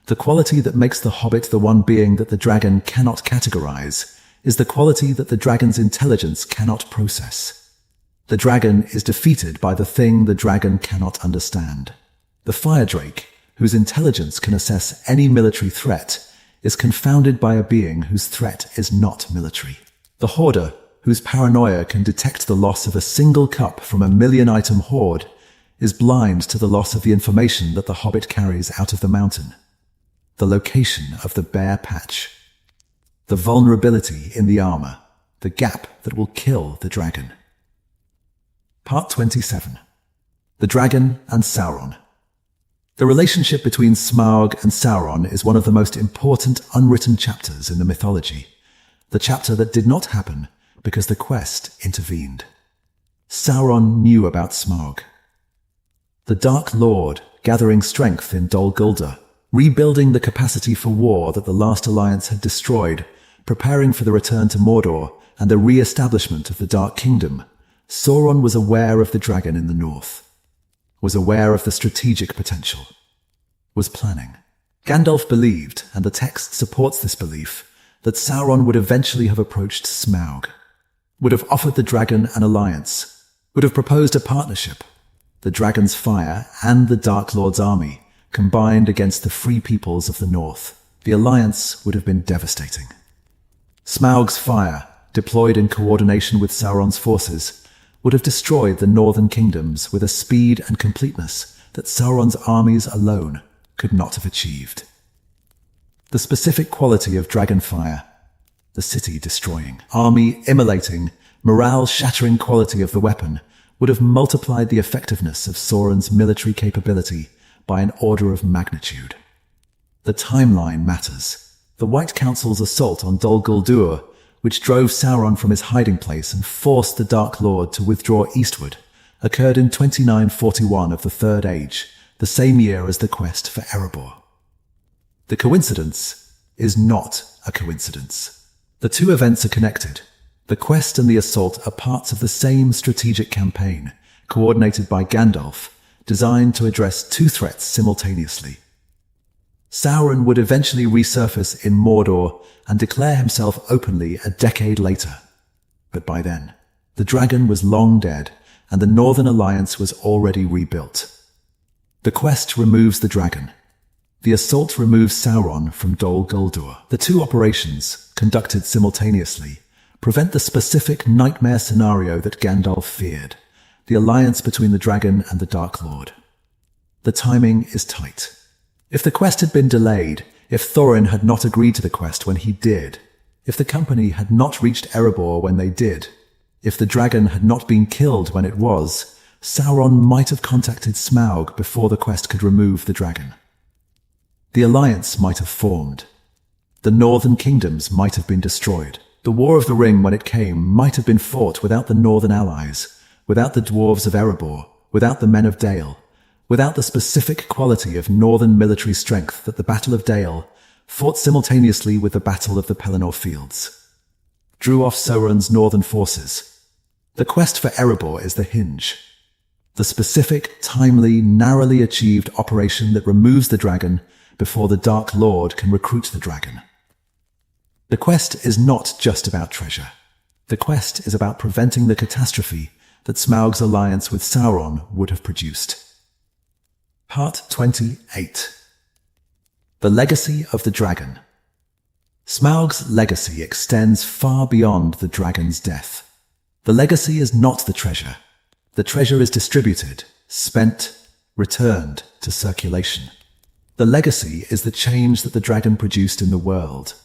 the quality that makes the Hobbit the one being that the dragon cannot categorize, is the quality that the dragon's intelligence cannot process. The dragon is defeated by the thing the dragon cannot understand. The fire drake, whose intelligence can assess any military threat, is confounded by a being whose threat is not military. The hoarder, whose paranoia can detect the loss of a single cup from a 1,000,000-item hoard, is blind to the loss of the information that the Hobbit carries out of the mountain. The location of the bare patch, the vulnerability in the armor, the gap that will kill the dragon. Part 27. The Dragon and Sauron. The relationship between Smaug and Sauron is one of the most important unwritten chapters in the mythology. The chapter that did not happen because the quest intervened. Sauron knew about Smaug. The Dark Lord, gathering strength in Dol Guldur, rebuilding the capacity for war that the last alliance had destroyed, preparing for the return to Mordor and the re-establishment of the Dark Kingdom. Sauron was aware of the dragon in the north, was aware of the strategic potential, was planning. Gandalf believed, and the text supports this belief, that Sauron would eventually have approached Smaug, would have offered the dragon an alliance, would have proposed a partnership. The dragon's fire and the Dark Lord's army combined against the free peoples of the north. The alliance would have been devastating. Smaug's fire, deployed in coordination with Sauron's forces, would have destroyed the northern kingdoms with a speed and completeness that Sauron's armies alone could not have achieved. The specific quality of dragon fire, the city-destroying, army-immolating, morale-shattering quality of the weapon, would have multiplied the effectiveness of Sauron's military capability by an order of magnitude. The timeline matters. The White Council's assault on Dol Guldur, which drove Sauron from his hiding place and forced the Dark Lord to withdraw eastward, occurred in 2941 of the Third Age, the same year as the quest for Erebor. The coincidence is not a coincidence. The two events are connected. The quest and the assault are parts of the same strategic campaign, coordinated by Gandalf, designed to address two threats simultaneously. Sauron would eventually resurface in Mordor and declare himself openly a decade later. But by then, the dragon was long dead and the Northern Alliance was already rebuilt. The quest removes the dragon. The assault removes Sauron from Dol Guldur. The two operations, conducted simultaneously, prevent the specific nightmare scenario that Gandalf feared, the alliance between the dragon and the Dark Lord. The timing is tight. If the quest had been delayed, if Thorin had not agreed to the quest when he did, if the company had not reached Erebor when they did, if the dragon had not been killed when it was, Sauron might have contacted Smaug before the quest could remove the dragon. The alliance might have formed. The northern kingdoms might have been destroyed. The War of the Ring, when it came, might have been fought without the northern allies, without the dwarves of Erebor, without the men of Dale, without the specific quality of northern military strength that the Battle of Dale, fought simultaneously with the Battle of the Pelennor Fields, drew off Sauron's northern forces. The quest for Erebor is the hinge. The specific, timely, narrowly achieved operation that removes the dragon before the Dark Lord can recruit the dragon. The quest is not just about treasure. The quest is about preventing the catastrophe that Smaug's alliance with Sauron would have produced. Part 28. The Legacy of the Dragon. Smaug's legacy extends far beyond the dragon's death. The legacy is not the treasure. The treasure is distributed, spent, returned to circulation. The legacy is the change that the dragon produced in the world.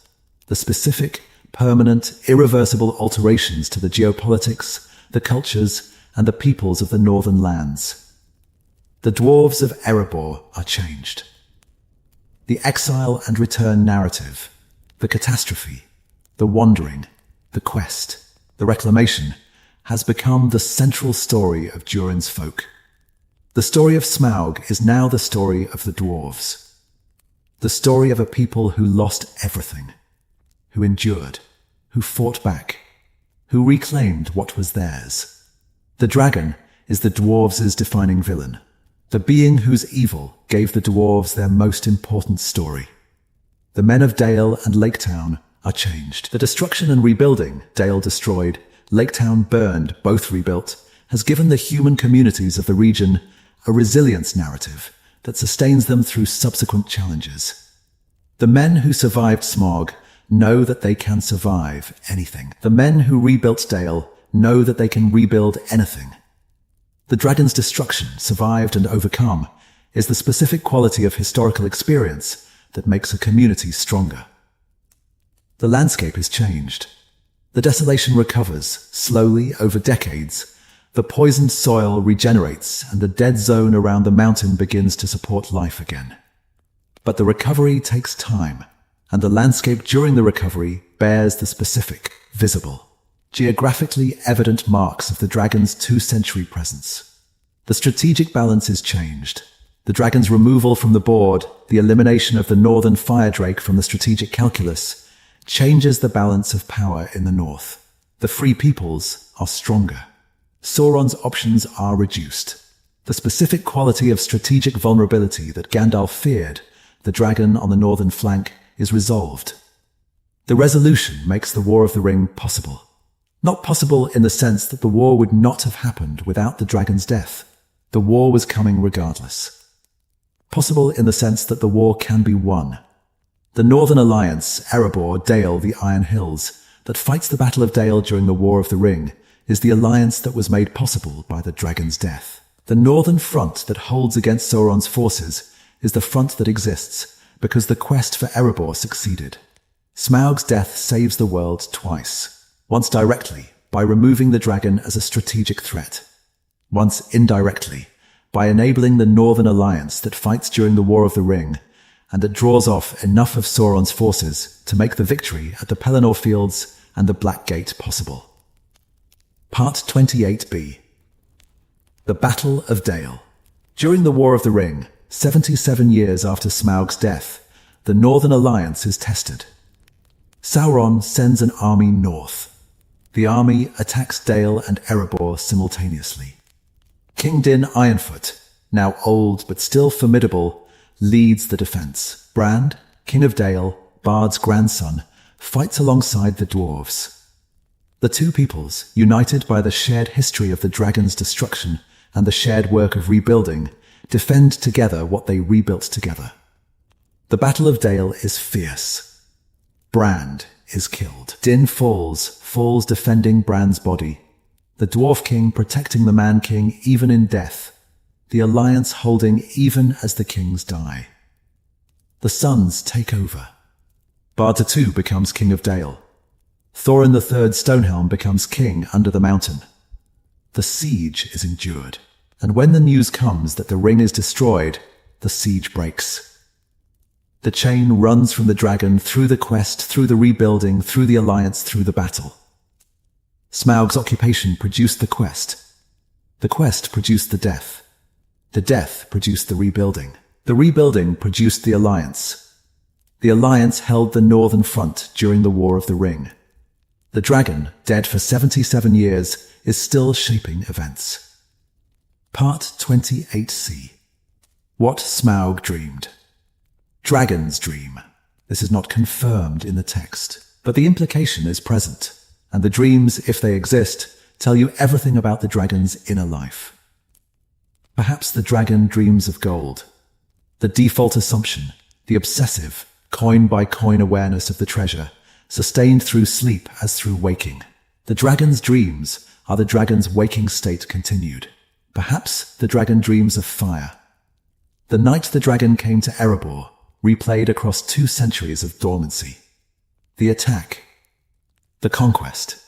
The specific, permanent, irreversible alterations to the geopolitics, the cultures, and the peoples of the northern lands. The dwarves of Erebor are changed. The exile and return narrative, the catastrophe, the wandering, the quest, the reclamation, has become the central story of Durin's folk. The story of Smaug is now the story of the dwarves. The story of a people who lost everything, who endured, who fought back, who reclaimed what was theirs. The dragon is the dwarves' defining villain, the being whose evil gave the dwarves their most important story. The men of Dale and Laketown are changed. The destruction and rebuilding, Dale destroyed, Laketown burned, both rebuilt, has given the human communities of the region a resilience narrative that sustains them through subsequent challenges. The men who survived Smaug know that they can survive anything. The men who rebuilt Dale know that they can rebuild anything. The dragon's destruction, survived and overcome, is the specific quality of historical experience that makes a community stronger. The landscape is changed. The desolation recovers, slowly over decades, The poisoned soil regenerates and the dead zone around the mountain begins to support life again. But the recovery takes time, and the landscape during the recovery bears the specific, visible, geographically evident marks of the dragon's 2-century presence. The strategic balance is changed. The dragon's removal from the board, the elimination of the northern fire drake from the strategic calculus, changes the balance of power in the north. The free peoples are stronger. Sauron's options are reduced. The specific quality of strategic vulnerability that Gandalf feared, the dragon on the northern flank, is resolved. The resolution makes the War of the Ring possible. Not possible in the sense that the war would not have happened without the dragon's death. The war was coming regardless. Possible in the sense that the war can be won. The Northern Alliance, Erebor, Dale, the Iron Hills, that fights the Battle of Dale during the War of the Ring, is the alliance that was made possible by the dragon's death. The northern front that holds against Sauron's forces is the front that exists because the quest for Erebor succeeded. Smaug's death saves the world twice. Once directly, by removing the dragon as a strategic threat. Once indirectly, by enabling the Northern Alliance that fights during the War of the Ring, and that draws off enough of Sauron's forces to make the victory at the Pelennor Fields and the Black Gate possible. Part 28b. The Battle of Dale. During the War of the Ring, 77 years after Smaug's death, the Northern Alliance is tested. Sauron sends an army north. The army attacks Dale and Erebor simultaneously. King Din Ironfoot, now old but still formidable, leads the defense. Brand, King of Dale, Bard's grandson, fights alongside the Dwarves. The two peoples, united by the shared history of the dragon's destruction and the shared work of rebuilding, defend together what they rebuilt together. The Battle of Dale is fierce. Brand is killed. Din falls defending Brand's body. The Dwarf King protecting the Man King even in death. The alliance holding even as the kings die. The sons take over. Bard II becomes King of Dale. Thorin III Stonehelm becomes king under the mountain. The siege is endured, and when the news comes that the ring is destroyed, the siege breaks. The chain runs from the dragon through the quest, through the rebuilding, through the alliance, through the battle. Smaug's occupation produced the quest. The quest produced the death. The death produced the rebuilding. The rebuilding produced the alliance. The alliance held the northern front during the War of the Ring. The dragon, dead for 77 years, is still shaping events. Part 28c. What Smaug Dreamed. Dragon's dream. This is not confirmed in the text, but the implication is present, and the dreams, if they exist, tell you everything about the dragon's inner life. Perhaps the dragon dreams of gold. The default assumption, the obsessive, coin-by-coin awareness of the treasure, sustained through sleep as through waking. The dragon's dreams are the dragon's waking state continued. Perhaps the dragon dreams of fire. The night the dragon came to Erebor, replayed across 2 centuries of dormancy. The attack. The conquest.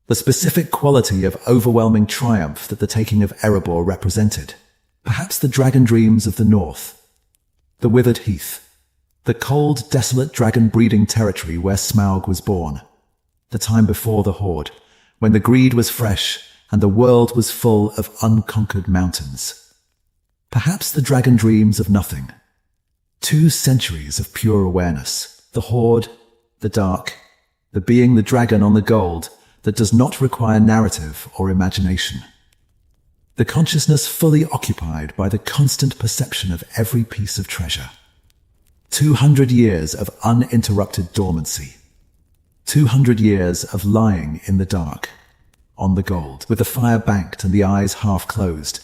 The specific quality of overwhelming triumph that the taking of Erebor represented. Perhaps the dragon dreams of the north. The withered heath. The cold, desolate dragon-breeding territory where Smaug was born. The time before the Horde, when the greed was fresh and the world was full of unconquered mountains. Perhaps the dragon dreams of nothing. 2 centuries of pure awareness. The Horde, the dark, the being the dragon on the gold that does not require narrative or imagination. The consciousness fully occupied by the constant perception of every piece of treasure. 200 years of uninterrupted dormancy. 200 years of lying in the dark, on the gold, with the fire banked and the eyes half closed.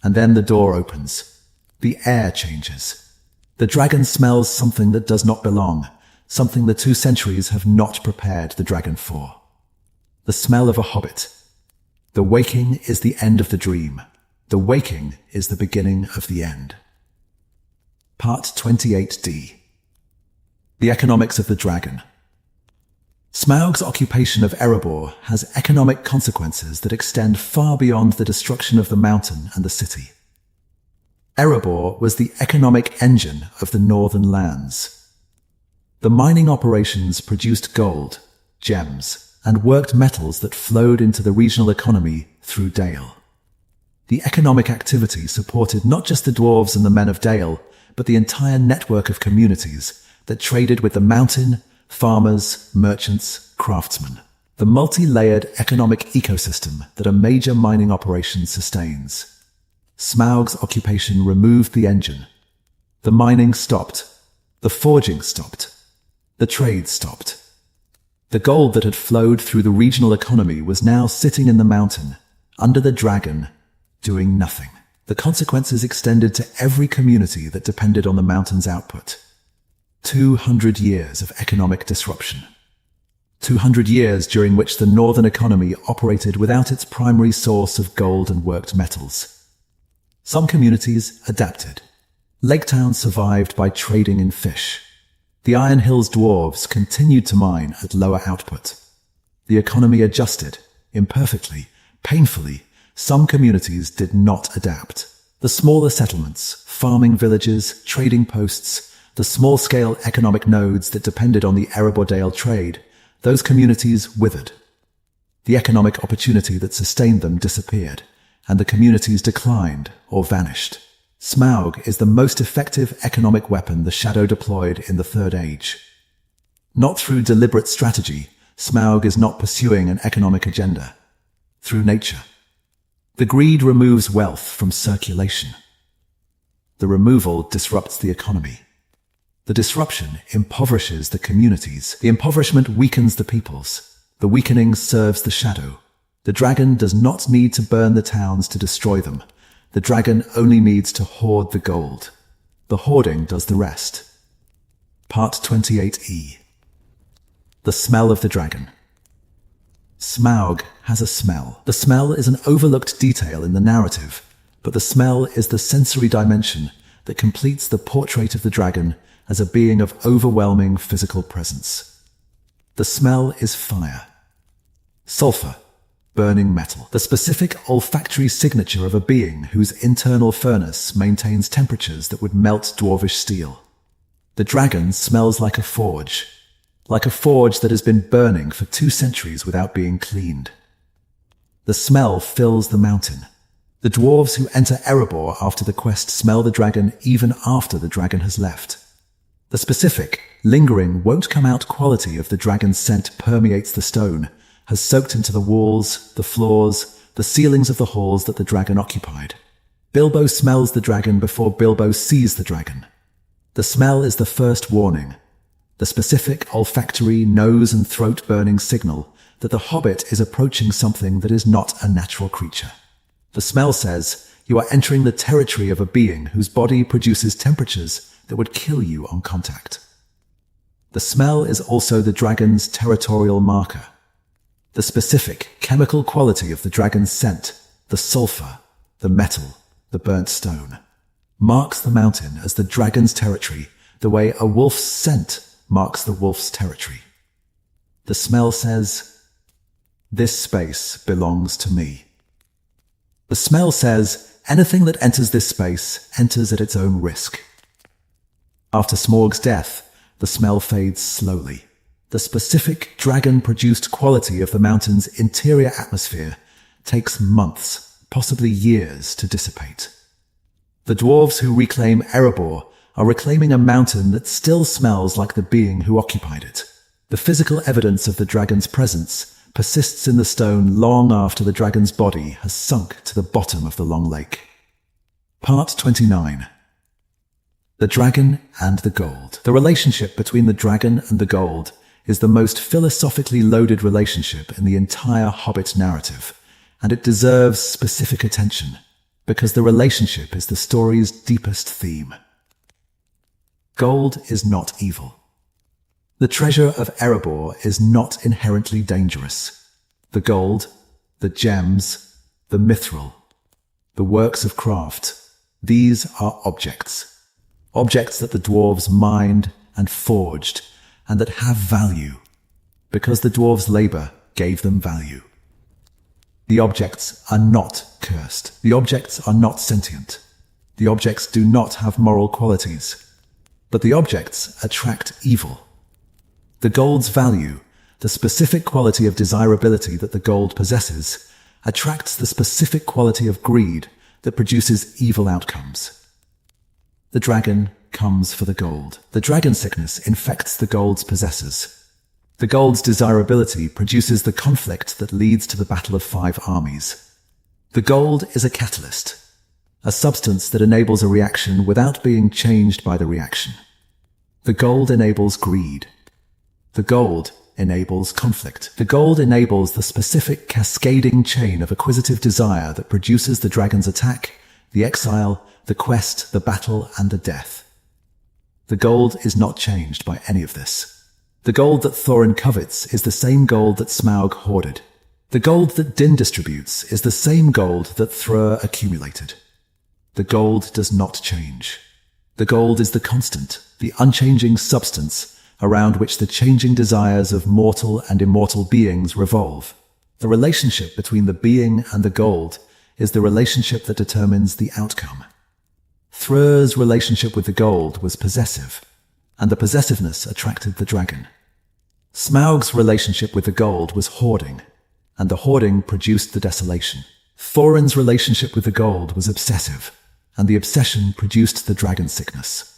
And then the door opens. The air changes. The dragon smells something that does not belong, something the 2 centuries have not prepared the dragon for. The smell of a hobbit. The waking is the end of the dream. The waking is the beginning of the end. Part 28d. The economics of the dragon. Smaug's occupation of Erebor has economic consequences that extend far beyond the destruction of the mountain and the city. Erebor was the economic engine of the northern lands. The mining operations produced gold, gems, and worked metals that flowed into the regional economy through Dale. The economic activity supported not just the dwarves and the men of Dale, but the entire network of communities that traded with the mountain, farmers, merchants, craftsmen. The multi-layered economic ecosystem that a major mining operation sustains. Smaug's occupation removed the engine. The mining stopped. The forging stopped. The trade stopped. The gold that had flowed through the regional economy was now sitting in the mountain, under the dragon, doing nothing. The consequences extended to every community that depended on the mountain's output. 200 years of economic disruption. 200 years during which the northern economy operated without its primary source of gold and worked metals. Some communities adapted. Lake towns survived by trading in fish. The Iron Hills dwarves continued to mine at lower output. The economy adjusted, imperfectly, painfully. Some communities did not adapt. The smaller settlements, farming villages, trading posts, the small-scale economic nodes that depended on the Erebor trade, those communities withered. The economic opportunity that sustained them disappeared, and the communities declined or vanished. Smaug is the most effective economic weapon the Shadow deployed in the Third Age. Not through deliberate strategy, Smaug is not pursuing an economic agenda. Through nature. The greed removes wealth from circulation. The removal disrupts the economy. The disruption impoverishes the communities. The impoverishment weakens the peoples. The weakening serves the Shadow. The dragon does not need to burn the towns to destroy them. The dragon only needs to hoard the gold. The hoarding does the rest. Part 28e. The smell of the dragon. Smaug has a smell. The smell is an overlooked detail in the narrative, but the smell is the sensory dimension that completes the portrait of the dragon as a being of overwhelming physical presence. The smell is fire. Sulfur. Burning metal. The specific olfactory signature of a being whose internal furnace maintains temperatures that would melt dwarvish steel. The dragon smells like a forge that has been burning for 2 centuries without being cleaned. The smell fills the mountain. The dwarves who enter Erebor after the quest smell the dragon even after the dragon has left. The specific, lingering, won't-come-out quality of the dragon's scent permeates the stone, has soaked into the walls, the floors, the ceilings of the halls that the dragon occupied. Bilbo smells the dragon before Bilbo sees the dragon. The smell is the first warning, the specific olfactory nose and throat burning signal that the Hobbit is approaching something that is not a natural creature. The smell says you are entering the territory of a being whose body produces temperatures that would kill you on contact. The smell is also the dragon's territorial marker. The specific chemical quality of the dragon's scent, the sulfur, the metal, the burnt stone, marks the mountain as the dragon's territory the way a wolf's scent marks the wolf's territory. The smell says, "This space belongs to me." The smell says, anything that enters this space enters at its own risk. After Smaug's death, the smell fades slowly. The specific dragon-produced quality of the mountain's interior atmosphere takes months, possibly years, to dissipate. The dwarves who reclaim Erebor are reclaiming a mountain that still smells like the being who occupied it. The physical evidence of the dragon's presence persists in the stone long after the dragon's body has sunk to the bottom of the long lake. Part 29. The Dragon and the Gold. The relationship between the dragon and the gold is the most philosophically loaded relationship in the entire Hobbit narrative, and it deserves specific attention, because the relationship is the story's deepest theme. Gold is not evil. The treasure of Erebor is not inherently dangerous. The gold, the gems, the mithril, the works of craft, these are objects. Objects that the dwarves mined and forged, and that have value, because the dwarves' labor gave them value. The objects are not cursed. The objects are not sentient. The objects do not have moral qualities. But the objects attract evil. The gold's value, the specific quality of desirability that the gold possesses, attracts the specific quality of greed that produces evil outcomes. The dragon comes for the gold. The dragon sickness infects the gold's possessors. The gold's desirability produces the conflict that leads to the battle of 5 armies. The gold is a catalyst, a substance that enables a reaction without being changed by the reaction. The gold enables greed. The gold enables conflict. The gold enables the specific cascading chain of acquisitive desire that produces the dragon's attack, the exile, the quest, the battle, and the death. The gold is not changed by any of this. The gold that Thorin covets is the same gold that Smaug hoarded. The gold that Din distributes is the same gold that Thrur accumulated. The gold does not change. The gold is the constant, the unchanging substance around which the changing desires of mortal and immortal beings revolve. The relationship between the being and the gold is the relationship that determines the outcome. Thrur's relationship with the gold was possessive, and the possessiveness attracted the dragon. Smaug's relationship with the gold was hoarding, and the hoarding produced the desolation. Thorin's relationship with the gold was obsessive, and the obsession produced the dragon sickness.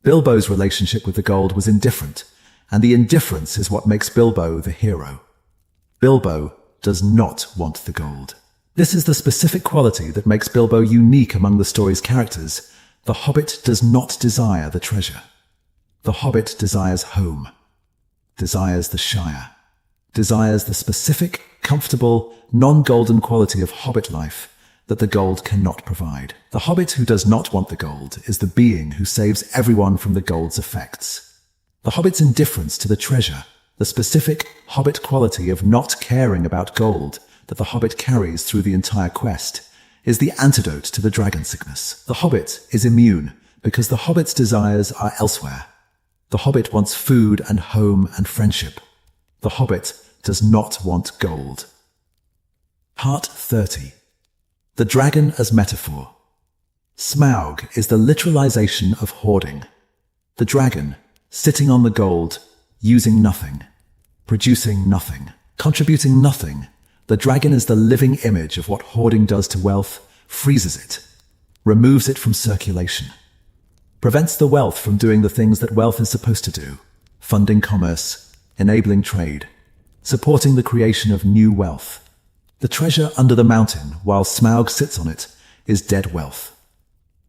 Bilbo's relationship with the gold was indifferent, and the indifference is what makes Bilbo the hero. Bilbo does not want the gold. This is the specific quality that makes Bilbo unique among the story's characters. The Hobbit does not desire the treasure. The Hobbit desires home, desires the Shire, desires the specific, comfortable, non-golden quality of Hobbit life that the gold cannot provide. The Hobbit who does not want the gold is the being who saves everyone from the gold's effects. The Hobbit's indifference to the treasure, the specific Hobbit quality of not caring about gold that the Hobbit carries through the entire quest, is the antidote to the dragon sickness. The Hobbit is immune because the Hobbit's desires are elsewhere. The Hobbit wants food and home and friendship. The Hobbit does not want gold. Part 30. The dragon as metaphor. Smaug is the literalization of hoarding. The dragon, sitting on the gold, using nothing, producing nothing, contributing nothing. The dragon is the living image of what hoarding does to wealth, freezes it, removes it from circulation, prevents the wealth from doing the things that wealth is supposed to do, funding commerce, enabling trade, supporting the creation of new wealth. The treasure under the mountain, while Smaug sits on it, is dead wealth.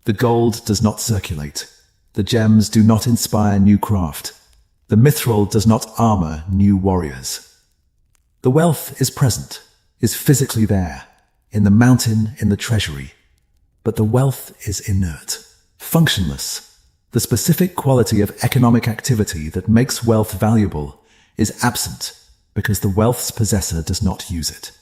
The gold does not circulate. The gems do not inspire new craft. The mithril does not armor new warriors. The wealth is present, is physically there, in the mountain, in the treasury. But the wealth is inert, functionless. The specific quality of economic activity that makes wealth valuable is absent because the wealth's possessor does not use it.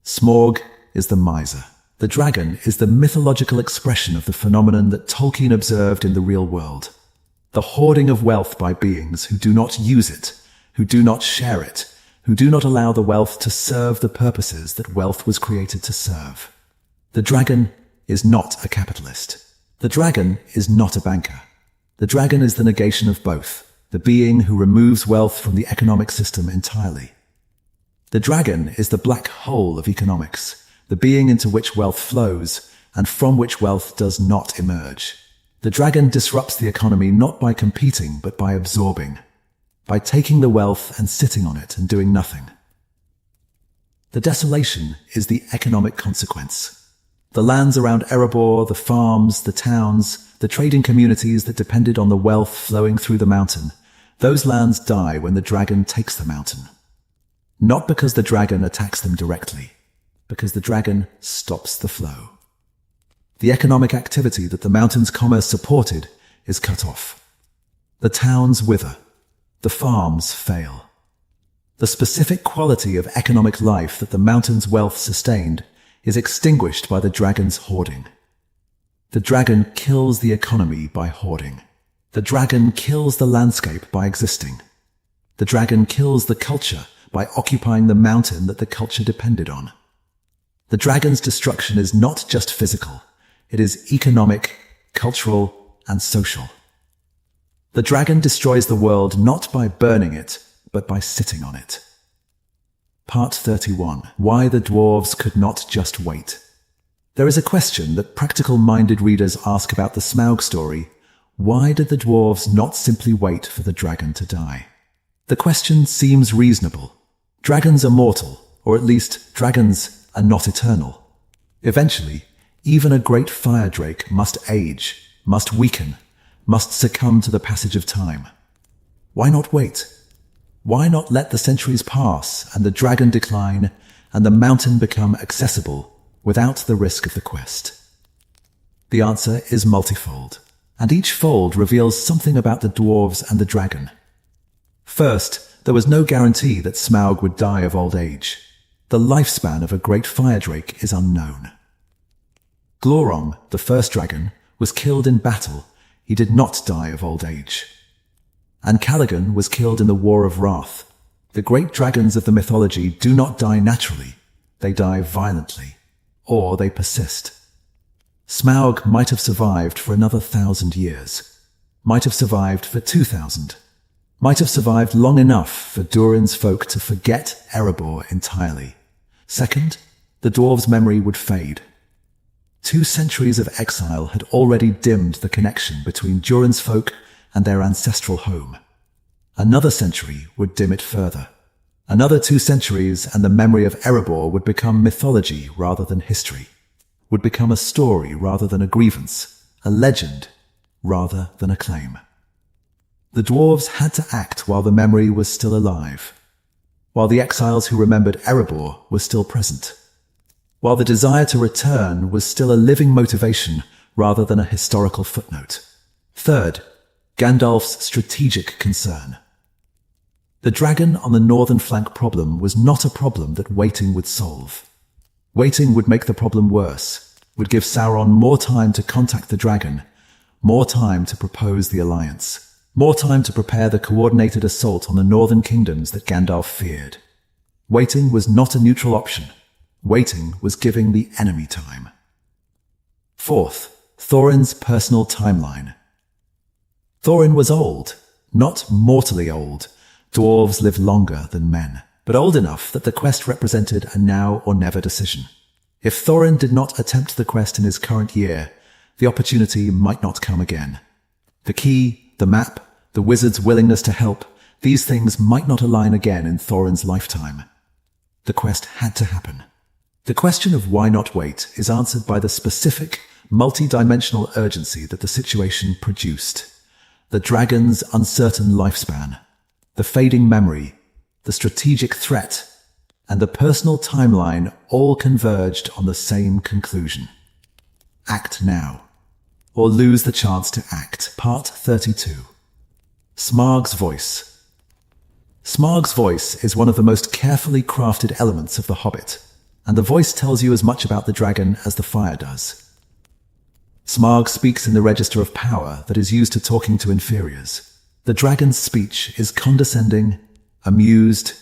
Smaug is the miser. The dragon is the mythological expression of the phenomenon that Tolkien observed in the real world. The hoarding of wealth by beings who do not use it, who do not share it, who do not allow the wealth to serve the purposes that wealth was created to serve. The dragon is not a capitalist. The dragon is not a banker. The dragon is the negation of both, the being who removes wealth from the economic system entirely. The dragon is the black hole of economics, the being into which wealth flows and from which wealth does not emerge. The dragon disrupts the economy not by competing but by absorbing, by taking the wealth and sitting on it and doing nothing. The desolation is the economic consequence. The lands around Erebor, the farms, the towns, the trading communities that depended on the wealth flowing through the mountain, those lands die when the dragon takes the mountain. Not because the dragon attacks them directly, because the dragon stops the flow. The economic activity that the mountain's commerce supported is cut off. The towns wither. The farms fail. The specific quality of economic life that the mountain's wealth sustained is extinguished by the dragon's hoarding. The dragon kills the economy by hoarding. The dragon kills the landscape by existing. The dragon kills the culture by occupying the mountain that the culture depended on. The dragon's destruction is not just physical. It is economic, cultural, and social. The dragon destroys the world not by burning it, but by sitting on it. Part 31. Why the dwarves could not just wait. There is a question that practical-minded readers ask about the Smaug story. Why did the dwarves not simply wait for the dragon to die? The question seems reasonable. Dragons are mortal, or at least dragons are not eternal. Eventually, even a great fire drake must age, must weaken, must succumb to the passage of time. Why not wait? Why not let the centuries pass and the dragon decline and the mountain become accessible without the risk of the quest? The answer is multifold, and each fold reveals something about the dwarves and the dragon. First, there was no guarantee that Smaug would die of old age. The lifespan of a great fire drake is unknown. Glorong, the first dragon, was killed in battle. He did not die of old age. And Callaghan was killed in the War of Wrath. The great dragons of the mythology do not die naturally. They die violently, or they persist. Smaug might have survived for another 1,000 years, might have survived for 2,000, might have survived long enough for Durin's folk to forget Erebor entirely. Second, the dwarves' memory would fade. 2 centuries of exile had already dimmed the connection between Durin's folk and their ancestral home. Another century would dim it further. Another 2 centuries and the memory of Erebor would become mythology rather than history, would become a story rather than a grievance, a legend rather than a claim. The dwarves had to act while the memory was still alive, while the exiles who remembered Erebor were still present, while the desire to return was still a living motivation rather than a historical footnote. Third, Gandalf's strategic concern. The dragon on the northern flank problem was not a problem that waiting would solve. Waiting would make the problem worse, would give Sauron more time to contact the dragon, more time to propose the alliance, more time to prepare the coordinated assault on the northern kingdoms that Gandalf feared. Waiting was not a neutral option. Waiting was giving the enemy time. Fourth, Thorin's personal timeline. Thorin was old, not mortally old. Dwarves live longer than men, but old enough that the quest represented a now or never decision. If Thorin did not attempt the quest in his current year, the opportunity might not come again. The key, the map, the wizard's willingness to help, these things might not align again in Thorin's lifetime. The quest had to happen. The question of why not wait is answered by the specific, multi-dimensional urgency that the situation produced. The dragon's uncertain lifespan, the fading memory, the strategic threat, and the personal timeline all converged on the same conclusion. Act now, or lose the chance to act. Part 32. Smaug's voice. Smaug's voice is one of the most carefully crafted elements of The Hobbit, and the voice tells you as much about the dragon as the fire does. Smaug speaks in the register of power that is used to talking to inferiors. The dragon's speech is condescending, amused,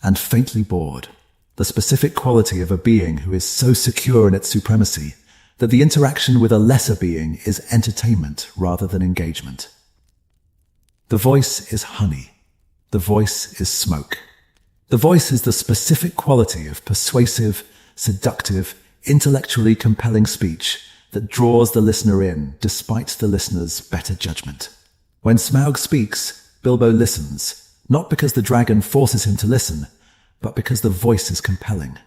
and faintly bored, the specific quality of a being who is so secure in its supremacy that the interaction with a lesser being is entertainment rather than engagement. The voice is honey. The voice is smoke. The voice is the specific quality of persuasive, seductive, intellectually compelling speech that draws the listener in despite the listener's better judgment. When Smaug speaks, Bilbo listens, not because the dragon forces him to listen, but because the voice is compelling.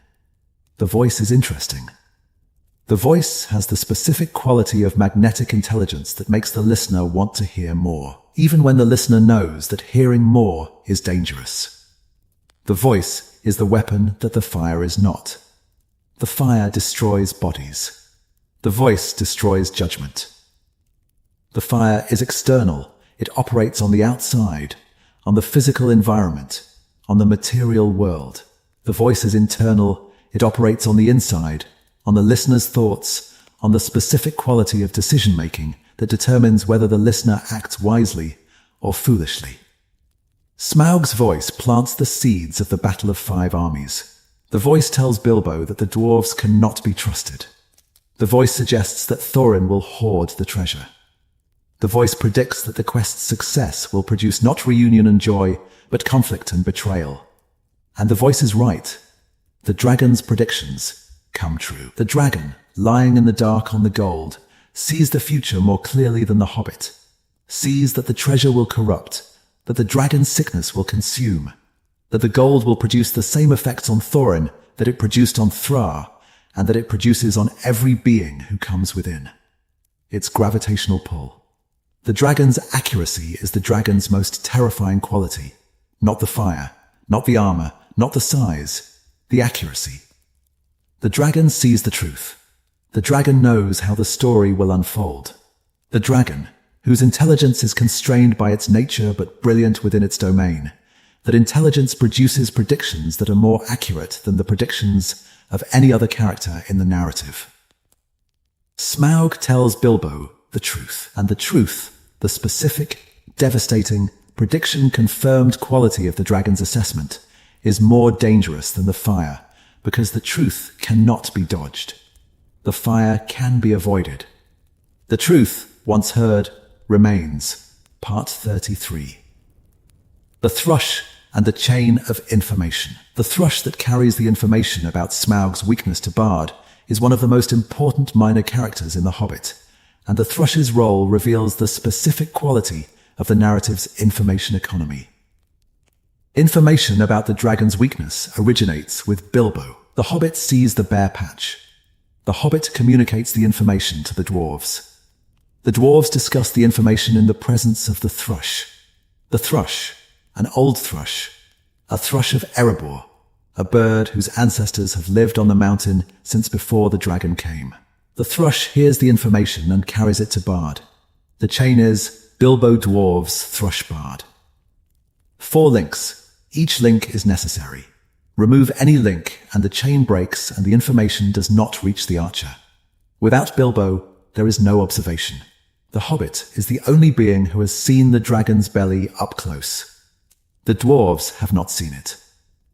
The voice is interesting. The voice has the specific quality of magnetic intelligence that makes the listener want to hear more, even when the listener knows that hearing more is dangerous. The voice is the weapon that the fire is not. The fire destroys bodies. The voice destroys judgment. The fire is external. It operates on the outside, on the physical environment, on the material world. The voice is internal. It operates on the inside, on the listener's thoughts, on the specific quality of decision-making that determines whether the listener acts wisely or foolishly. Smaug's voice plants the seeds of the Battle of Five Armies. The voice tells Bilbo that the dwarves cannot be trusted. The voice suggests that Thorin will hoard the treasure. The voice predicts that the quest's success will produce not reunion and joy, but conflict and betrayal. And the voice is right. The dragon's predictions come true. The dragon, lying in the dark on the gold, sees the future more clearly than the Hobbit, sees that the treasure will corrupt, that the dragon's sickness will consume, that the gold will produce the same effects on Thorin that it produced on Thra, and that it produces on every being who comes within. Its gravitational pull. The dragon's accuracy is the dragon's most terrifying quality. Not the fire, not the armor, not the size, the accuracy. The dragon sees the truth. The dragon knows how the story will unfold. The dragon, whose intelligence is constrained by its nature but brilliant within its domain, that intelligence produces predictions that are more accurate than the predictions of any other character in the narrative. Smaug tells Bilbo the truth, and the truth, the specific, devastating, prediction-confirmed quality of the dragon's assessment, is more dangerous than the fire, because the truth cannot be dodged. The fire can be avoided. The truth, once heard, remains. Part 33. The thrush and the chain of information. The thrush that carries the information about Smaug's weakness to Bard is one of the most important minor characters in The Hobbit, and the thrush's role reveals the specific quality of the narrative's information economy. Information about the dragon's weakness originates with Bilbo. The Hobbit sees the bare patch. The Hobbit communicates the information to the dwarves. The dwarves discuss the information in the presence of the thrush. The thrush, an old thrush, a thrush of Erebor, a bird whose ancestors have lived on the mountain since before the dragon came. The thrush hears the information and carries it to Bard. The chain is Bilbo Dwarves Thrush Bard. 4 links. Each link is necessary. Remove any link and the chain breaks and the information does not reach the archer. Without Bilbo, there is no observation. The Hobbit is the only being who has seen the dragon's belly up close. The dwarves have not seen it.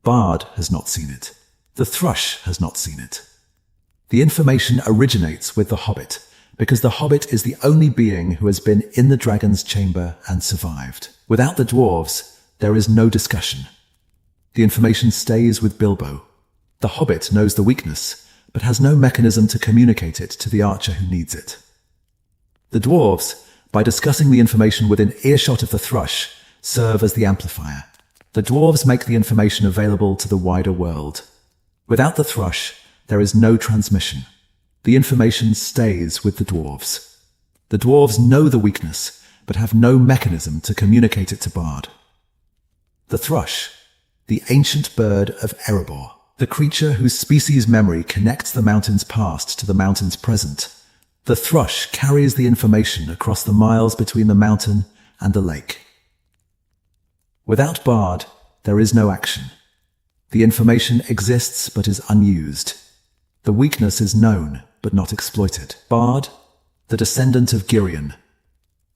Bard has not seen it. The thrush has not seen it. The information originates with the Hobbit, because the Hobbit is the only being who has been in the dragon's chamber and survived. Without the dwarves, there is no discussion. The information stays with Bilbo. The Hobbit knows the weakness, but has no mechanism to communicate it to the archer who needs it. The dwarves, by discussing the information within earshot of the thrush, serve as the amplifier. The dwarves make the information available to the wider world. Without the thrush, there is no transmission. The information stays with the dwarves. The dwarves know the weakness, but have no mechanism to communicate it to Bard. The thrush, the ancient bird of Erebor, the creature whose species memory connects the mountain's past to the mountain's present. The thrush carries the information across the miles between the mountain and the lake. Without Bard, there is no action. The information exists but is unused. The weakness is known but not exploited. Bard, the descendant of Girion,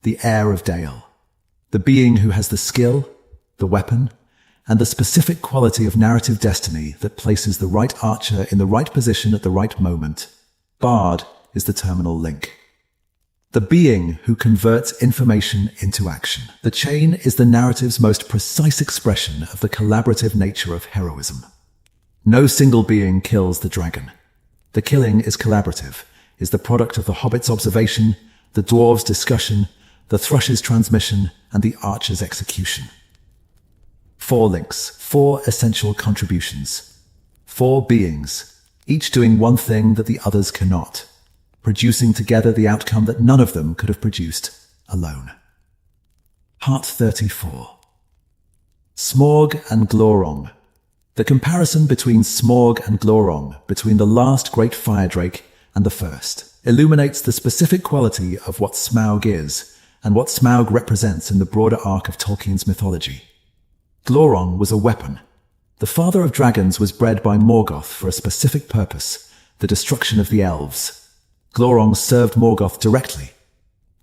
the heir of Dale, the being who has the skill, the weapon, and the specific quality of narrative destiny that places the right archer in the right position at the right moment. Bard is the terminal link. The being who converts information into action. The chain is the narrative's most precise expression of the collaborative nature of heroism. No single being kills the dragon. The killing is collaborative, is the product of the Hobbit's observation, the dwarves' discussion, the thrush's transmission, and the archer's execution. 4 links, 4 essential contributions. 4 beings, each doing one thing that the others cannot, producing together the outcome that none of them could have produced alone. Part 34. Smaug and Glorong. The comparison between Smaug and Glorong, between the last great fire drake and the first, illuminates the specific quality of what Smaug is and what Smaug represents in the broader arc of Tolkien's mythology. Glorong was a weapon. The father of dragons was bred by Morgoth for a specific purpose, the destruction of the elves. Glorong served Morgoth directly.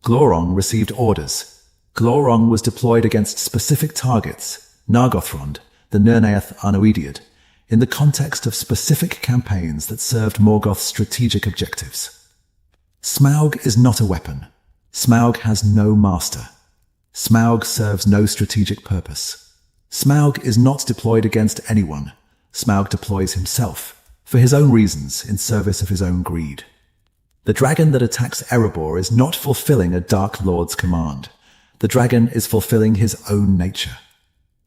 Glorong received orders. Glorong was deployed against specific targets, Nargothrond, the Nerneath Arnoediad, in the context of specific campaigns that served Morgoth's strategic objectives. Smaug is not a weapon. Smaug has no master. Smaug serves no strategic purpose. Smaug is not deployed against anyone. Smaug deploys himself, for his own reasons, in service of his own greed. The dragon that attacks Erebor is not fulfilling a Dark Lord's command. The dragon is fulfilling his own nature.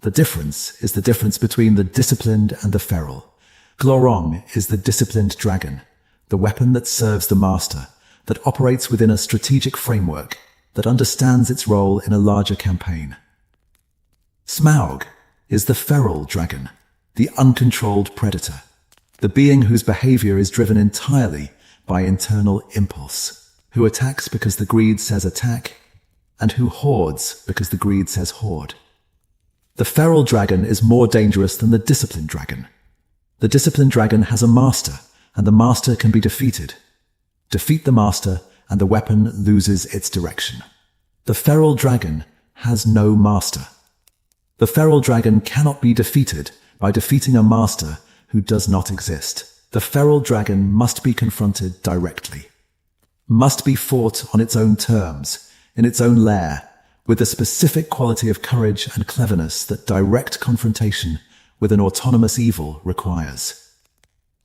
The difference is the difference between the disciplined and the feral. Glorong is the disciplined dragon, the weapon that serves the master, that operates within a strategic framework, that understands its role in a larger campaign. Smaug is the feral dragon, the uncontrolled predator, the being whose behavior is driven entirely by internal impulse, who attacks because the greed says attack, and who hoards because the greed says hoard. The feral dragon is more dangerous than the disciplined dragon. The disciplined dragon has a master, and the master can be defeated. Defeat the master, and the weapon loses its direction. The feral dragon has no master. The feral dragon cannot be defeated by defeating a master who does not exist. The feral dragon must be confronted directly, must be fought on its own terms, in its own lair, with the specific quality of courage and cleverness that direct confrontation with an autonomous evil requires.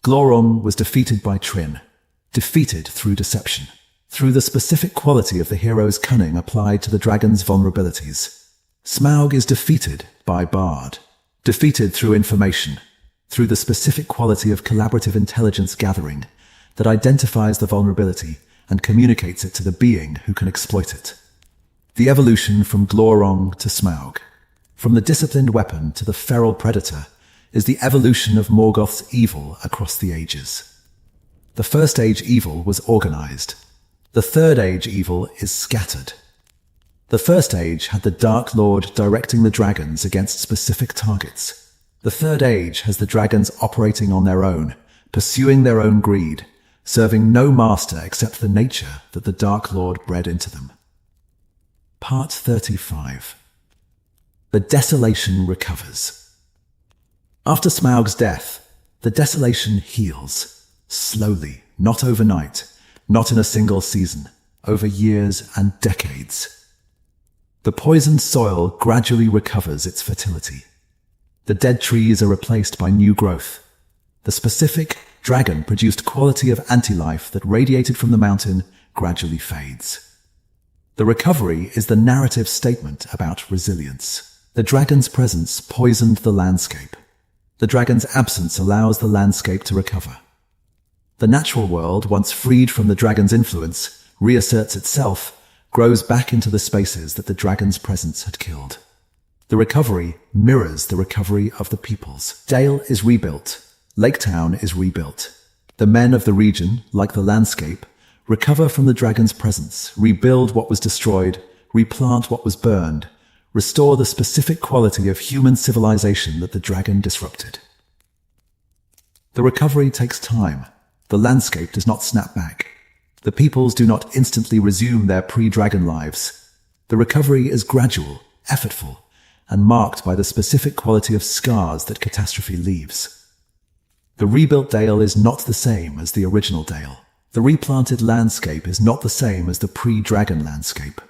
Glorong was defeated by Trin, defeated through deception, through the specific quality of the hero's cunning applied to the dragon's vulnerabilities. Smaug is defeated by Bard, defeated through information, through the specific quality of collaborative intelligence gathering that identifies the vulnerability and communicates it to the being who can exploit it. The evolution from Glorong to Smaug, from the disciplined weapon to the feral predator, is the evolution of Morgoth's evil across the ages. The First Age evil was organized. The Third Age evil is scattered. The First Age had the Dark Lord directing the dragons against specific targets. The Third Age has the dragons operating on their own, pursuing their own greed, serving no master except the nature that the Dark Lord bred into them. Part 35. The desolation recovers. After Smaug's death, the desolation heals, slowly, not overnight, not in a single season, over years and decades. The poisoned soil gradually recovers its fertility. The dead trees are replaced by new growth. The specific, dragon-produced quality of anti-life that radiated from the mountain gradually fades. The recovery is the narrative statement about resilience. The dragon's presence poisoned the landscape. The dragon's absence allows the landscape to recover. The natural world, once freed from the dragon's influence, reasserts itself, grows back into the spaces that the dragon's presence had killed. The recovery mirrors the recovery of the peoples. Dale is rebuilt. Laketown is rebuilt. The men of the region, like the landscape, recover from the dragon's presence, rebuild what was destroyed, replant what was burned, restore the specific quality of human civilization that the dragon disrupted. The recovery takes time. The landscape does not snap back. The peoples do not instantly resume their pre-dragon lives. The recovery is gradual, effortful, and marked by the specific quality of scars that catastrophe leaves. The rebuilt Dale is not the same as the original Dale. The replanted landscape is not the same as the pre-dragon landscape.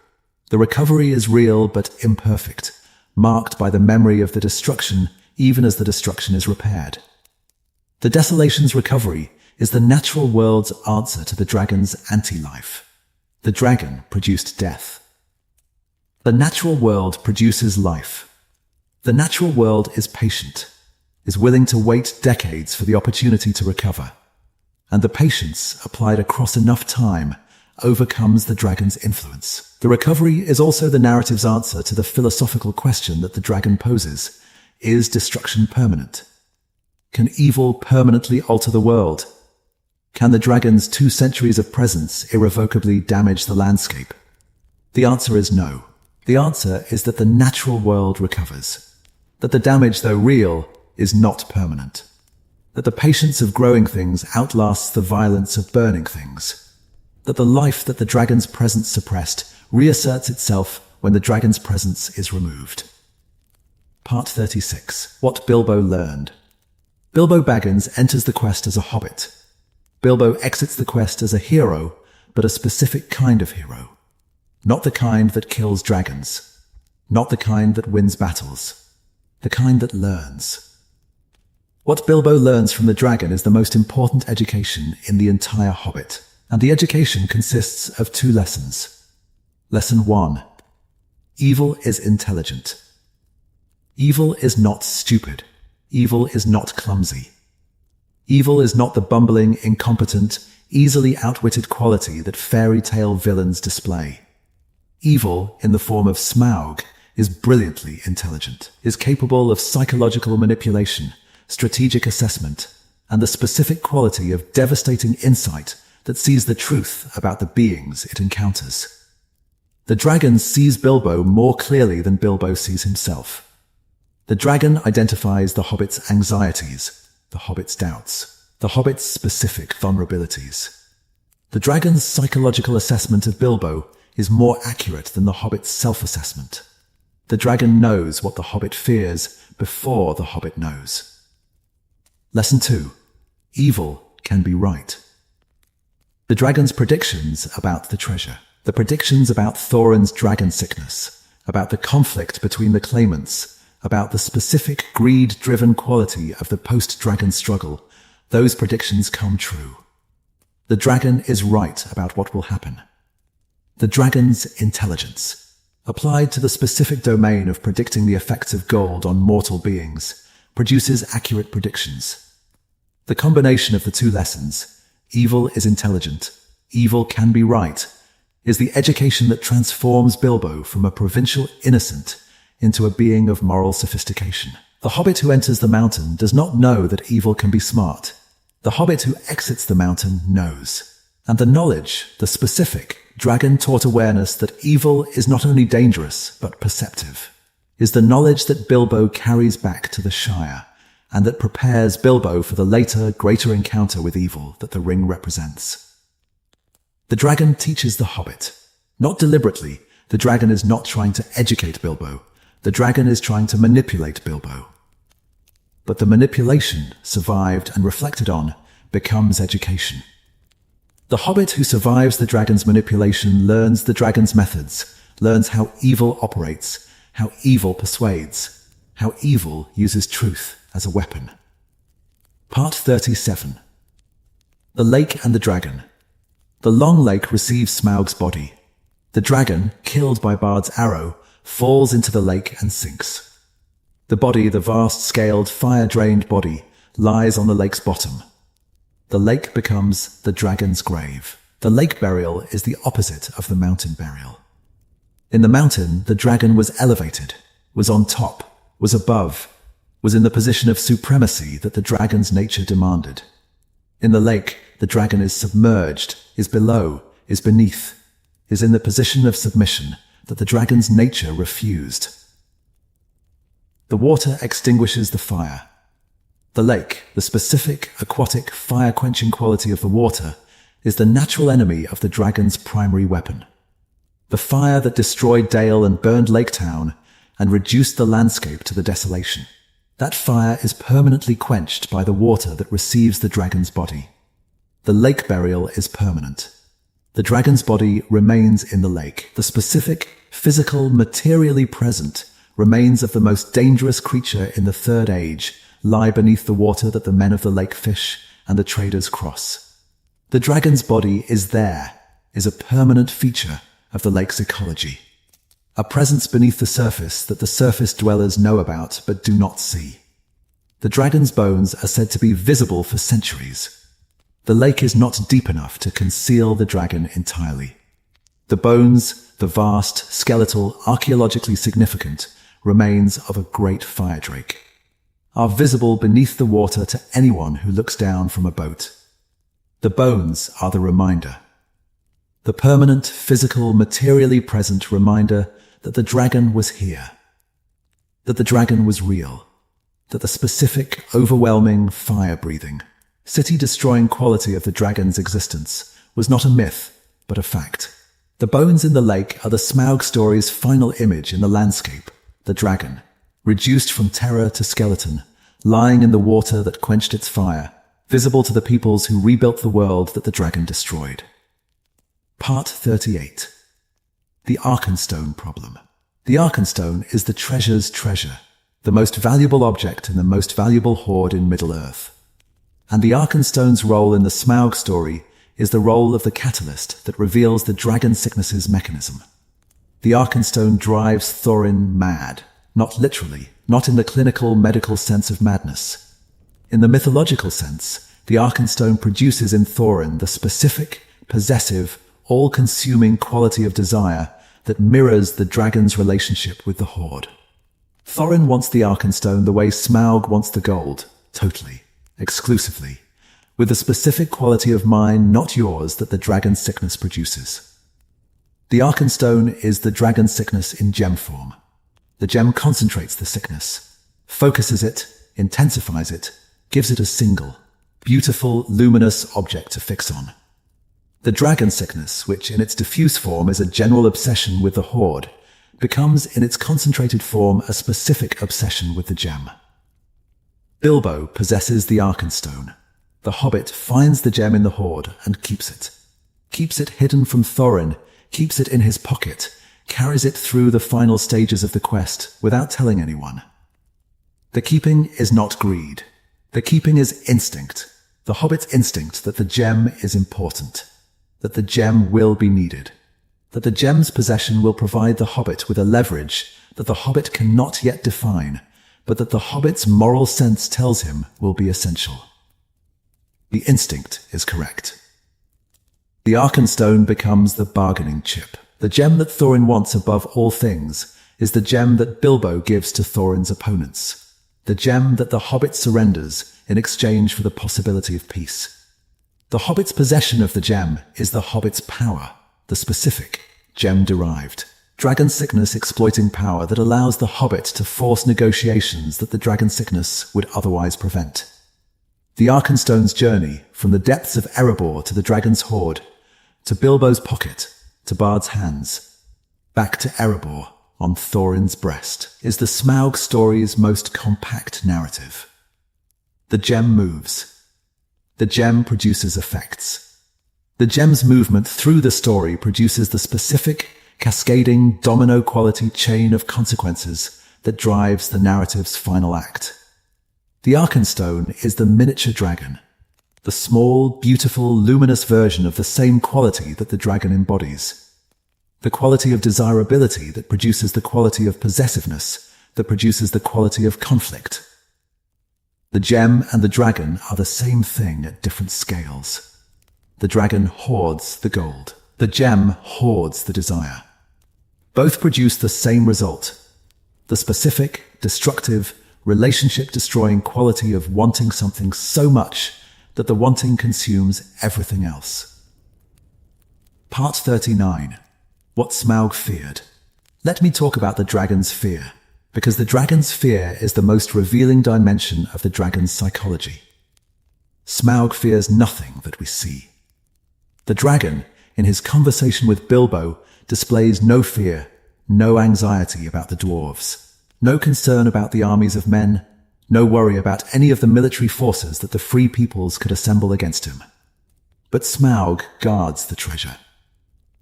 The recovery is real but imperfect, marked by the memory of the destruction even as the destruction is repaired. The desolation's recovery is the natural world's answer to the dragon's anti-life. The dragon produced death. The natural world produces life. The natural world is patient, is willing to wait decades for the opportunity to recover. And the patience, applied across enough time, overcomes the dragon's influence. The recovery is also the narrative's answer to the philosophical question that the dragon poses. Is destruction permanent? Can evil permanently alter the world? Can the dragon's 2 centuries of presence irrevocably damage the landscape? The answer is no. The answer is that the natural world recovers. That the damage, though real, is not permanent. That the patience of growing things outlasts the violence of burning things. That the life that the dragon's presence suppressed reasserts itself when the dragon's presence is removed. Part 36. What Bilbo Learned. Bilbo Baggins enters the quest as a hobbit. Bilbo exits the quest as a hero, but a specific kind of hero. Not the kind that kills dragons. Not the kind that wins battles. The kind that learns. What Bilbo learns from the dragon is the most important education in the entire Hobbit, and the education consists of 2 lessons. Lesson 1. Evil is intelligent. Evil is not stupid. Evil is not clumsy. Evil is not the bumbling, incompetent, easily outwitted quality that fairy tale villains display. Evil, in the form of Smaug, is brilliantly intelligent, is capable of psychological manipulation, strategic assessment, and the specific quality of devastating insight that sees the truth about the beings it encounters. The dragon sees Bilbo more clearly than Bilbo sees himself. The dragon identifies the Hobbit's anxieties, the Hobbit's doubts, the Hobbit's specific vulnerabilities. The dragon's psychological assessment of Bilbo is more accurate than the Hobbit's self-assessment. The dragon knows what the Hobbit fears before the Hobbit knows. Lesson 2. Evil can be right. The dragon's predictions about the treasure, the predictions about Thorin's dragon sickness, about the conflict between the claimants, about the specific greed-driven quality of the post-dragon struggle, those predictions come true. The dragon is right about what will happen. The dragon's intelligence, applied to the specific domain of predicting the effects of gold on mortal beings, produces accurate predictions. The combination of the 2 lessons, evil is intelligent, evil can be right, is the education that transforms Bilbo from a provincial innocent into a being of moral sophistication. The hobbit who enters the mountain does not know that evil can be smart. The hobbit who exits the mountain knows. And the knowledge, the specific, dragon-taught awareness that evil is not only dangerous, but perceptive, is the knowledge that Bilbo carries back to the Shire, and that prepares Bilbo for the later, greater encounter with evil that the ring represents. The dragon teaches the hobbit. Not deliberately, the dragon is not trying to educate Bilbo. The dragon is trying to manipulate Bilbo. But the manipulation, survived and reflected on, becomes education. The hobbit who survives the dragon's manipulation learns the dragon's methods, learns how evil operates, how evil persuades, how evil uses truth as a weapon. Part 37. The Lake and the Dragon. The long lake receives Smaug's body. The dragon, killed by Bard's arrow, falls into the lake and sinks. The body, the vast-scaled, fire-drained body, lies on the lake's bottom. The lake becomes the dragon's grave. The lake burial is the opposite of the mountain burial. In the mountain, the dragon was elevated, was on top, was above, was in the position of supremacy that the dragon's nature demanded. In the lake, the dragon is submerged, is below, is beneath, is in the position of submission that the dragon's nature refused. The water extinguishes the fire. The lake, the specific, aquatic, fire-quenching quality of the water, is the natural enemy of the dragon's primary weapon. The fire that destroyed Dale and burned Lake Town and reduced the landscape to the desolation. That fire is permanently quenched by the water that receives the dragon's body. The lake burial is permanent. The dragon's body remains in the lake. The specific, physical, materially present remains of the most dangerous creature in the Third Age lie beneath the water that the men of the lake fish and the traders cross. The dragon's body is there, is a permanent feature of the lake's ecology. A presence beneath the surface that the surface dwellers know about but do not see. The dragon's bones are said to be visible for centuries. The lake is not deep enough to conceal the dragon entirely. The bones, the vast, skeletal, archaeologically significant remains of a great fire drake, are visible beneath the water to anyone who looks down from a boat. The bones are the reminder. The permanent, physical, materially present reminder that the dragon was here. That the dragon was real. That the specific, overwhelming, fire-breathing, city-destroying quality of the dragon's existence was not a myth, but a fact. The bones in the lake are the Smaug story's final image in the landscape, the dragon, reduced from terror to skeleton, lying in the water that quenched its fire, visible to the peoples who rebuilt the world that the dragon destroyed. Part 38. The Arkenstone Problem. The Arkenstone is the treasure's treasure, the most valuable object in the most valuable hoard in Middle-earth. And the Arkenstone's role in the Smaug story is the role of the catalyst that reveals the dragon sickness's mechanism. The Arkenstone drives Thorin mad, not literally, not in the clinical medical sense of madness. In the mythological sense, the Arkenstone produces in Thorin the specific, possessive, all-consuming quality of desire that mirrors the dragon's relationship with the Horde. Thorin wants the Arkenstone the way Smaug wants the gold, totally, exclusively, with the specific quality of mine, not yours, that the dragon sickness produces. The Arkenstone is the dragon sickness in gem form. The gem concentrates the sickness, focuses it, intensifies it, gives it a single, beautiful, luminous object to fix on. The dragon sickness, which in its diffuse form is a general obsession with the Horde, becomes in its concentrated form a specific obsession with the gem. Bilbo possesses the Arkenstone. The Hobbit finds the gem in the Horde and keeps it hidden from Thorin, keeps it in his pocket, carries it through the final stages of the quest without telling anyone. The keeping is not greed. The keeping is instinct. The Hobbit's instinct that the gem is important, that the gem will be needed, that the gem's possession will provide the Hobbit with a leverage that the Hobbit cannot yet define, but that the Hobbit's moral sense tells him will be essential. The instinct is correct. The Arkenstone becomes the bargaining chip. The gem that Thorin wants above all things is the gem that Bilbo gives to Thorin's opponents, the gem that the Hobbit surrenders in exchange for the possibility of peace. The Hobbit's possession of the gem is the Hobbit's power, the specific, gem-derived, dragon sickness exploiting power that allows the Hobbit to force negotiations that the dragon sickness would otherwise prevent. The Arkenstone's journey, from the depths of Erebor to the dragon's hoard, to Bilbo's pocket, to Bard's hands, back to Erebor, on Thorin's breast, is the Smaug story's most compact narrative. The gem moves. The gem produces effects. The gem's movement through the story produces the specific, cascading, domino-quality chain of consequences that drives the narrative's final act. The Arkenstone is the miniature dragon, the small, beautiful, luminous version of the same quality that the dragon embodies. The quality of desirability that produces the quality of possessiveness, that produces the quality of conflict. The gem and the dragon are the same thing at different scales. The dragon hoards the gold. The gem hoards the desire. Both produce the same result, the specific, destructive, relationship-destroying quality of wanting something so much that the wanting consumes everything else. Part 39. What Smaug feared. Let me talk about the dragon's fear, because the dragon's fear is the most revealing dimension of the dragon's psychology. Smaug fears nothing that we see. The dragon, in his conversation with Bilbo, displays no fear, no anxiety about the dwarves, no concern about the armies of men, no worry about any of the military forces that the free peoples could assemble against him. But Smaug guards the treasure.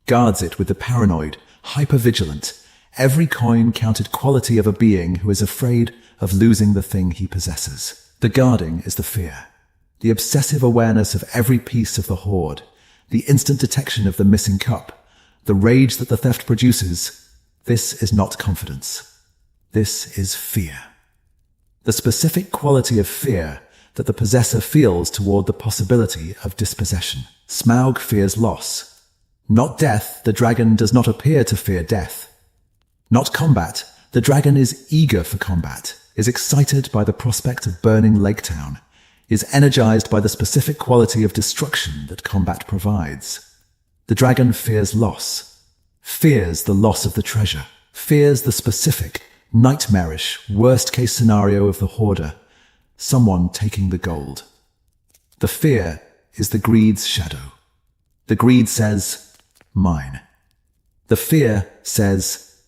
Guards it with the paranoid, hyper-vigilant, every coin counted quality of a being who is afraid of losing the thing he possesses. The guarding is the fear, the obsessive awareness of every piece of the hoard, the instant detection of the missing cup, the rage that the theft produces. This is not confidence. This is fear. The specific quality of fear that the possessor feels toward the possibility of dispossession. Smaug fears loss. Not death, the dragon does not appear to fear death. Not combat, the dragon is eager for combat, is excited by the prospect of burning Lake Town, is energized by the specific quality of destruction that combat provides. The dragon fears loss, fears the loss of the treasure, fears the specific, nightmarish, worst-case scenario of the hoarder, someone taking the gold. The fear is the greed's shadow. The greed says, mine. The fear says,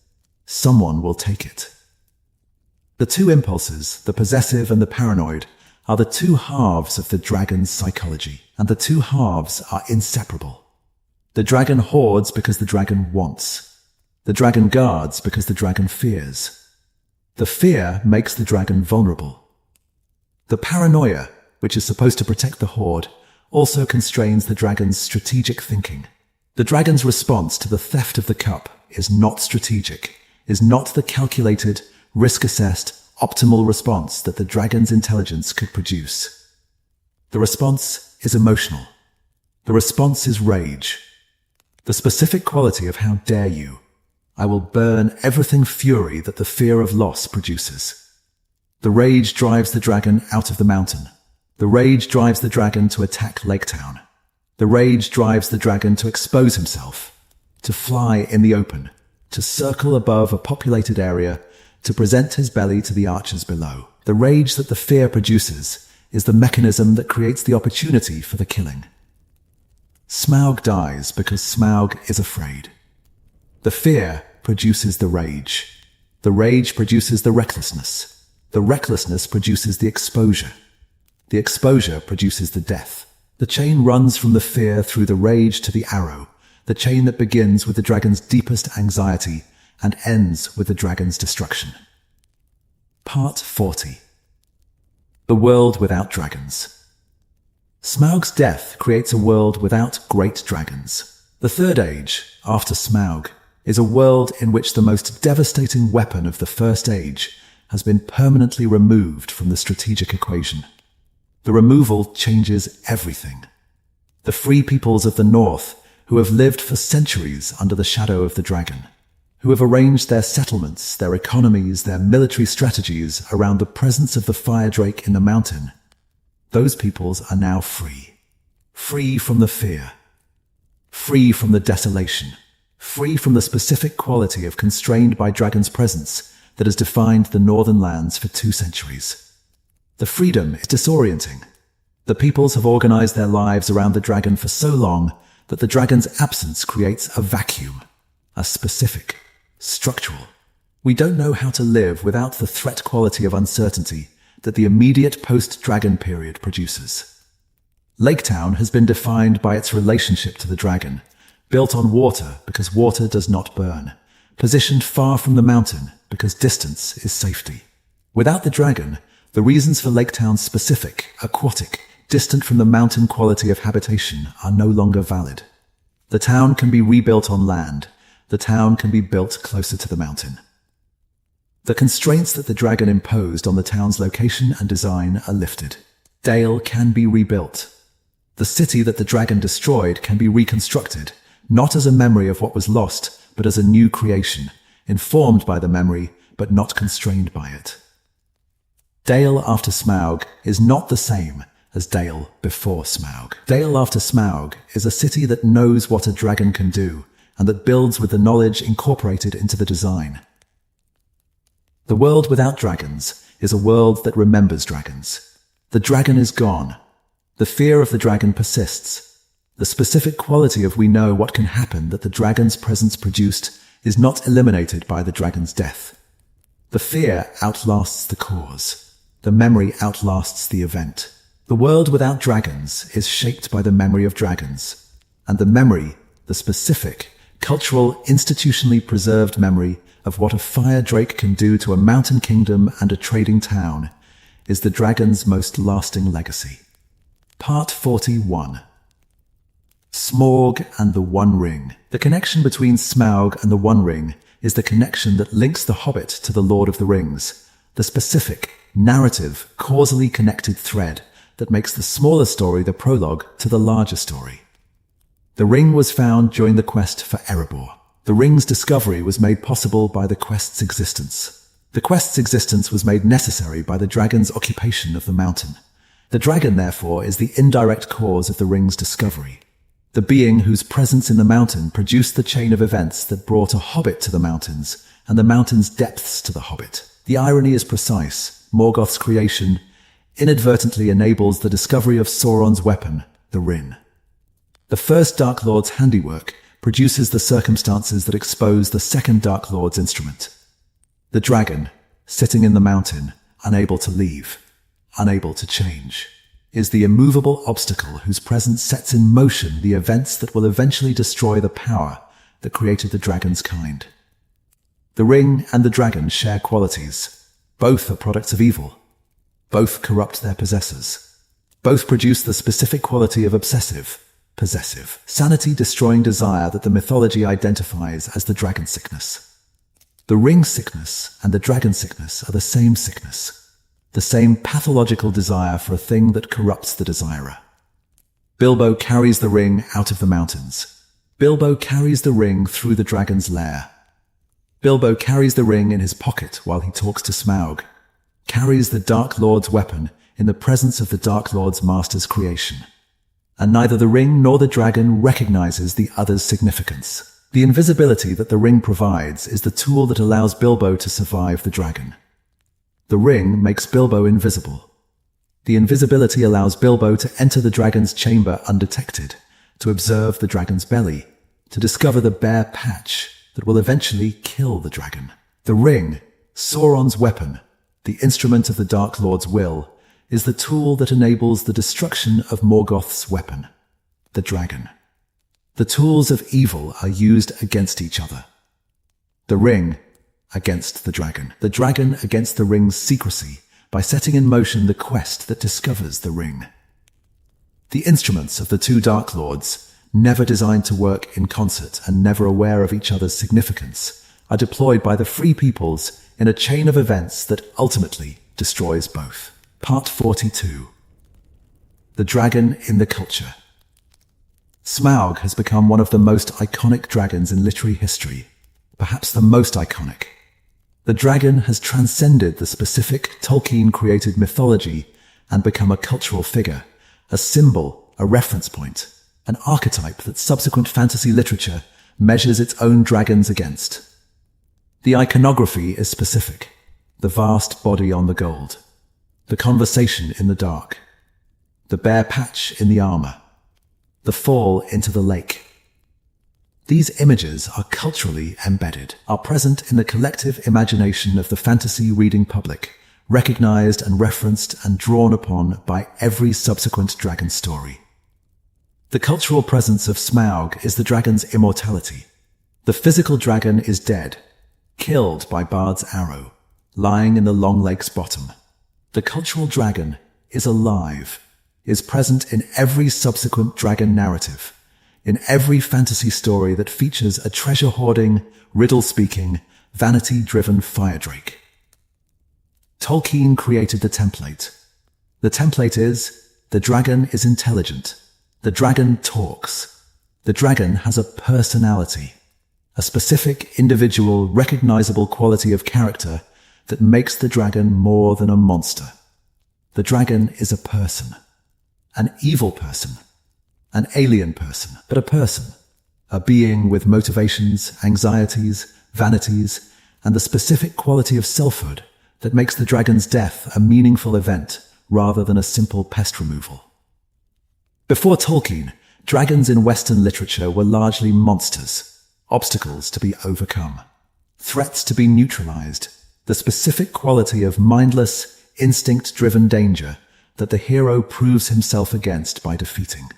someone will take it. The two impulses, the possessive and the paranoid, are the two halves of the dragon's psychology, and the two halves are inseparable. The dragon hoards because the dragon wants. The dragon guards because the dragon fears. The fear makes the dragon vulnerable. The paranoia, which is supposed to protect the hoard, also constrains the dragon's strategic thinking. The dragon's response to the theft of the cup is not strategic, is not the calculated, risk-assessed, optimal response that the dragon's intelligence could produce. The response is emotional. The response is rage. The specific quality of how dare you. I will burn everything fury that the fear of loss produces. The rage drives the dragon out of the mountain. The rage drives the dragon to attack Lake Town. The rage drives the dragon to expose himself, to fly in the open, to circle above a populated area, to present his belly to the archers below. The rage that the fear produces is the mechanism that creates the opportunity for the killing. Smaug dies because Smaug is afraid. The fear produces the rage. The rage produces the recklessness. The recklessness produces the exposure. The exposure produces the death. The chain runs from the fear through the rage to the arrow, the chain that begins with the dragon's deepest anxiety and ends with the dragon's destruction. Part 40. The world without dragons. Smaug's death creates a world without great dragons. The Third Age, after Smaug, is a world in which the most devastating weapon of the First Age has been permanently removed from the strategic equation. The removal changes everything. The free peoples of the North, who have lived for centuries under the shadow of the dragon, who have arranged their settlements, their economies, their military strategies around the presence of the fire drake in the mountain, those peoples are now free. Free from the fear. Free from the desolation. Free from the specific quality of constrained by dragon's presence that has defined the northern lands for 2 centuries. The freedom is disorienting. The peoples have organized their lives around the dragon for so long that the dragon's absence creates a vacuum, a specific, structural. We don't know how to live without the threat quality of uncertainty that the immediate post-dragon period produces. Lake Town has been defined by its relationship to the dragon, built on water because water does not burn, positioned far from the mountain because distance is safety. Without the dragon, the reasons for Lake Town's specific, aquatic, distant from the mountain quality of habitation are no longer valid. The town can be rebuilt on land. The town can be built closer to the mountain. The constraints that the dragon imposed on the town's location and design are lifted. Dale can be rebuilt. The city that the dragon destroyed can be reconstructed, not as a memory of what was lost, but as a new creation, informed by the memory, but not constrained by it. Dale after Smaug is not the same as Dale before Smaug. Dale after Smaug is a city that knows what a dragon can do, and that builds with the knowledge incorporated into the design. The world without dragons is a world that remembers dragons. The dragon is gone. The fear of the dragon persists. The specific quality of we know what can happen that the dragon's presence produced is not eliminated by the dragon's death. The fear outlasts the cause. The memory outlasts the event. The world without dragons is shaped by the memory of dragons. And the memory, the specific, cultural, institutionally preserved memory of what a fire drake can do to a mountain kingdom and a trading town, is the dragon's most lasting legacy. Part 41. Smaug and the One Ring. The connection between Smaug and the One Ring is the connection that links the Hobbit to the Lord of the Rings, the specific, narrative, causally connected thread that makes the smaller story the prologue to the larger story. The ring was found during the quest for Erebor. The ring's discovery was made possible by the quest's existence. The quest's existence was made necessary by the dragon's occupation of the mountain. The dragon, therefore, is the indirect cause of the ring's discovery. The being whose presence in the mountain produced the chain of events that brought a hobbit to the mountains, and the mountain's depths to the hobbit. The irony is precise. Morgoth's creation inadvertently enables the discovery of Sauron's weapon, the Rin. The first Dark Lord's handiwork produces the circumstances that expose the second Dark Lord's instrument. The dragon, sitting in the mountain, unable to leave, unable to change, is the immovable obstacle whose presence sets in motion the events that will eventually destroy the power that created the dragon's kind. The ring and the dragon share qualities. Both are products of evil. Both corrupt their possessors. Both produce the specific quality of obsessive, possessive, sanity-destroying desire that the mythology identifies as the dragon sickness. The ring sickness and the dragon sickness are the same sickness, the same pathological desire for a thing that corrupts the desirer. Bilbo carries the ring out of the mountains. Bilbo carries the ring through the dragon's lair. Bilbo carries the ring in his pocket while he talks to Smaug, carries the Dark Lord's weapon in the presence of the Dark Lord's master's creation. And neither the ring nor the dragon recognizes the other's significance. The invisibility that the ring provides is the tool that allows Bilbo to survive the dragon. The ring makes Bilbo invisible. The invisibility allows Bilbo to enter the dragon's chamber undetected, to observe the dragon's belly, to discover the bare patch that will eventually kill the dragon. The ring, Sauron's weapon, the instrument of the Dark Lord's will, is the tool that enables the destruction of Morgoth's weapon, the dragon. The tools of evil are used against each other. The ring against the dragon against the ring's secrecy by setting in motion the quest that discovers the ring. The instruments of the two Dark Lords, never designed to work in concert and never aware of each other's significance, are deployed by the Free Peoples in a chain of events that ultimately destroys both. Part 42. The Dragon in the Culture. Smaug has become one of the most iconic dragons in literary history, perhaps the most iconic. The dragon has transcended the specific Tolkien-created mythology and become a cultural figure, a symbol, a reference point, an archetype that subsequent fantasy literature measures its own dragons against. The iconography is specific: the vast body on the gold, the conversation in the dark, the bare patch in the armor, the fall into the lake. These images are culturally embedded, are present in the collective imagination of the fantasy reading public, recognized and referenced and drawn upon by every subsequent dragon story. The cultural presence of Smaug is the dragon's immortality. The physical dragon is dead, killed by Bard's arrow, lying in the Long Lake's bottom. The cultural dragon is alive, is present in every subsequent dragon narrative, in every fantasy story that features a treasure-hoarding, riddle-speaking, vanity-driven fire drake. Tolkien created the template. The template is: the dragon is intelligent. The dragon talks. The dragon has a personality, a specific, individual, recognizable quality of character that makes the dragon more than a monster. The dragon is a person, an evil person, an alien person, but a person, a being with motivations, anxieties, vanities, and the specific quality of selfhood that makes the dragon's death a meaningful event rather than a simple pest removal. Before Tolkien, dragons in Western literature were largely monsters, obstacles to be overcome, threats to be neutralized, the specific quality of mindless, instinct-driven danger that the hero proves himself against by defeating.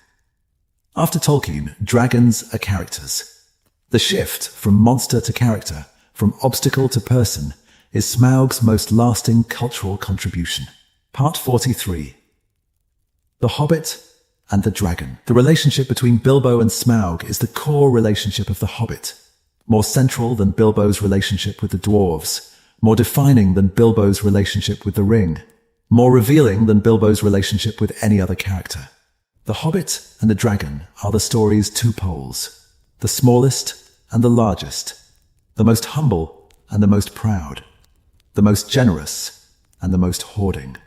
After Tolkien, dragons are characters. The shift from monster to character, from obstacle to person, is Smaug's most lasting cultural contribution. Part 43. The Hobbit and the Dragon. The relationship between Bilbo and Smaug is the core relationship of The Hobbit, more central than Bilbo's relationship with the Dwarves, more defining than Bilbo's relationship with the Ring, more revealing than Bilbo's relationship with any other character. The Hobbit and the Dragon are the story's two poles, the smallest and the largest, the most humble and the most proud, the most generous and the most hoarding.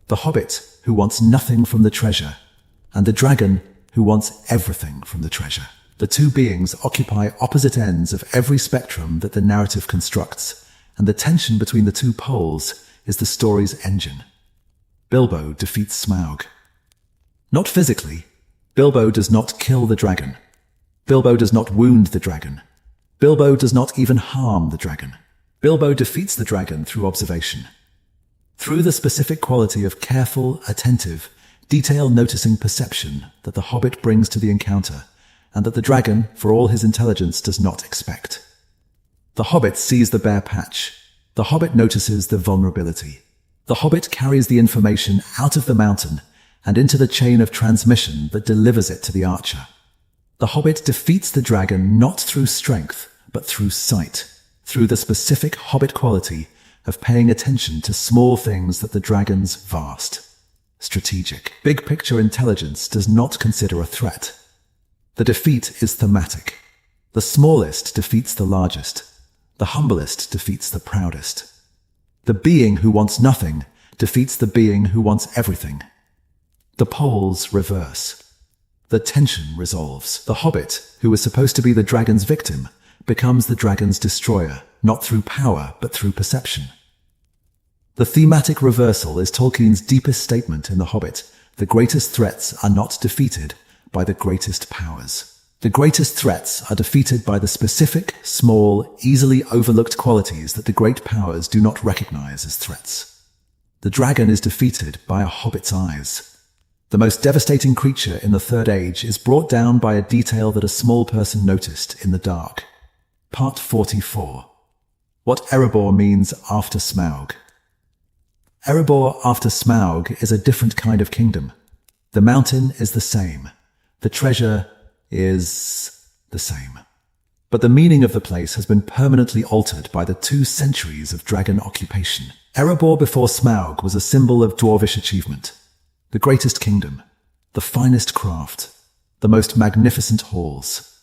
The Hobbit, who wants nothing from the treasure, and the dragon, who wants everything from the treasure. The two beings occupy opposite ends of every spectrum that the narrative constructs, and the tension between the two poles is the story's engine. Bilbo defeats Smaug. Not physically. Bilbo does not kill the dragon. Bilbo does not wound the dragon. Bilbo does not even harm the dragon. Bilbo defeats the dragon through observation. Through the specific quality of careful, attentive, detail-noticing perception that the Hobbit brings to the encounter, and that the dragon, for all his intelligence, does not expect. The Hobbit sees the bare patch. The Hobbit notices the vulnerability. The Hobbit carries the information out of the mountain and into the chain of transmission that delivers it to the archer. The Hobbit defeats the dragon not through strength, but through sight, through the specific Hobbit quality of paying attention to small things that the dragon's vast, strategic, big-picture intelligence does not consider a threat. The defeat is thematic. The smallest defeats the largest. The humblest defeats the proudest. The being who wants nothing defeats the being who wants everything. The poles reverse. The tension resolves. The Hobbit, who was supposed to be the dragon's victim, becomes the dragon's destroyer, not through power, but through perception. The thematic reversal is Tolkien's deepest statement in The Hobbit. The greatest threats are not defeated by the greatest powers. The greatest threats are defeated by the specific, small, easily overlooked qualities that the great powers do not recognize as threats. The dragon is defeated by a hobbit's eyes. The most devastating creature in the Third Age is brought down by a detail that a small person noticed in the dark. Part 44. What Erebor means after Smaug. Erebor after Smaug is a different kind of kingdom. The mountain is the same. The treasure is the same. But the meaning of the place has been permanently altered by the 2 centuries of dragon occupation. Erebor before Smaug was a symbol of dwarvish achievement. The greatest kingdom, the finest craft, the most magnificent halls.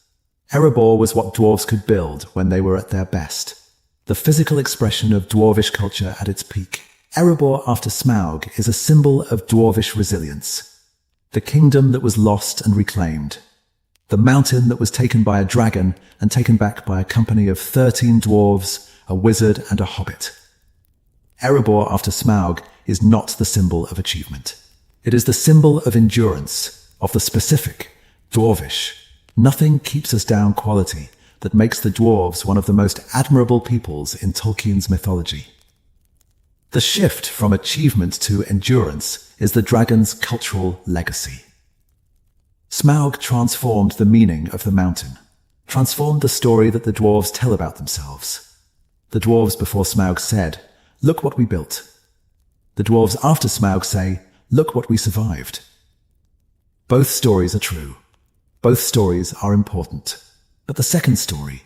Erebor was what dwarves could build when they were at their best. The physical expression of dwarvish culture at its peak. Erebor after Smaug is a symbol of dwarvish resilience. The kingdom that was lost and reclaimed. The mountain that was taken by a dragon and taken back by a company of 13 dwarves, a wizard and a hobbit. Erebor after Smaug is not the symbol of achievement. It is the symbol of endurance, of the specific, dwarvish, nothing keeps us down quality that makes the dwarves one of the most admirable peoples in Tolkien's mythology. The shift from achievement to endurance is the dragon's cultural legacy. Smaug transformed the meaning of the mountain, transformed the story that the dwarves tell about themselves. The dwarves before Smaug said, "Look what we built." The dwarves after Smaug say, "Look what we survived." Both stories are true. Both stories are important. But the second story,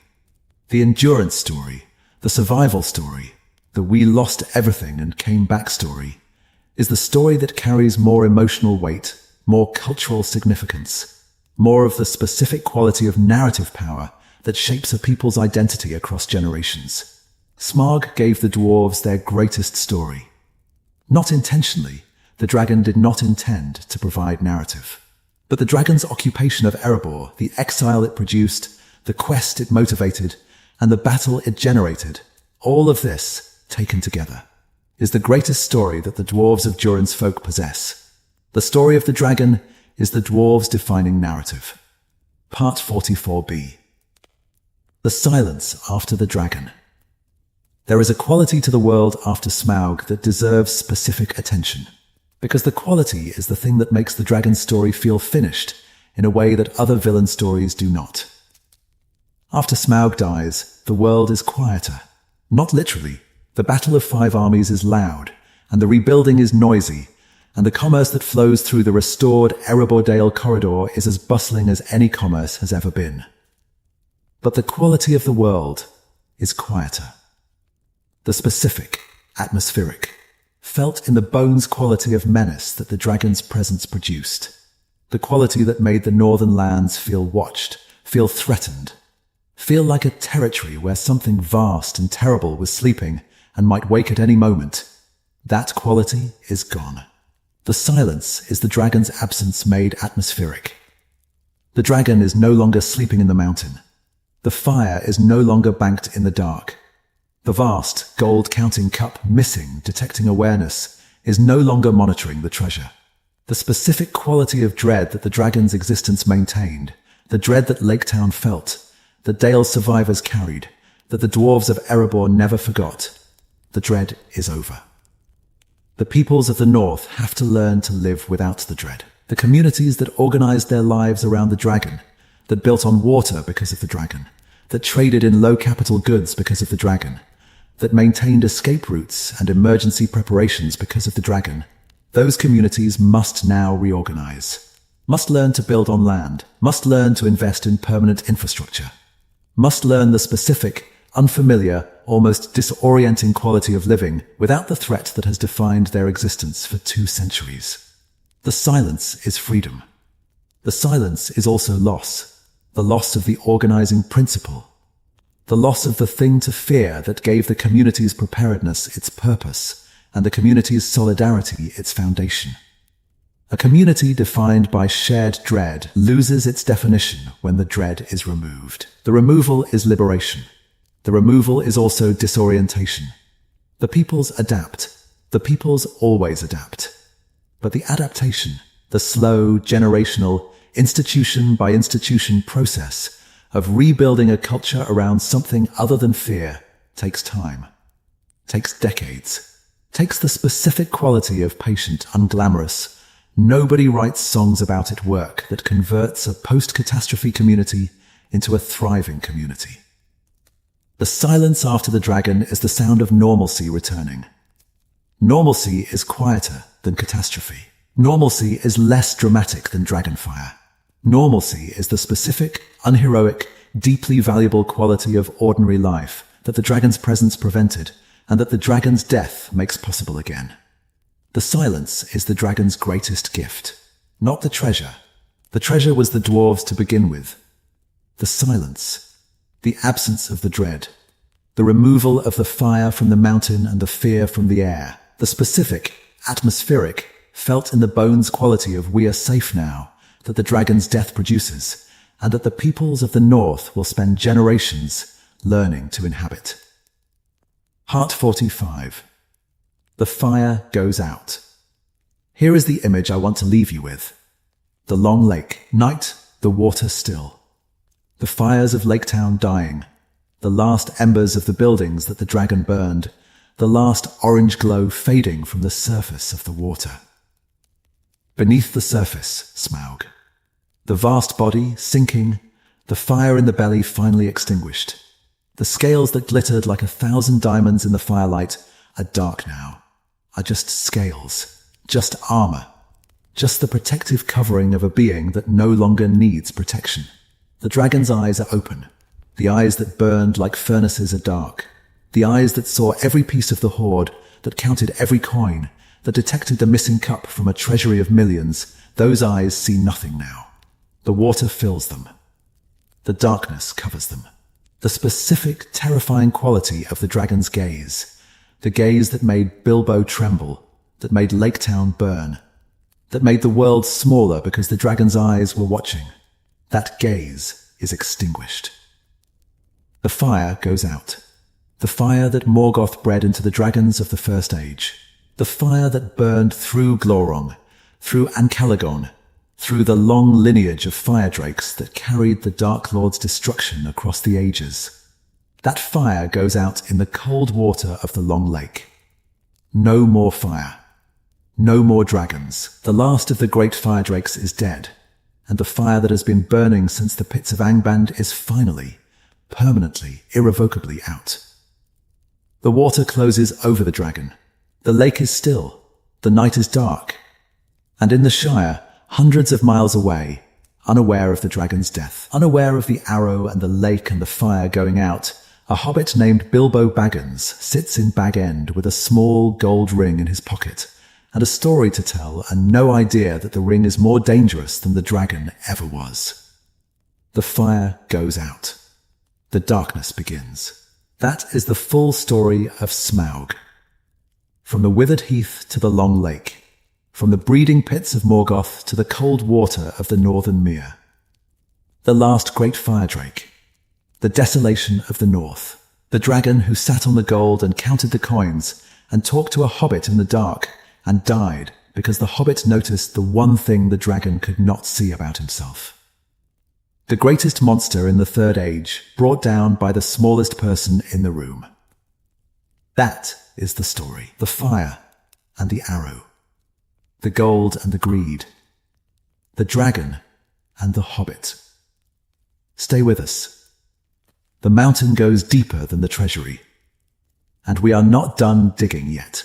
the endurance story, the survival story, the we lost everything and came back story, is the story that carries more emotional weight, more cultural significance, more of the specific quality of narrative power that shapes a people's identity across generations. Smaug gave the dwarves their greatest story. Not intentionally, the dragon did not intend to provide narrative. But the dragon's occupation of Erebor, the exile it produced, the quest it motivated, and the battle it generated, all of this, taken together, is the greatest story that the dwarves of Durin's folk possess. The story of the dragon is the dwarves' defining narrative. Part 44b. The silence after the dragon. There is a quality to the world after Smaug that deserves specific attention, because the quality is the thing that makes the dragon story feel finished in a way that other villain stories do not. After Smaug dies, the world is quieter. Not literally. The battle of 5 armies is loud, and the rebuilding is noisy, and the commerce that flows through the restored Erebor corridor is as bustling as any commerce has ever been. But the quality of the world is quieter. The specific, atmospheric, felt in the bones quality of menace that the dragon's presence produced. The quality that made the northern lands feel watched, feel threatened, feel like a territory where something vast and terrible was sleeping and might wake at any moment. That quality is gone. The silence is the dragon's absence made atmospheric. The dragon is no longer sleeping in the mountain. The fire is no longer banked in the dark. The vast, gold-counting cup missing, detecting awareness, is no longer monitoring the treasure. The specific quality of dread that the dragon's existence maintained, the dread that Laketown felt, that Dale's survivors carried, that the dwarves of Erebor never forgot. The dread is over. The peoples of the north have to learn to live without the dread. The communities that organized their lives around the dragon, that built on water because of the dragon, that traded in low capital goods because of the dragon, that maintained escape routes and emergency preparations because of the dragon, those communities must now reorganize, must learn to build on land, must learn to invest in permanent infrastructure, must learn the specific, unfamiliar, almost disorienting quality of living without the threat that has defined their existence for 2 centuries. The silence is freedom. The silence is also loss, the loss of the organizing principle, the loss of the thing to fear that gave the community's preparedness its purpose and the community's solidarity its foundation. A community defined by shared dread loses its definition when the dread is removed. The removal is liberation. The removal is also disorientation. The peoples adapt. The peoples always adapt. But the adaptation, the slow, generational, institution by institution process of rebuilding a culture around something other than fear, takes time, takes decades, takes the specific quality of patient, unglamorous, nobody writes songs about it work that converts a post-catastrophe community into a thriving community. The silence after the dragon is the sound of normalcy returning. Normalcy is quieter than catastrophe. Normalcy is less dramatic than dragonfire. Normalcy is the specific, unheroic, deeply valuable quality of ordinary life that the dragon's presence prevented and that the dragon's death makes possible again. The silence is the dragon's greatest gift, not the treasure. The treasure was the dwarves to begin with. The silence, the absence of the dread, the removal of the fire from the mountain and the fear from the air, the specific, atmospheric, felt in the bones quality of we are safe now, that the dragon's death produces, and that the peoples of the north will spend generations learning to inhabit. Heart 45. The fire goes out. Here is the image I want to leave you with. The long lake, night, the water still. The fires of Laketown dying, the last embers of the buildings that the dragon burned, the last orange glow fading from the surface of the water. Beneath the surface, Smaug. The vast body sinking, the fire in the belly finally extinguished. The scales that glittered like 1,000 diamonds in the firelight are dark now, are just scales, just armor, just the protective covering of a being that no longer needs protection. The dragon's eyes are open. The eyes that burned like furnaces are dark. The eyes that saw every piece of the hoard, that counted every coin, that detected the missing cup from a treasury of millions, those eyes see nothing now. The water fills them. The darkness covers them. The specific, terrifying quality of the dragon's gaze, the gaze that made Bilbo tremble, that made Laketown burn, that made the world smaller because the dragon's eyes were watching. That gaze is extinguished. The fire goes out. The fire that Morgoth bred into the dragons of the First Age. The fire that burned through Glorong, through Ancalagon, through the long lineage of fire drakes that carried the Dark Lord's destruction across the ages. That fire goes out in the cold water of the Long Lake. No more fire. No more dragons. The last of the great fire drakes is dead. And the fire that has been burning since the pits of Angband is finally, permanently, irrevocably out. The water closes over the dragon. The lake is still. The night is dark. And in the Shire, hundreds of miles away, unaware of the dragon's death, unaware of the arrow and the lake and the fire going out, a hobbit named Bilbo Baggins sits in Bag End with a small gold ring in his pocket, and a story to tell and no idea that the ring is more dangerous than the dragon ever was. The fire goes out. The darkness begins. That is the full story of Smaug. From the withered heath to the long lake, from the breeding pits of Morgoth to the cold water of the northern mere. The last great fire drake. The desolation of the north. The dragon who sat on the gold and counted the coins and talked to a hobbit in the dark and died because the hobbit noticed the one thing the dragon could not see about himself. The greatest monster in the Third Age, brought down by the smallest person in the room. That is the story. The fire and the arrow. The gold and the greed. The dragon and the hobbit. Stay with us. The mountain goes deeper than the treasury. And we are not done digging yet.